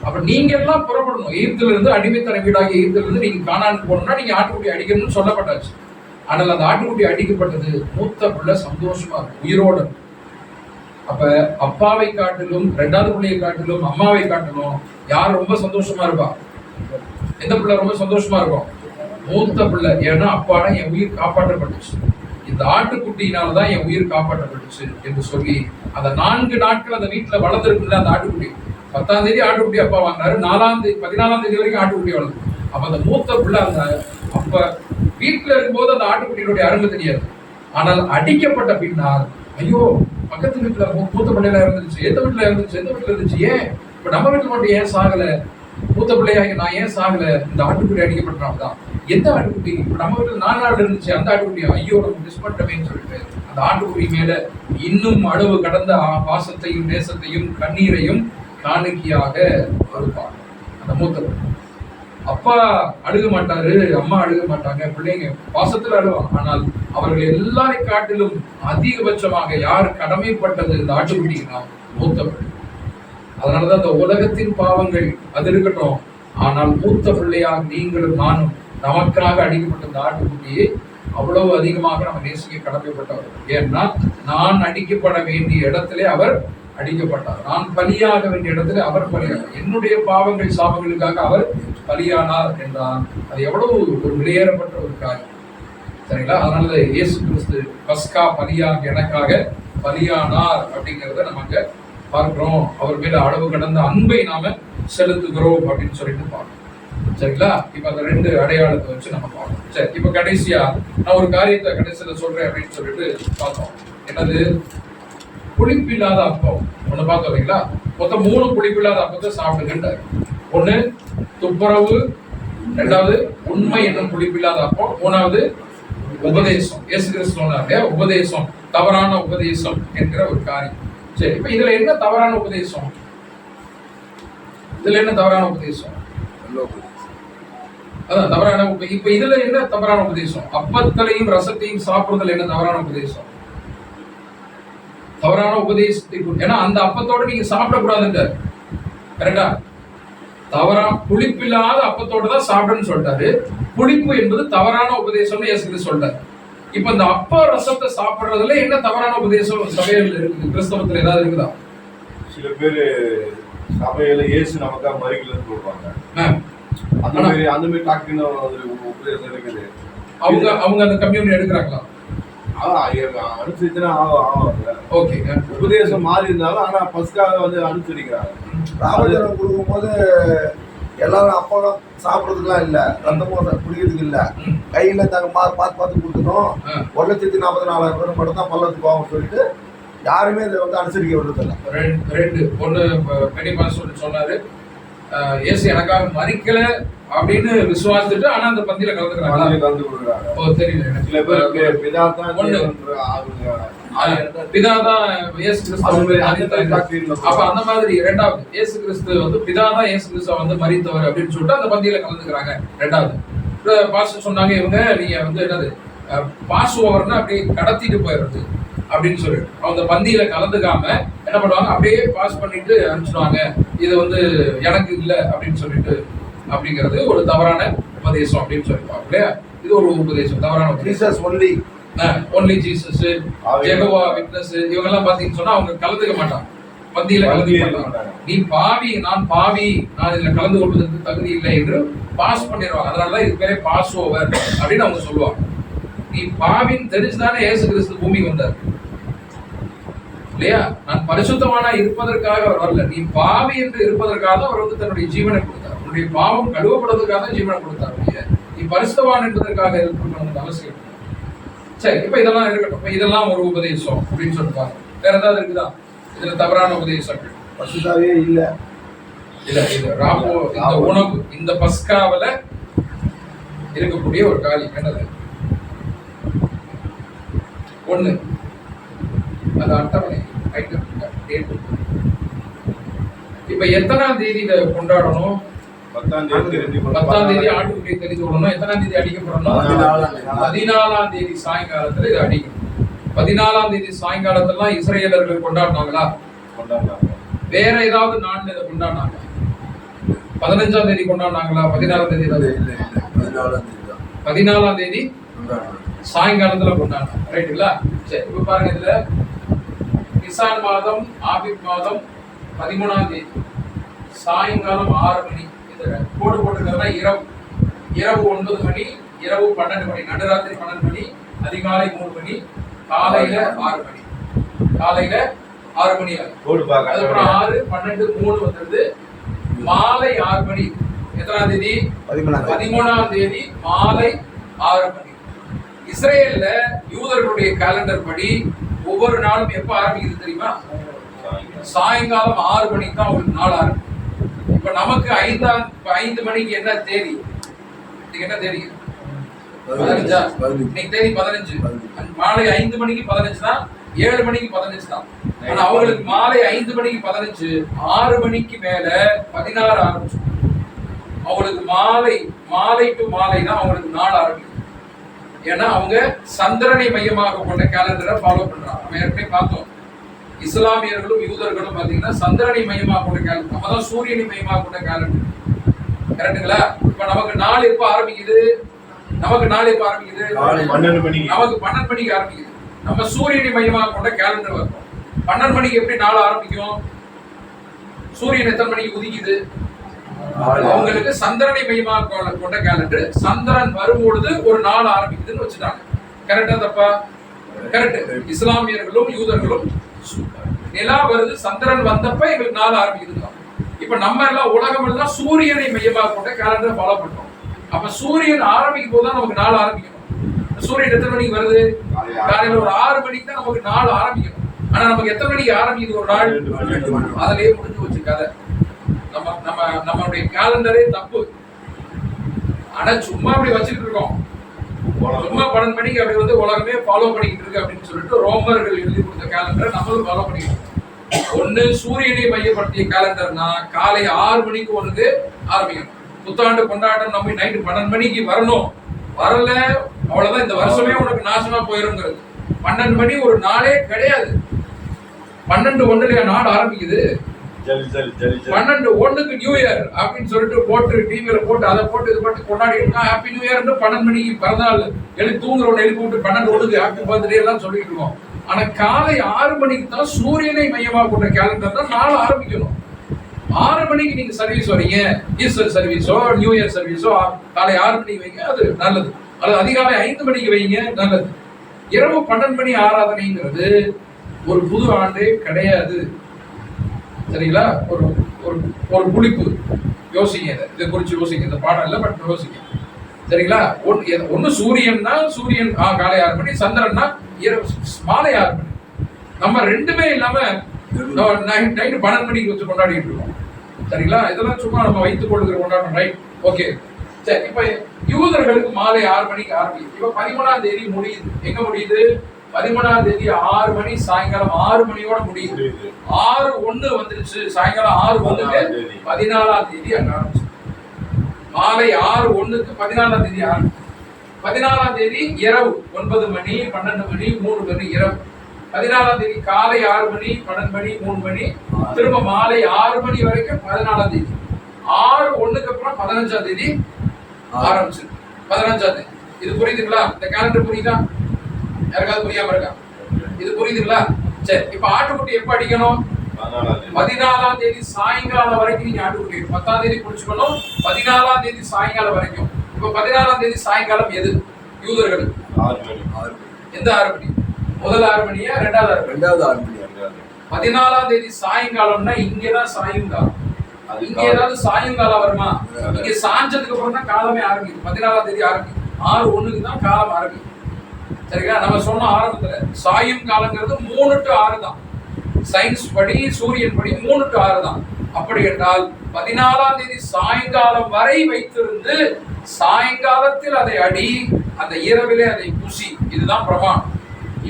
அப்ப நீங்க எல்லாம் புறப்படணும். எகிப்துல இருந்து அடிமைத்தன வீடாகிய எகிப்துல இருந்து நீங்க கானானுக்கு போகணும்னா நீங்க ஆட்டுக்குட்டி அடிக்கணும்னு சொல்லப்பட்டாச்சு. ஆனால் அந்த ஆட்டுக்குட்டி அடிக்கப்பட்டது மூத்த பிள்ளை சந்தோஷமா இருக்கும், உயிரோடு. அப்ப அப்பாவை காட்டிலும் 2வது பிள்ளையை காட்டிலும் அம்மாவை காட்டிலும் யார் ரொம்ப சந்தோஷமா இருப்பா? எந்த பிள்ளை ரொம்ப சந்தோஷமா இருக்கும்? மூத்த பிள்ளை. ஏன்னா அப்பாடா என் உயிர் காப்பாற்றப்பட்டுச்சு, இந்த ஆட்டுக்குட்டியினாலதான் என் உயிர் காப்பாற்றப்பட்டுச்சு என்று சொல்லி அந்த 4 நாட்கள் அந்த வீட்டுல வளர்ந்துருக்குல்ல அந்த ஆட்டுக்குட்டி. 10ஆம் தேதி ஆட்டுக்குட்டி அப்பா வாங்கினாரு, 14ஆம் தேதி வரைக்கும் ஆட்டுக்குட்டி வளர்ந்து. அப்ப அந்த மூத்த பிள்ளை அந்த அப்ப வீட்டுல இருக்கும்போது அந்த ஆட்டுக்குட்டியினுடைய அருமை தெரியாது. ஆனால் அடிக்கப்பட்ட பின்னால் ஐயோ பக்கத்து வீட்டுல மூத்த பிள்ளைல இருந்துச்சு, எந்த வீட்டுல இருந்துச்சு, எந்த வீட்டுல இருந்துச்சு, ஏன் இப்ப நம்ம வீட்டுல மட்டும் ஏன் சாகல? மூத்த பிள்ளையாகி நான் ஏன் சாகல? இந்த ஆட்டுக்குட்டி அடிக்கப்பட்டால்தான். எந்த ஆட்டுக்குட்டி? இப்ப நம்ம வீட்டுல 4 நாள் இருந்துச்சு, அந்த ஆட்டுக்குட்டி ஐயோ நம்ம மிஸ் பண்ணிட்டோமேன்னு சொல்லிட்டு அந்த ஆட்டுக்குட்டி மேல இன்னும் அளவு கடந்த பாசத்தையும் நேசத்தையும் கண்ணீரையும் காணிக்கையாக வருவாங்க அந்த மூத்த பிள்ளை. அப்பா அழுக மாட்டாரு, அம்மா அழுக மாட்டாங்க, பிள்ளைங்க பாசத்துல அழுவாங்க. ஆனால் அவர்கள் எல்லாரை காட்டிலும் அதிகபட்சமாக யார் கடமைப்பட்டது இந்த ஆட்டுக்குட்டினா மூத்த பிள்ளை. அதனாலதான் இந்த உலகத்தின் பாவங்கள் அது இருக்கட்டும், ஆனால் மூத்த பிள்ளையாக நீங்களும் நானும் நமக்காக அடிக்கப்பட்ட இந்த ஆட்டுக்குட்டியை அவ்வளவு அதிகமாக நம்ம நேசிக்க கடமைப்பட்டவர். ஏன்னா நான் அடிக்கப்பட வேண்டிய இடத்திலே அவர் அடிக்கப்பட்டார், நான் பலியாக வேண்டிய இடத்துல அவர் பலியானார், என்னுடைய பாவங்கள் சாபங்களுக்காக அவர் பலியானார் என்றால் அது எவ்வளவு ஒரு வெளியேறப்பட்ட ஒரு காரியம். சரிங்களா? அதனால இயேசு கிறிஸ்து பஸ்கா பலியாக எனக்காக பலியானார் அப்படிங்கிறத நமக்கு பார்க்கிறோம். அவர் மேல அளவு கடந்த அன்பை நாம செலுத்துகிறோம் அப்படின்னு சொல்லிட்டு பார்க்கணும். சரிங்களா? இப்ப அந்த 2 அடையாளத்தை வச்சு நம்ம பார்க்கணும். சரி, இப்ப கடைசியா நான் ஒரு காரியத்தை கடைசியில சொல்றேன் அப்படின்னு சொல்லிட்டு பார்த்தோம். என்னது? புளிப்பில்லாத அப்பம் ஒண்ணு பார்த்தோம் இல்லைங்களா? மொத்தம் 3 புளிப்பில்லாத அப்பத்தை சாப்பிடுங்கன்றாரு. 1 துப்புரவு, 2வது உண்மை என்னும் புளிப்பில்லாத அப்பம், 3வது உபதேசம். இயேசு கிறிஸ்து சொன்னாரு உபதேசம், தவறான உபதேசம் என்கிற ஒரு காரியம். சரி, இப்ப இதுல என்ன தவறான உபதேசம்? இதுல என்ன தவறான உபதேசம்? அதான் தவறான. இப்ப இதுல என்ன தவறான உபதேசம்? அப்பத்தையும் ரசத்தையும் சாப்பிடுறதுல என்ன தவறான உபதேசம்? தவறான உபதேசத்தை, ஏன்னா அந்த அப்பத்தோட நீங்க சாப்பிடக்கூடாதுன்ற. கரெக்டா? தவறா புளிப்பில்லாத அப்பத்தோட தான் சாப்பிடணும்னு சொல்லிட்டாரு. புளிப்பு என்பது தவறான உபதேசம்னு இயேசு சொல்றாரு. இப்ப இந்த அப்ப ரசத்தை சாப்பிடுறதுல என்ன தவறான உபதேசம் சபையில இருக்குது? கிறிஸ்தவத்துல ஏதாவது இருக்குதா? சில பேரு சபையில இயேசு நமக்கா மறிக்கலன்னு சொல்றாங்க. அந்த மாதிரி டாக்டின் உபதேசம் இருக்குது. அவங்க அந்த கம்யூனிட்டி எடுக்கிறாங்களா? அனுசரிச்சுனா ஓகே, உபதேசம் மாறி இருந்தாலும் ஆனா பஸ்காக வந்து அனுசரிக்கிறாங்க. ராமஜனம் கொடுக்கும் போது எல்லாரும் அப்பளம் சாப்பிடுறதுக்குலாம் இல்ல, ரத்தமும் குடிக்கிறதுக்கு இல்ல, கையில தாங்க பார்த்து கொடுக்கணும். 1,40,000 பேர் மட்டும் தான் பள்ளத்துக்கு போவோம் சொல்லிட்டு யாருமே இதை வந்து அனுசரிக்க விடுறதில்ல. 2 ஒண்ணு பெரிய சொன்னாரு, இயேசு எனக்காக மரிக்கல அப்படின்னு விசுவாசிச்சுட்டு ஆனா அந்த பந்தியில கலந்துக்கிறாங்களா? கலந்து கொடுக்குறாங்க. ஓ தெரியல எனக்கு. சில பேர் பிதா தான் ஒண்ணு. பிதாதான் இயேசு கிறிஸ்து. அப்ப அந்த மாதிரி இரண்டாவது இயேசு கிறிஸ்து வந்து பிதாதான் இயேசு கிறிஸ்துவ வந்து மரித்தவர் அப்படின்னு சொல்லிட்டு அந்த பந்தியில கலந்துக்கிறாங்க. ரெண்டாவது பாஸ்டர் சொன்னாங்க இவங்க நீங்க வந்து என்னது பாஸ் ஓவர்னா அப்படியே கடத்திட்டு போயிடுறது அப்படின்னு சொல்லிட்டு அந்த பந்தியில கலந்துக்காம என்ன பண்ணுவாங்க, அப்படியே பாஸ் பண்ணிட்டு அனுப்பிச்சிடுவாங்க. இது வந்து எனக்கு இல்லை அப்படின்னு சொல்லிட்டு அப்படிங்கிறது ஒரு தவறான உபதேசம் அப்படின்னு சொல்லிப்பாங்க இல்லையா? இது ஒரு உபதேசம், தவறான Jesus only only Jesus, Jehovah witness இவங்க எல்லாம் பாத்தீங்கன்னு சொன்னா அவங்க கலந்துக்க மாட்டாங்க, பந்தியில கலந்துக்க மாட்டாங்க. நீ பாவி, நான் பாவி, நான் இதுல கலந்து கொள்வதற்கு தகுதி இல்லை என்று பாஸ் பண்ணிடுவாங்க. அதனாலதான் இது பேரே பாஸ் ஓவர் அப்படின்னு அவங்க சொல்லுவாங்க. நீ பாவின்னு தெரிஞ்சுதானே இயேசு கிறிஸ்து பூமிக்கு வந்தார் இல்லையா? நான் பரிசுத்தமானா இருப்பதற்காக அவர் வரல, நீ பாவி என்று இருப்பதற்காக அவர் வந்து தன்னுடைய ஜீவனை கொடுத்தார். உன்னுடைய பாவம் கழுவப்படுவதற்காக தான் ஜீவனை கொடுத்தார். நீ பரிசுத்தவான் என்பதற்காக இருக்கணும் அவசியம். சரி, இப்ப இதெல்லாம் இருக்கட்டும். இப்ப இதெல்லாம் ஒரு உபதேசம் அப்படின்னு சொல்லிட்டாங்க. வேற ஏதாவது இருக்குதா இதுல தவறான உபதேசங்கள்? பசுதாவே இல்ல இல்ல இது ராபோ இந்த உணவு இந்த பஸ்காவில இருக்கக்கூடிய ஒரு காரியம் என்னது? ஒண்ணு, அது அட்டவணை ஐட்டம் டேட். இப்ப எத்தனாம் தேதி இதை கொண்டாடணும்? 10ஆம் தேதி ஆட்டுக்குட்டியை தெரிந்து கொள்ளணும். எத்தனாம் தேதி அடிக்கப்படணும்? 14ஆம் தேதி சாயங்காலத்துல இதை அடிக்கணும். 14ஆம் தேதி சாயங்காலத்துல இஸ்ரேலர்கள் கொண்டாடினாங்களா? வேற ஏதாவது நாள்ல இதை கொண்டாடினாங்க? 15ஆம் தேதி கொண்டாடினாங்களா? 16ஆம் தேதி 14ஆம் தேதி சாயங்காலத்துல கொண்டாடினாங்க. ரைட்டுங்களா? சரி, இப்ப பாருங்க இதுல நிசான் மாதம் ஆபிப் மாதம் 13ஆம் தேதி சாயங்காலம் 6 மணி. கோடு போட்டுக்கிறதுனா இரவு 9 மணி, இரவு 12 மணி, நடுராத்திரி 12 மணி, அதிகாலை 3 மணி, காலையில 6 மணி. காலையில 6 மணி அதுக்கப்புறம் 6, 12, 3 வந்துருது. மாலை 6 மணி. எத்தனாம் தேதி? 13ஆம் தேதி மாலை 6 மணி. இஸ்ரேல்ல யூதர்களுடைய கேலண்டர் படி ஒவ்வொரு நாளும் எப்ப ஆரம்பிக்குது தெரியுமா? சாயங்காலம் 6 மணிக்கு தான் ஒரு நாள் ஆரம்பிக்கும். இப்ப நமக்கு 5 மணிக்கு என்ன தேதி? என்ன தேதி? 15. இன்னைக்கு தேதி 15. மாலை 5 மணிக்கு 15 தான், 7 மணிக்கு 15 தான். ஆனா அவங்களுக்கு மாலை 5 மணிக்கு 15, 6 மணிக்கு மேல 16 ஆரம்பிச்சு. அவங்களுக்கு மாலை டு மாலை தான் அவங்களுக்கு நாள் ஆரம்பிக்கும். ஏன்னா அவங்க சந்திரனை மையமாக கொண்ட கேலண்டரை ஃபாலோ பண்றாங்க. நம்ம ஏற்கனவே பார்த்தோம், இஸ்லாமியர்களும் யூதர்களும் பாத்தீங்கன்னா சந்திரனை மையமாக கொண்ட கேலண்டர், நம்ம தான் சூரியனை மையமாக கொண்ட கேலண்டர். கரெக்டுங்களா? இப்ப நமக்கு நாள் எப்ப ஆரம்பிக்குது? நமக்கு 12 மணிக்கு ஆரம்பிக்குது. நம்ம சூரியனை மையமாக கொண்ட கேலண்டர் வரும். 12 மணிக்கு எப்படி நாள் ஆரம்பிக்கும்? சூரியன் எத்தனை மணிக்கு உதிக்குது? அவங்களுக்கு சந்திரனை மையமாக கொண்ட கேலண்டர். சந்திரன் வரும்பொழுது ஒரு நாள் ஆரம்பிக்குதுன்னு வச்சுட்டாங்க. கரெக்டா தப்பா? கரெக்ட். இஸ்லாமியர்களும் யூதர்களும் நிலா வருது, சந்திரன் வந்தப்ப எங்களுக்கு நாள் ஆரம்பிக்குது. இப்ப நம்ம எல்லாம் உலகம் எல்லாம் சூரியனை மையமாக கொண்ட கேலண்டர் ஃபாலோ பண்றோம். அப்ப சூரியன் ஆரம்பிக்கும் போதுதான் நமக்கு நாள் ஆரம்பிக்கணும். சூரியன் எத்தனை மணிக்கு வருது? காலையில ஒரு 6 மணிக்கு தான் நமக்கு நாள் ஆரம்பிக்கணும். ஆனா நமக்கு எத்தனை மணிக்கு ஆரம்பிக்குது ஒரு நாள்? அதுலயே முடிஞ்சு வச்சு கதை. நம்மளுடைய கேலண்டரே தப்பு. ஆனா சும்மா அப்படி வச்சுட்டு இருக்கோம். சும்மா 12 மணிக்கு அப்படி வந்து உலகமே ஃபாலோ பண்ணிக்கிட்டு இருக்கு அப்படின்னு சொல்லிட்டு ரோமர்கள் எழுதி கொடுத்த கேலண்டரை நம்மளும் ஃபாலோ பண்ணிக்கிட்டு. ஒண்ணு சூரியனை மையப்படுத்திய கேலண்டர்னா காலை 6 மணிக்கு ஒன்று ஆரம்பிக்கணும். புத்தாண்டு கொண்டாட்டம் நம்ம நைட்டு 12 மணிக்கு வரணும். வரல அவ்வளவுதான், இந்த வருஷமே உனக்கு நாசமா போயிருங்கிறது. 12 மணி ஒரு நாளே கிடையாது. 12:01 நாள் ஆரம்பிக்குது. 12:01 நியூ இயர் அப்படின்னு சொல்லிட்டு போட்டு டிவியில போட்டு அதை போட்டு இது போட்டு கொண்டாடி ஹாப்பி நியூ இயர். 12 மணிக்கு பிறந்தநாள் எழுதி தூங்குறவனை எழுப்பி விட்டு 12:01 ஹாப்பி பர்த்டே எல்லாம் சொல்லிட்டு இருக்கோம். ஆனா காலை 6 மணிக்கு தான் சூரியனை மையமாக கொண்ட கேலண்டர் தான் நாள் ஆரம்பிக்கணும். 6 மணிக்கு நீங்க சர்வீஸ் வரீங்க, ஈஸ்டர் சர்வீஸோ நியூ இயர் சர்வீஸோ காலை 6 மணிக்கு வைங்க, அது நல்லது. அல்லது அதிகாலை 5 மணிக்கு வைங்க, நல்லது. இரவு 12 மணி ஆராதனைங்கிறது ஒரு புது ஆண்டே கிடையாது. சரிங்களா? ஒரு ஒரு புளிப்பு யோசிங்க, இதை குறிச்சு யோசிங்க. இந்த பாடம் இல்லை, பட் யோசிங்க. சரிங்களா? ஒன்னு சூரியன்னா சூரியன் காலை 6 மணி, சந்திரன்னா மாலை 6 மணி. நம்ம ரெண்டுமே இல்லாம நைட்டு 12 மணிக்கு வச்சு கொண்டாடிட்டு இருக்கோம். சரிங்களா? இதெல்லாம் சும்மா நம்ம வைத்துக் கொள்கிற கொண்டாட்டம், ரைட்? ஓகே, சரி. இப்ப யூதர்களுக்கு மாலை 6 மணிக்கு ஆரம்பிக்குது. இப்ப 13ஆம் தேதி முடியுது. எங்க முடியுது? 13ஆம் தேதி 6 மணி, சாயங்காலம் 6 மணியோட முடியுது. 6:01 வந்துருச்சு. சாயங்காலம் 6:01க்கு 14ஆம் தேதி அங்க ஆரம்பிச்சு. மாலை 6:01க்கு 14ஆம் தேதி ஆரம்பிச்சு. 14ஆம் தேதி இரவு 9 மணி, 12 மணி, 3 மணி இரவு. 14ஆம் தேதி காலை 6 மணி, 12 மணி, 3 மணி, திரும்ப மாலை 6 மணி வரைக்கும் 14ஆம் தேதி. 6:01க்கு அப்புறம் 15ஆம் தேதி ஆரம்பிச்சு. 15ஆம் தேதி. இது புரியுதுங்களா? இந்த கேலண்டர் புரியுதா? யாருக்காவது புரியாம இருக்கா? இது புரியுதுங்களா? சரி. இப்ப ஆட்டுக்குட்டி எப்ப அடிக்கணும்? 14ஆம் தேதி சாயங்காலம் வரைக்கும் நீங்க ஆட்டுக்குட்டி. 10ஆம் தேதி குடிச்சுக்கணும். 14ஆம் தேதி சாயங்காலம் வரைக்கும். இப்ப 14ஆம் தேதி சாயங்காலம் எது யூதர்களுக்கு? 6 மணி. எந்த 6 மணி? முதல் 6 மணியா, ரெண்டாவது 6 மணி? ரெண்டாவது 6 மணி. 14ஆம் தேதி சாயங்காலம்னா இங்கதான் சாயங்காலம். இங்க ஏதாவது சாயங்காலம் வருமா? இங்க சாஞ்சதுக்கு அப்புறம் தான் காலமே ஆரம்பிக்குது. 14ஆம் தேதி ஆரம்பிக்குது. 6:01க்கு தான் காலம் ஆரம்பிக்குது. சரிங்களா? நம்ம சொன்ன ஆரம்பத்துல சாயும் காலங்கிறது 3 to 6 தான். சயின்ஸ் படி, சூரியன் படி 3 to 6 தான். அப்படி என்றால் 14ஆம் தேதி சாயங்காலம் வரை வைத்திருந்து சாயங்காலத்தில் அதை அடி, அந்த இரவிலே அதை பூசி. இதுதான் பிரமாணம்.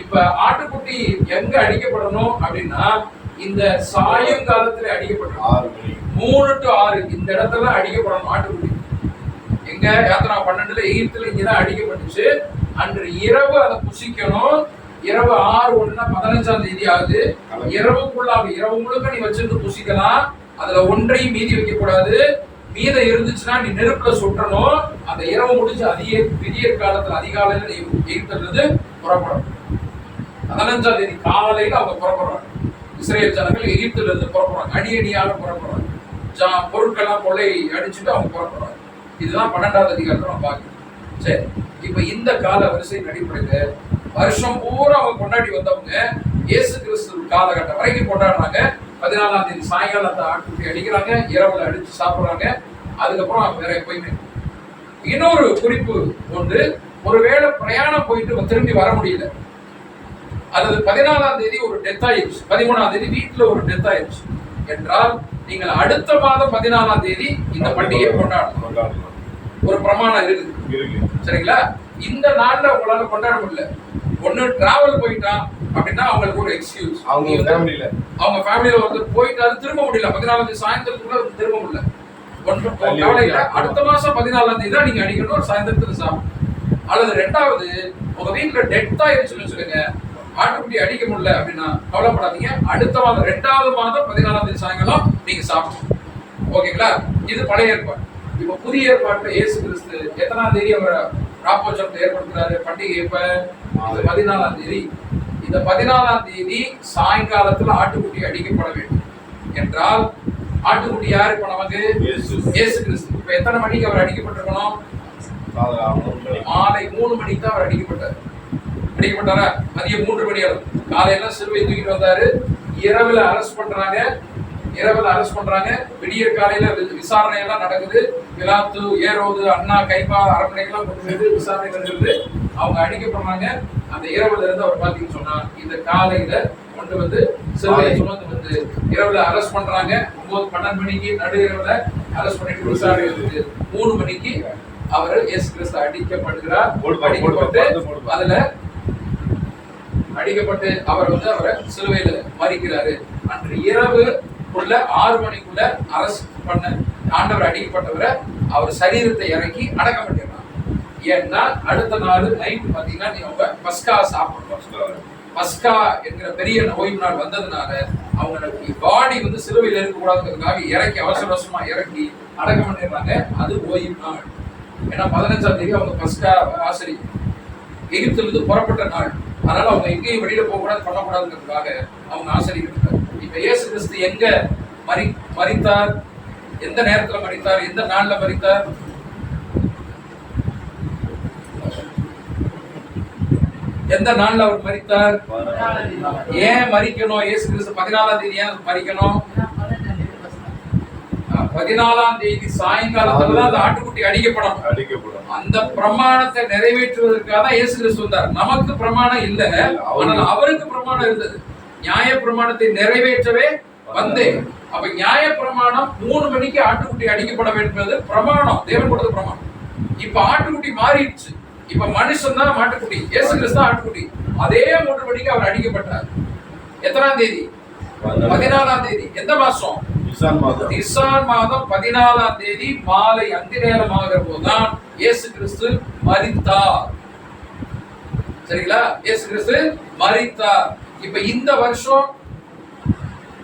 இப்ப ஆட்டுக்குட்டி எங்க அடிக்கப்படணும் அப்படின்னா இந்த சாயங்காலத்துல அடிக்கப்படணும். 6 மணி. 3 to 6 இந்த இடத்துல அடிக்கப்படணும் ஆட்டுக்குட்டி. எங்க யாத்திரா 12ல எகிப்துல இங்கதான் அடிக்கப்பட்டுச்சு. அன்று இரவு அதை புசிக்கணும். இரவு 6:01னா 15ஆம் தேதி ஆகுது. இரவுக்குள்ள இரவு முழுக்க நீ வச்சிருந்து புசிக்கலாம். அதுல ஒன்றையும் மீதி வைக்க கூடாது. மீதம் இருந்துச்சுன்னா நீ நெருப்புல சுற்றணும். அந்த இரவு முடிஞ்சு விடியற் காலத்துல அதிகாலையில நீ எகிப்துல இருந்து புறப்படணும். 15ஆம் தேதி காலையில அவங்க புறப்படுறாங்க. இஸ்ரேல் ஜனங்கள் எகிப்துல இருந்து புறப்படுறாங்க. அடியடியாக புறப்படுறாங்க. பொருட்கள்லாம் கொள்ளை அடிச்சுட்டு அவங்க புறப்படுறாங்க. இதுதான் 12ஆவது அதிகாரத்துல நம்ம பார்க்கணும். சரி. இப்ப இந்த கால வரிசையின் அடிப்படையில் வருஷம் பூரா அவங்க கொண்டாடி வந்தவங்க இயேசு கிறிஸ்து காலகட்டம் வரைக்கும் கொண்டாடுறாங்க. 14ஆம் தேதி சாயங்காலத்தை ஆட்டுக்குட்டி அடிக்கிறாங்க. இரவுல அடிச்சு சாப்பிடுறாங்க. அதுக்கப்புறம் வேற எப்பயுமே. இன்னொரு குறிப்பு ஒன்று, ஒருவேளை பிரயாணம் போயிட்டு திரும்பி வர முடியல, அல்லது 14ஆம் தேதி ஒரு டெத் ஆயிடுச்சு, 13ஆம் தேதி வீட்டுல ஒரு டெத் ஆயிடுச்சு என்றால் நீங்கள் அடுத்த மாதம் 14ஆம் தேதி இந்த பண்டிகையை கொண்டாடணும். ஒரு பிரமாணம் இருக்குது. சரிங்களா? இந்த நாள்ல உங்களால கொண்டாட முடியல, ஒண்ணு டிராவல் போயிட்டான் அப்படின்னா அவங்களுக்கு ஒரு எக்ஸ்கியூஸ். அவங்க ஃபேமிலியில ஒருத்தர் போயிட்டாரு, திரும்ப முடியல. 14ஆம் தேதி சாயந்தரத்துக்குள்ள திரும்ப முடியல. ஒன்று கவலையில அடுத்த மாசம் 14ஆம் தேதி தான் நீங்க அடிக்கணும் சாயந்தரத்துல சாப்பிடும். அல்லது ரெண்டாவது உங்க வீட்டுல டெத் ஆயிடுச்சுன்னு சொல்லுங்க, ஆட்டுக்குட்டி அடிக்க முடியல அப்படின்னா கவலைப்படாதீங்க. அடுத்த மாதம் 2வது மாதம் 14ஆம் தேதி சாயங்காலம் நீங்க சாப்பிடணும். ஓகேங்களா? இது பழைய ஏற்பாடு. இப்ப புதிய ஏற்பாட்டுல இயேசு கிறிஸ்து எத்தனாம் தேதி அவர் ராப்போஜனத்தை ஏற்படுத்துறாரு? பண்டிகை எப்ப? 14ஆம் தேதி. இந்த 14ஆம் தேதி சாயங்காலத்துல ஆட்டுக்குட்டி அடிக்கப்பட வேண்டும் என்றால் ஆட்டுக்குட்டி யாரு? இப்ப நமக்கு இயேசு கிறிஸ்து. இப்ப எத்தனை மணிக்கு அவர் அடிக்கப்பட்டிருக்கணும்? மாலை 3 மணிக்கு தான் அவர் அடிக்கப்பட்டார். அடிக்கப்பட்டாரா? மதியம் 3 மணி அளவு. காலையில சிலுவை தூக்கிட்டு வந்தாரு. இரவுல அரெஸ்ட் பண்றாங்க. விடியற் காலையில விசாரணை எல்லாம் நடக்குது. பிலாத்து, ஏரோது, அண்ணா, கைபா அரண்மனைக்கெல்லாம் கொண்டு வந்து விசாரணை நடக்குது. அவங்க அடிக்கப்படுறாங்க. அந்த இரவுல இருந்து அவர் பாத்தீங்கன்னு சொன்னா இந்த காலையில கொண்டு வந்து சிலுவையை சுமந்து வந்து இரவுல அரெஸ்ட் பண்றாங்க. 9-12 மணிக்கு நடு இரவுல அரெஸ்ட் பண்ணிட்டு விசாரணை இருக்குது. 3 மணிக்கு அவர் இயேசு கிறிஸ்து அடிக்கப்படுகிறார். அடிக்கப்பட்டு அவர் வந்து அவரை சிலுவையில மரிக்கிறாரு. அன்று இரவு 6 மணிக்குள்ள அரசு பண்ண ஆண்டவர் அடிக்கப்பட்டவரை அவர் சரீரத்தை இறக்கி அடக்கம் பண்ணிடுறாங்க. ஏன்னா அடுத்த நாள் நைட் பாத்தீங்கன்னா நீங்க பஸ்கா சாப்பிடணும். பஸ்கா என்கிற பெரிய ஓய்வு நாள் வந்ததுனால அவங்களுக்கு பாடி வந்து சிலுவையில் இருக்கக்கூடாதுங்கிறதுக்காக இறக்கி அவசரமா இறக்கி அடக்கம் பண்ணிடுறாங்க. அது ஓய்வு நாள். ஏன்னா 15ஆம் தேதி அவங்க பஸ்கா ஆசரி எகிப்துல இருந்து புறப்பட்ட நாள். அதனால அவங்க எங்கேயும் வெளியில போக கூடாது, பண்ணக்கூடாதுங்கிறதுக்காக அவங்க ஆசரிக்கிறாங்க. இப்ப இயேசு கிறிஸ்து எங்க மரித்தார்? எந்த நேரத்துல மரித்தார்? எந்த நாள்ல மரித்தார்? எந்த நாள்ல அவர் மரித்தார்? ஏன் மரிக்கணும்? இயேசு கிறிஸ்து 14ஆம் தேதி ஏன் மரிக்கணும்? 14ஆம் தேதி சாயங்காலத்துல தான் அந்த ஆட்டுக்குட்டி அடிக்கப்படும். அந்த பிரமாணத்தை நிறைவேற்றுவதற்காக தான் இயேசு கிறிஸ்து வந்தார். நமக்கு பிரமாணம் இல்ல, ஆனால் அவருக்கு பிரமாணம் இருந்தது. நியாய பிரமாணத்தை நிறைவேற்றவே வந்தேன். அப்ப நியாய பிரமாணம் 3 மணிக்கு ஆட்டுக்குட்டி அடிக்கப்பட வேண்டியது பிரமாணம், தேவன் கொடுத்த பிரமாணம். இப்ப ஆட்டுக்குட்டி மாறிடுச்சு. இப்ப மனுஷன் தான் ஆட்டுக்குட்டி, இயேசு கிறிஸ்து தான் ஆட்டுக்குட்டி. அதே 3 மணிக்கு அவர் அடிக்கப்பட்டார். எத்தனாம் தேதி? 14ஆம் தேதி. எந்த மாசம்? நிசான் மாதம் 14ஆம் தேதி மாலை 5 நேரம் ஆகிற போதுதான் இயேசு கிறிஸ்து மரித்தார். சரிங்களா? இயேசு கிறிஸ்து மரித்தார். இப்ப இந்த வருஷம்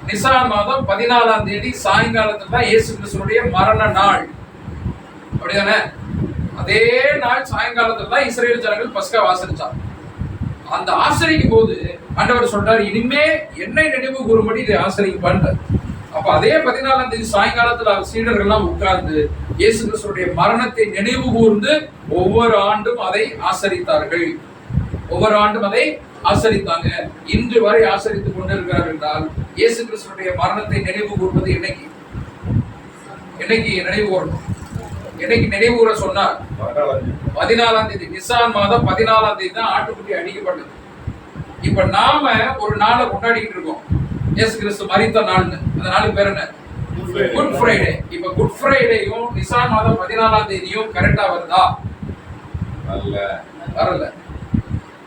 நிசான் மாதம் 14ஆம் தேதி சாயங்காலத்துல தான் இயேசு கிறிஸ்துடைய மரண நாள். அப்படிதானே? அதே நாள் சாயங்காலத்துல தான் இஸ்ரேல் ஜனங்கள் பஸ்கா ஆசரிச்சாங்க. அந்த ஆசரிக்கும் போது ஆண்டவர் சொல்றாரு, இனிமே என்னை நினைவு கூறும்படி இதை ஆசரிப்பான்னு. அப்ப அதே 14ஆம் தேதி சாயங்காலத்துல சீடர்கள் எல்லாம் உட்கார்ந்து இயேசு கிறிஸ்துடைய மரணத்தை நினைவு கூர்ந்து ஒவ்வொரு ஆண்டும் அதை ஆசரித்தார்கள். ஒவ்வொரு ஆண்டும் அதை ஆசரித்தாங்க. இன்று வரை ஆசரித்துக் கொண்டிருக்கிறார் என்றால் இயேசு கிறிஸ்துடைய மரணத்தை நினைவு கூர்வது என்னைக்கு நினைவு கூறணும்? என்னைக்கு நினைவு கூற சொன்னார்? 14ஆம் தேதி. நிசான் மாதம் 14ஆம் தேதி தான் ஆட்டுக்குட்டி அடிக்கப்பட்டது. இப்ப நாம ஒரு நாளை கொண்டாடிட்டு இருக்கோம், இயேசு கிறிஸ்து மரித்த நாள்னு. அந்த நாளுக்கு பேர் என்ன? Good Friday. இப்ப குட் ஃப்ரைடேயும் நிசான் மாதம் 14ஆம் தேதியும் கரெக்டா வருதா? வரல.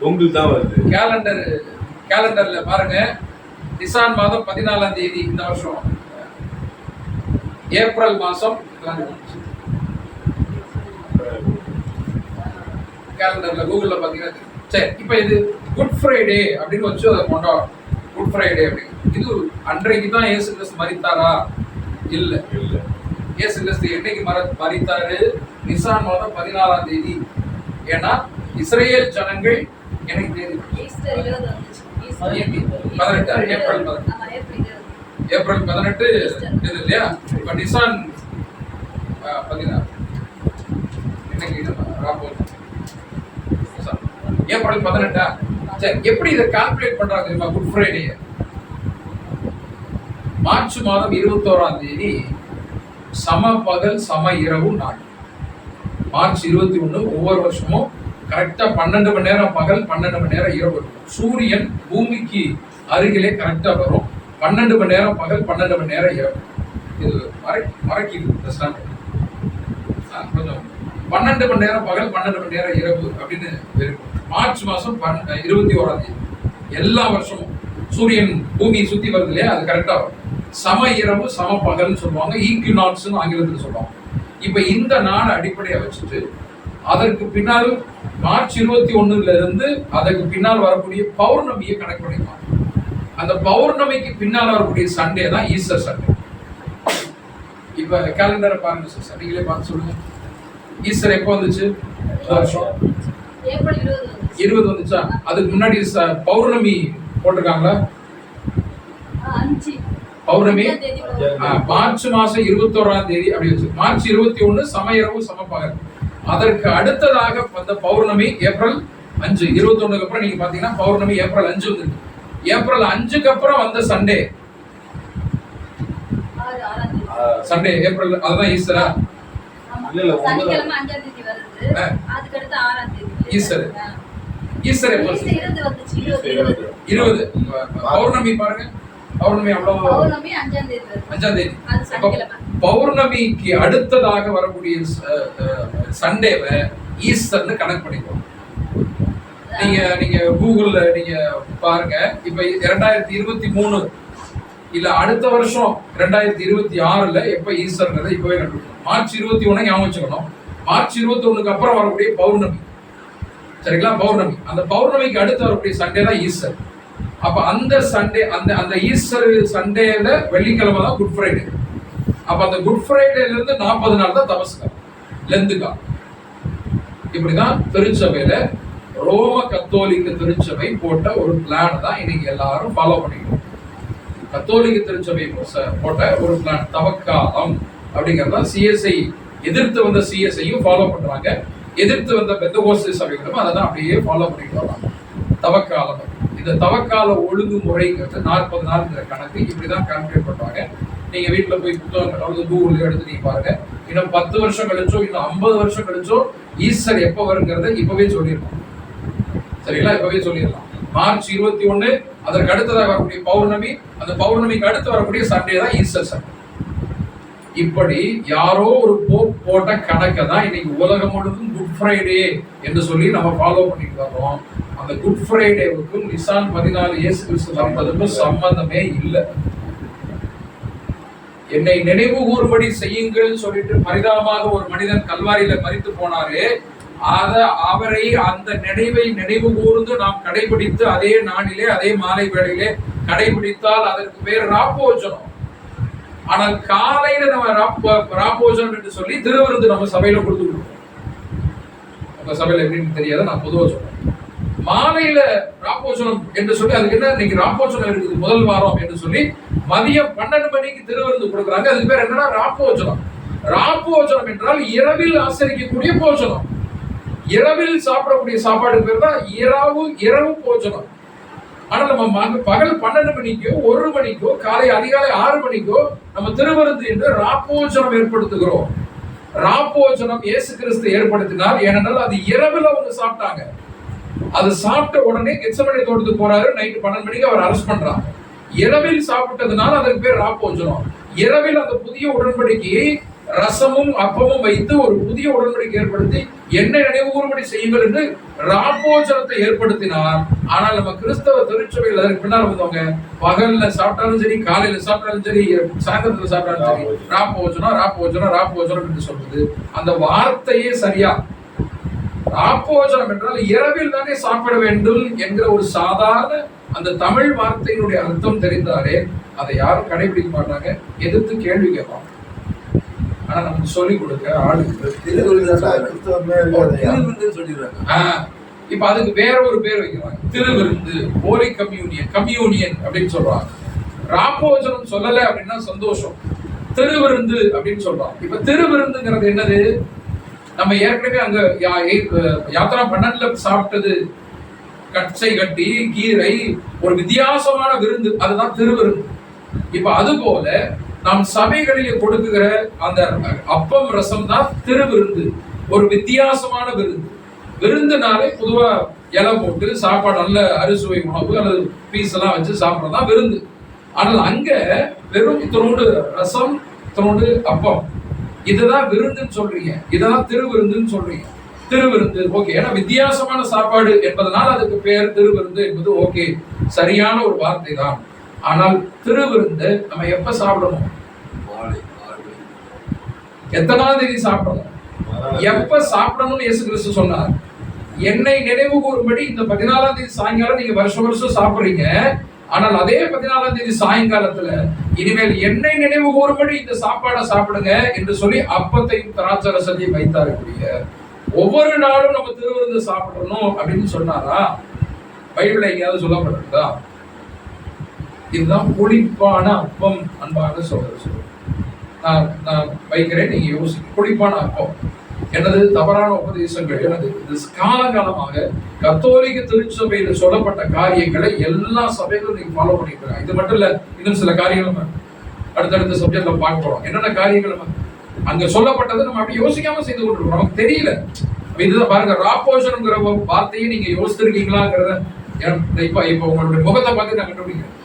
உங்களுக்கு தான் வருது. கேலண்டர்ல பாருங்க, நிசான் மாதம் 14ஆம் தேதி இந்த வருஷம் ஏப்ரல் மாசம் கேலண்டர்ல கூகுள்ல பாத்தீங்கன்னா. சரி, இப்ப இது குட் ஃப்ரைடே அப்படின்னு வச்சு அதை கொண்டாடும். குட் ஃப்ரைடே அப்படின்னு. இது அன்றைக்கு தான் இயேசு கிறிஸ்து மரித்தாரா? இல்ல. இயேசு கிறிஸ்து என்னைக்கு மரித்தாரு? நிசான் மாதம் 14ஆம் தேதி. ஏன்னா இஸ்ரேல் ஜனங்கள் எனக்கு தெரியும் ஏப்ரல் 18 இது இல்லையா? இப்ப நிசான் 16 ஏப்ரல் 18. சரி, எப்படி இதை கால்குலேட் பண்றாங்க தெரியுமா? குட் ஃப்ரைடே மார்ச் மாதம் 21ஆம் தேதி சம பகல் சம இரவு நாள். மார்ச் 21 ஒவ்வொரு வருஷமும் கரெக்டா 12 மணி நேரம் பகல், 12 மணி நேரம் இரவு இருக்கும். சூரியன் பூமிக்கு அருகிலே கரெக்டா வரும். 12 மணி நேரம் பகல், 12 மணி நேரம் இரவு. இது மறைக்குது கொஞ்சம். 12 மணி நேரம் பகல், 12 மணி நேரம் இரவு அப்படின்னு இருக்கும். மார்ச் மாசம் 21ஆம் தேதி எல்லா வருஷமும் சூரியன் பூமியை சுத்தி வருது இல்லையா? அது கரெக்டா வரும். சம இரவு சம பகல்னு சொல்லுவாங்க, ஈக்வினாக்ஸ் ஆங்கிலத்தில் சொல்லுவாங்க. இப்ப இந்த நாளை அடிப்படையா வச்சுட்டு அதற்கு பின்னால் மார்ச் 21 இருந்து அதற்கு பின்னால் வரக்கூடிய பௌர்ணமியை கணக்கு பண்ணிக்கலாம். அந்த பௌர்ணமிக்கு பின்னால் வரக்கூடிய சண்டே தான் ஈஸ்டர் சண்டே. இப்ப கேலண்டரை பாருங்க சார், நீங்களே பார்த்து சொல்லுங்க. ஈஸ்டர் எப்போ வந்துச்சு? ஏப்ரல் 20 வந்துச்சா? அதுக்கு முன்னாடி பௌர்ணமி போட்டிருக்காங்களா? பௌர்ணமி மார்ச் மாசம் 21ஆம் தேதி அப்படி வச்சு. மார்ச் 21 சம இரவு சம பகல். அதற்கு அடுத்ததாக வந்த பௌர்ணமி ஏப்ரல் 5. 21க்கு அப்புறம் நீங்க பாத்தீங்கன்னா பௌர்ணமி ஏப்ரல் 5 வந்து. ஏப்ரல் 5க்கு அப்புறம் வந்த சண்டே ஏப்ரல், அதுதான் ஈஸ்டரா? சனிக்கிழமை 5ஆம் தேதி வருது. அதுக்கு அடுத்து 6ஆம் தேதி ஈஸ்டர். ஈஸ்டர் எப்போ? 20. பௌர்ணமி பாருங்க, பௌர்ணமி அவ்வளவு. பௌர்ணமி 5ஆம் தேதி வருது. 5ஆம் தேதி. அது சனிக்கிழமை. பௌர்ணமிக்கு அடுத்ததாக வரக்கூடிய சண்டேவை ஈஸ்டர்னு கனெக்ட் பண்ணிக்கோங்க. நீங்க கூகுள்ல நீங்க பாருங்க. இப்ப 2023 இல்ல அடுத்த வருஷம் 2026ல எப்ப ஈஸ்டர்ன்றதை இப்பவே கண்டுபிடிக்கணும். மார்ச் 21 ஞாபகம் வச்சுக்கணும். மார்ச் 21க்கு அப்புறம் வரக்கூடிய பௌர்ணமி, சரிங்களா? பௌர்ணமி. அந்த பௌர்ணமிக்கு அடுத்து வரக்கூடிய சண்டே தான் ஈஸ்டர். அப்ப அந்த சண்டே, அந்த ஈஸ்டர் சண்டேல வெள்ளிக்கிழமை தான் குட் ஃப்ரைடே. அப்ப அந்த குட் ஃப்ரைடேல இருந்து 40 நாள் தான் தபஸ்கா, லெந்துகா. இப்படிதான் திருச்சபையில ரோம கத்தோலிக்க திருச்சபை போட்ட ஒரு பிளான் தான் இன்னைக்கு எல்லாரும் ஃபாலோ பண்ணிக்கணும். கத்தோலிக்க திருச்சபை போட்ட ஒரு பிளான் தவக்காலம் அப்படிங்கறத சிஎஸ்ஐ எதிர்த்து வந்த சிஎஸ்ஐயும் ஃபாலோ பண்றாங்க. எதிர்த்து வந்த பெந்தகோஸ்தே சபைகளும் அதை தான் அப்படியே ஃபாலோ பண்ணிட்டு வராங்க. தவக்காலம், இந்த தவக்கால ஒழுங்குமுறைங்கிறது 40 நாள்ங்கிற கணக்கு இப்படிதான் கால்குலேட் பண்றாங்க. நீங்க வீட்டுல போய் புத்தகங்கள் அல்லது கூகுள் எடுத்து நீங்க பாருங்க. இன்னும் 10 வருஷம் கழிச்சோ இன்னும் 50 வருஷம் கழிச்சோ ஈஸ்டர் எப்ப வருங்கிறத இப்பவே சொல்லிடலாம். சரிங்களா? இப்பவே சொல்லிடலாம். மார்ச் 21, அதற்கு அடுத்ததாக வரக்கூடிய பௌர்ணமி, அந்த பௌர்ணமிக்கு அடுத்து வரக்கூடிய சண்டே தான் ஈஸ்டர் சண்டே. இப்படி யாரோ ஒரு போப் போட்ட கணக்கை தான் இன்னைக்கு உலகம் முழுவதும் குட் ஃப்ரைடே என்று சொல்லி நம்ம ஃபாலோ பண்ணிட்டு வரோம். அந்த குட் ஃப்ரைடேவுக்கும் நிசான் 14 இயேசு கிறிஸ்து வந்ததுக்கும் சம்பந்தமே இல்லை. என்னை நினைவு கூறும்படி செய்யுங்கள் சொல்லிட்டு பரிதாபமாக ஒரு மனிதன் கல்வாரியில மரித்து போனாரே, அவரை அந்த நினைவை நினைவு கூர்ந்து நாம் கடைபிடித்து அதே நாளிலே அதே மாலை வேளையிலே கடைபிடித்தால் அதற்கு பேர் ராப்போஜனம். ஆனால் காலையில நம்ம ராப்போஜனம் என்று சொல்லி திருவிருந்து நம்ம சபையில கொடுத்துருக்கோம். உங்க சபையில எப்படின்னு தெரியாத, நான் பொதுவா சொல்றேன். மாலையில ராப்போஜனம் என்று சொல்லி அதுக்கு என்ன, இன்னைக்கு ராப்போஜனம் இருக்குது முதல் வாரம் என்று சொல்லி மதியம் 12 மணிக்கு திருவிருந்து கொடுக்குறாங்க. அதுக்கு பேர் என்னன்னா ராப்போஜனம். ராப்போஜனம் என்றால் இரவில் ஆசரிக்கக்கூடிய போஜனம். இரவில் சாப்பிடக்கூடிய சாப்பாடு பேர் தான் இரவு போஜனம். ஆனா நம்ம பகல் 12 மணிக்கோ 1 மணிக்கோ அதிகாலை 6 மணிக்கோ நம்ம திருவிருந்து என்று ராப்போஜனம் ஏற்படுத்துகிறோம். ராப்போஜனம் இயேசு கிறிஸ்து ஏற்படுத்தினார். ஏனென்றால் அது இரவில் அவங்க சாப்பிட்டாங்க. அது சாப்பிட்ட உடனே கெத்செமனே தோட்டத்துக்கு போறாரு. நைட்டு 12 மணிக்கு அவர் அரெஸ்ட் பண்றாங்க. இரவில் சாப்பிட்டதுனால அதற்கு பேர் ராப்போஜனம். இரவில் அந்த புதிய உடன்படிக்கையை ரசமும் அப்பமும் வைத்து ஒரு புதிய உடன்படிக்கை ஏற்படுத்தி என்னை நினைவு கூறும்படி செய்யுங்கள் என்று ராப்போஜனத்தை ஏற்படுத்தினார். ஆனால் நம்ம கிறிஸ்தவ திருச்சபையில் அதற்கு பின்னால் வந்தவங்க பகல்ல சாப்பிட்டாலும் சரி, காலையில சாப்பிட்டாலும் சரி, சாயந்தரத்துல சாப்பிட்டாலும் சரி, ராப்போஜனம் ராப்போஜனம் ராப்போஜனம் என்று சொல்றது அந்த வார்த்தையே சரியா. ராப்போஜனம் என்றால் இரவில் தானே சாப்பிட வேண்டும் என்கிற ஒரு சாதாரண அந்த தமிழ் வார்த்தையினுடைய அர்த்தம் தெரிந்தாலே அதை யாரும் கடைபிடிக்க மாட்டாங்க, எதிர்த்து கேள்வி கேட்பாங்க. ஆனா நமக்கு சொல்லிக் கொடுக்க ஆளுக்கு இப்ப அதுக்கு வேற ஒரு பேர் வைக்கிறாங்க, திருவிருந்து, ஹோலி கம்யூனியன் அப்படின்னு சொல்றாங்க. ராப்போஜனம் சொல்லல அப்படின்னா சந்தோஷம், திருவிருந்து அப்படின்னு சொல்றாங்க. இப்ப திருவிருந்துங்கிறது என்னது? நம்ம ஏற்கனவே அங்க யாத்திரா 12 சாப்பிட்டது கச்சை கட்டி கீரை ஒரு வித்தியாசமான விருந்து, அதுதான் திருவிருந்து. இப்ப அது போல நாம் சபைகளிலே கொடுக்குகிற அந்த அப்பம் ரசம் தான் திருவிருந்து, ஒரு வித்தியாசமான விருந்து. விருந்துனாலே பொதுவா இலை போட்டு சாப்பாடு, நல்ல அறுசுவை உணவு அல்லது பீஸ் எல்லாம் வச்சு சாப்பிட்றதா விருந்து. ஆனால் அங்க வெறும் இத்தனோடு ரசம், இத்தனோடு அப்பம், இதுதான் விருந்துன்னு சொல்றீங்க, இதெல்லாம் திருவிருந்துன்னு சொல்றீங்க. திருவிருந்து ஓகே, ஏன்னா வித்தியாசமான சாப்பாடு என்பதனால் அதுக்கு பேர் திருவிருந்து என்பது ஓகே, சரியான ஒரு வார்த்தை தான். ஆனால் திருவிருந்து நம்ம எப்ப சாப்பிடணும்? எத்தனாம் தேதி சாப்பிடணும்? எப்ப சாப்பிடணும்னு இயேசு கிறிஸ்து சொன்னார். என்னை நினைவு கூறும்படி இந்த 14ஆம் தேதி சாயங்காலம் நீங்க வருஷம் சாப்பிடுறீங்க. ஆனால் அதே 14ஆம் தேதி சாயங்காலத்துல இனிமேல் என்னை நினைவு கூறும்படி இந்த சாப்பாடை சாப்பிடுங்க என்று சொல்லி அப்பத்தையும் திராட்சை ரசத்தையும் வைத்தாருக்கூடிய ஒவ்வொரு நாளும் நம்ம திருவிருந்து சாப்பிடணும் அப்படின்னு சொன்னாரா? பைபிள்ல எங்கேயாவது சொல்லப்பட்டிருக்கா? இதுதான் புளிப்பான அப்பம். அன்பாக சொல்றேன், நான் வைக்கிறேன், நீங்க யோசிக்க. புளிப்பான அப்பம் எனது தவறான உபதேசங்கள், எனது காலகாலமாக கத்தோலிக்க திருச்சபையில் சொல்லப்பட்ட காரியங்களை எல்லா சபைகளும் நீங்க ஃபாலோ பண்ணிருக்காங்க. இது மட்டும் இல்ல, இன்னும் சில காரியங்கள் நம்ம அடுத்தடுத்த சப்ஜெக்ட்ல பார்க்க போறோம். என்னென்ன காரியங்கள் நம்ம அங்க சொல்லப்பட்டதை நம்ம அப்படி யோசிக்காம செய்து கொண்டிருக்கோம், நமக்கு தெரியல. இதுதான் பாருங்க, ராப்போஜனம்ங்கிற வார்த்தையை நீங்க யோசிச்சிருக்கீங்களாங்கிறத இப்ப உங்களுடைய முகத்தை பார்த்து நான் கண்டுபிடிக்கிறேன்.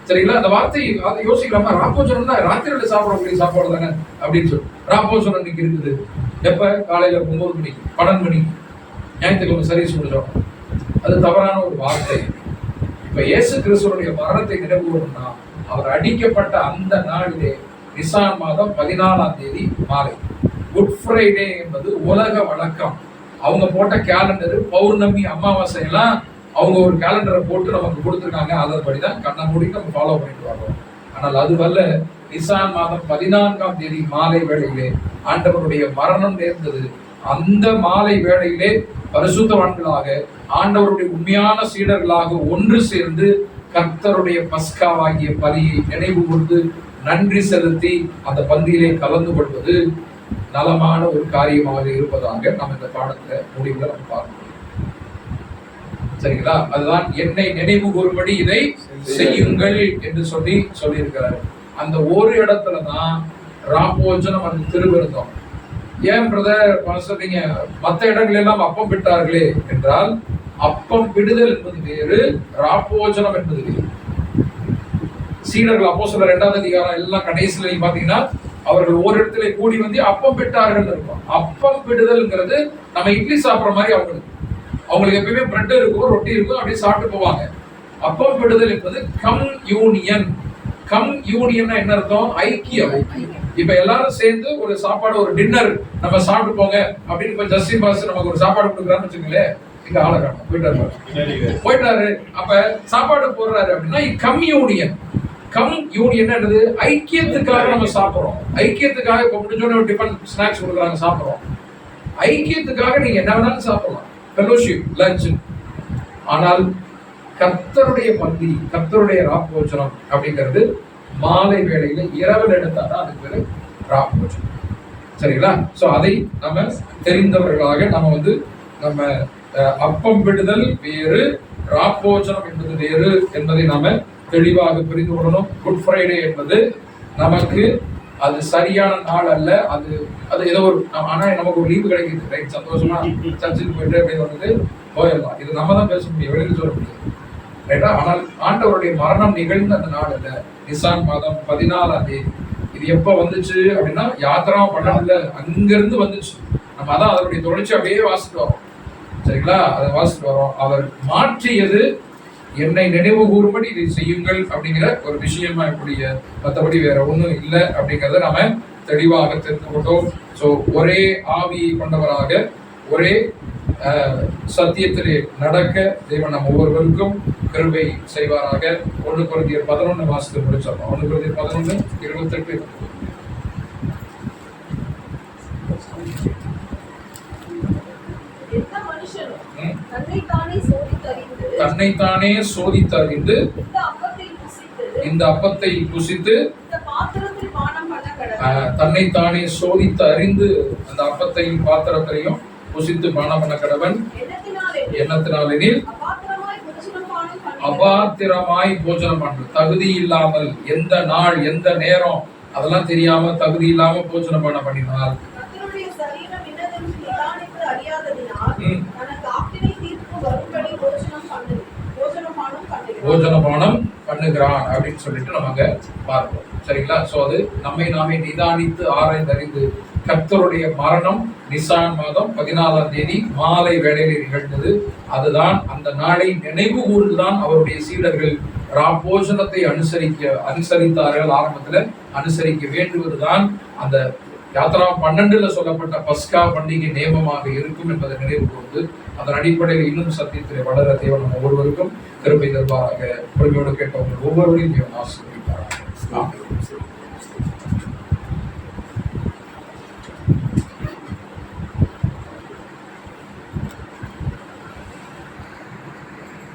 சரிங்களா? அந்த வார்த்தை அதை யோசிக்கலாமா? ராப்போஜனம் தான் ராத்திரியில சாப்பிடக்கூடிய சாப்பாடு தானே அப்படின்னு சொல்லி ராப்போஜனம் இன்னைக்கு இருக்குது. எப்ப? காலையில 9 மணிக்கு 12 மணிக்கு ஞாயிற்றுக்கிழமை சர்வீஸ் முடிஞ்சோம். அது தவறான ஒரு வார்த்தை. இப்ப இயேசு கிறிஸ்துவனுடைய மரணத்தை நினைவு கூறணும்னா அவர் அடிக்கப்பட்ட அந்த நாளிலே நிசான் மாதம் 14ஆம் தேதி மாலை, குட் ஃப்ரைடே என்பது உலக வழக்கம். அவங்க போட்ட கேலண்டரு, பௌர்ணமி, அமாவாசை எல்லாம் அவங்க ஒரு கேலண்டரை போட்டு நமக்கு கொடுத்துருக்காங்க. அதன்படிதான் கண்ணை மூடி நம்ம ஃபாலோ பண்ணிட்டு வரோம். ஆனால் அதுவல்ல, நிசான் மாதம் 14ஆம் தேதி மாலை வேளையிலே ஆண்டவருடைய மரணம் நேர்ந்தது. அந்த மாலை வேளையிலே பரிசுத்தவான்களாக ஆண்டவருடைய உண்மையான சீடர்களாக ஒன்று சேர்ந்து கர்த்தருடைய பஸ்காவாகிய பலியை நினைவு கூர்ந்து நன்றி செலுத்தி அந்த பந்தியிலே கலந்து கொள்வது நலமான ஒரு காரியமாக இருப்பதாக நம்ம இந்த பாடத்துல முடிவுல நம்ம பார்க்கணும். சரிங்களா? அதுதான் என்னை நினைவு கூறும்படி இதை செய்யுங்கள் என்று சொல்லியிருக்கிறார். அந்த ஒரு இடத்துலதான் ராப்போஜனம் அந்த திருவிருந்தம். ஏன் பிரதர் சொல்றீங்க மற்ற இடங்கள் எல்லாம் அப்பம் விட்டார்களே என்றால், அப்பம் விடுதல் என்பது வேறு, ராப்போஜனம் என்பது வேறு. சீடர்கள் அப்போஸ்தலர் 2ஆம் அதிகாரம் எல்லாம் கடைசியில நீங்க பாத்தீங்கன்னா அவர்கள் ஓரிடத்திலே கூடி வந்து அப்பம் பெற்றார்கள் இருக்கும். அப்பம் விடுதல்ங்கிறது நம்ம இட்லி சாப்பிடுற மாதிரி அவங்களுக்கு எப்பயுமே பிரெட் இருக்கும், ரொட்டி இருக்கும், அப்படியே சாப்பிட்டு போவாங்க. அப்பம் விடுதல் என்பது கம் யூனியன். கம் யூனியன் என்ன அர்த்தம்? ஐக்கியம். இப்ப எல்லாரும் சேர்ந்து ஒரு சாப்பாடு, ஒரு டின்னர் நம்ம சாப்பிட்டு போங்க அப்படின்னு இப்ப ஜஸ்டின் பாஸ் நமக்கு ஒரு சாப்பாடு கொடுக்குறான்னு வச்சுக்கோங்களேன். இங்க ஆளை காணும் போயிட்டாரு. அப்ப சாப்பாடு போடுறாரு அப்படின்னா கம் யூனியன். கம் யூனியன் என்னது? ஐக்கியத்துக்காக நம்ம சாப்பிடுறோம். ஐக்கியத்துக்காக இப்ப முடிஞ்சோட ஒரு டிஃபன் ஸ்நாக்ஸ் கொடுக்குறாங்க, சாப்பிடுறோம். ஐக்கியத்துக்காக நீங்க என்ன வேணாலும் சாப்பிடலாம், ஃபெலோஷிப், லஞ்ச். ஆனால் கர்த்தருடைய பந்தி, கர்த்தருடைய ராப்போஜனம் அப்படிங்கிறது மாலை வேளையில இரவில் எடுத்தாதான் அதுக்கு பேரு ராப்போஜனம். சரிங்களா? சோ அதை நம்ம தெரிந்தவர்களாக நம்ம அப்பம் விடுதல் வேறு, ராப்போஜனம் என்பது வேறு என்பதை நாம தெளிவாக புரிந்து கொள்ளணும். குட் ஃப்ரைடே என்பது நமக்கு அது சரியான நாள் அல்ல. அது ஏதோ ஒரு, ஆனா நமக்கு ஒரு லீவு கிடைக்குது, ரைட்? சந்தோஷமா சர்ச்சுக்கு போயிட்டு அப்படின்னு வந்து போயிடலாம். இது நம்ம தான் பேச முடியும், வெளியில் சொல்ல முடியும், ரைட்டா? ஆனால் ஆண்டவருடைய மரணம் நிகழ்ந்த அந்த நாள் அல்ல, நிசான் மாதம் 14ஆம் தேதி. இது எப்ப வந்துச்சு அப்படின்னா யாத்திரா பண்ணல, அங்கிருந்து வந்துச்சு. நம்ம அதான் அதனுடைய தொடர்ச்சி அப்படியே வாசிட்டு வரோம். சரிங்களா? அதை வாசிட்டு வரோம். அவர் மாற்றியது என்னை நினைவு கூறும்படி இதை செய்யுங்கள் அப்படிங்கிற ஒரு விஷயமா கூடிய, மற்றபடி வேற ஒண்ணும் இல்லை அப்படிங்கிறத நாம தெளிவாக தெரிந்து கொண்டோம். ஸோ ஒரே ஆவியை கொண்டவராக ஒரே சத்தியத்திலே நடக்க தேவன் நம்ம ஒவ்வொருவருக்கும் கிருபை செய்வாராக. 1 கொரிந்தியர் 11 வாசித்து முடிச்சிடலாம். 1 கொரிந்தியர் 11:28. தன்னைத்தானே சோதித்தறிந்து இந்த அப்பத்தை புசித்து, தன்னைத்தானே சோதித்து அறிந்து அந்த அப்பத்தையும் பாத்திரத்தையும் புசித்து பானம் பண்ண கடவன். எண்ணத்தினாலெனில் அபாத்திரமாய் போஜனம் பண்ணு. தகுதி இல்லாமல், எந்த நாள் எந்த நேரம் அதெல்லாம் தெரியாம தகுதி இல்லாம போஜனம் பண்ண பண்ணினால் போஜனபானம் பண்ணுகிறான் அப்படின்னு சொல்லிட்டு நம்ம பார்ப்போம். சரிங்களா? சோ அது நம்மை நாமே நிதானித்து ஆராய்ந்தறிந்து, கர்த்தருடைய மரணம் நிசான் மாதம் 14ஆம் தேதி மாலை வேளையில் நிகழ்ந்தது. அதுதான் அந்த நாளை நினைவு கூர்ந்துதான் அவருடைய சீடர்கள் ராப்போஜனத்தை அனுசரித்தார்கள். ஆரம்பத்துல அனுசரிக்க வேண்டுவதுதான் அந்த யாத்திரா 12ல சொல்லப்பட்ட பஸ்கா பண்டிகை நேமமாக இருக்கும் என்பதை நினைவு கூர்ந்து, அதன் அடிப்படையில் இன்னும் சத்தியத்திலே வளர தேவன் நம்ம ஒவ்வொருவருக்கும் கிருபை தருவாராக. பொறுமையோடு கேட்டவங்க ஒவ்வொருவரையும் தேவன் ஆசீர்வதிப்பாராக.